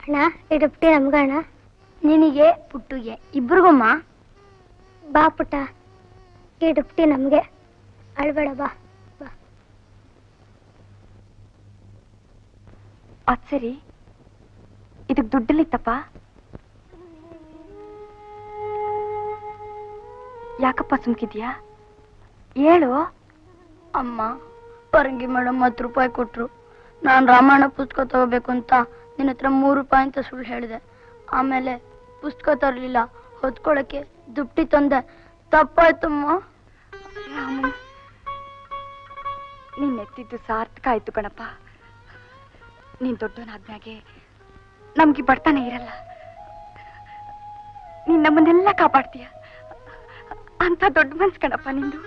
ಅಣ್ಣ, ಈ ದುಪ್ಟಿ ನಮ್ಗಣ್ಣ. ನಿನಗೆ ಪುಟ್ಟುಗೆ ಇಬ್ರಿಗಮ್ಮ. ಬಾಪುಟ, ಈ ದುಪ್ಟಿ ನಮ್ಗೆ. ಅಳ್ಬೇಡ, ಬಾ ಬಾ. ಅದ್ ಸರಿ, ಇದಕ್ ದುಡ್ಡಲ್ಲಿತ್ತಪ್ಪ? ಯಾಕಪ್ಪ ಸುಮ್ಕಿದ್ಯಾ? ಹೇಳು. ಅಮ್ಮ, ಪರಂಗಿ ಮೇಡಮ್ 10 ರೂಪಾಯಿ ಕೊಟ್ರು. ನಾನು ರಾಮಾಯಣ ಪುಸ್ತಕ ತಗೋಬೇಕು ಅಂತ ನಿನ್ನ ಹತ್ರ 3 ರೂಪಾಯಿ ಅಂತ ಸುಳ್ಳು ಹೇಳಿದೆ. ಆಮೇಲೆ ಪುಸ್ತಕ ತರಲಿಲ್ಲ, ಹೊತ್ಕೊಳಕ್ಕೆ ದುಪ್ಟಿ ತಂದೆ. ತಪ್ಪಾಯ್ತಮ್ಮ. ರಾಮು, ನೀನ್ ಎತ್ತಿದ್ದು ಸಾರ್ಥಕ ಆಯ್ತು ಕಣಪ್ಪ. ನೀನ್ ದೊಡ್ಡವನಾದ್ಮ್ಯಾಗೆ ನಮ್ಗೆ ಬಡತನ ಇರಲ್ಲ. ನೀನ್ ನಮ್ಮನ್ನೆಲ್ಲ ಕಾಪಾಡ್ತೀಯ. ಅಂತ ದೊಡ್ಡ ಮನ್ಸ್ ಕಣಪ್ಪ ನಿಂದು.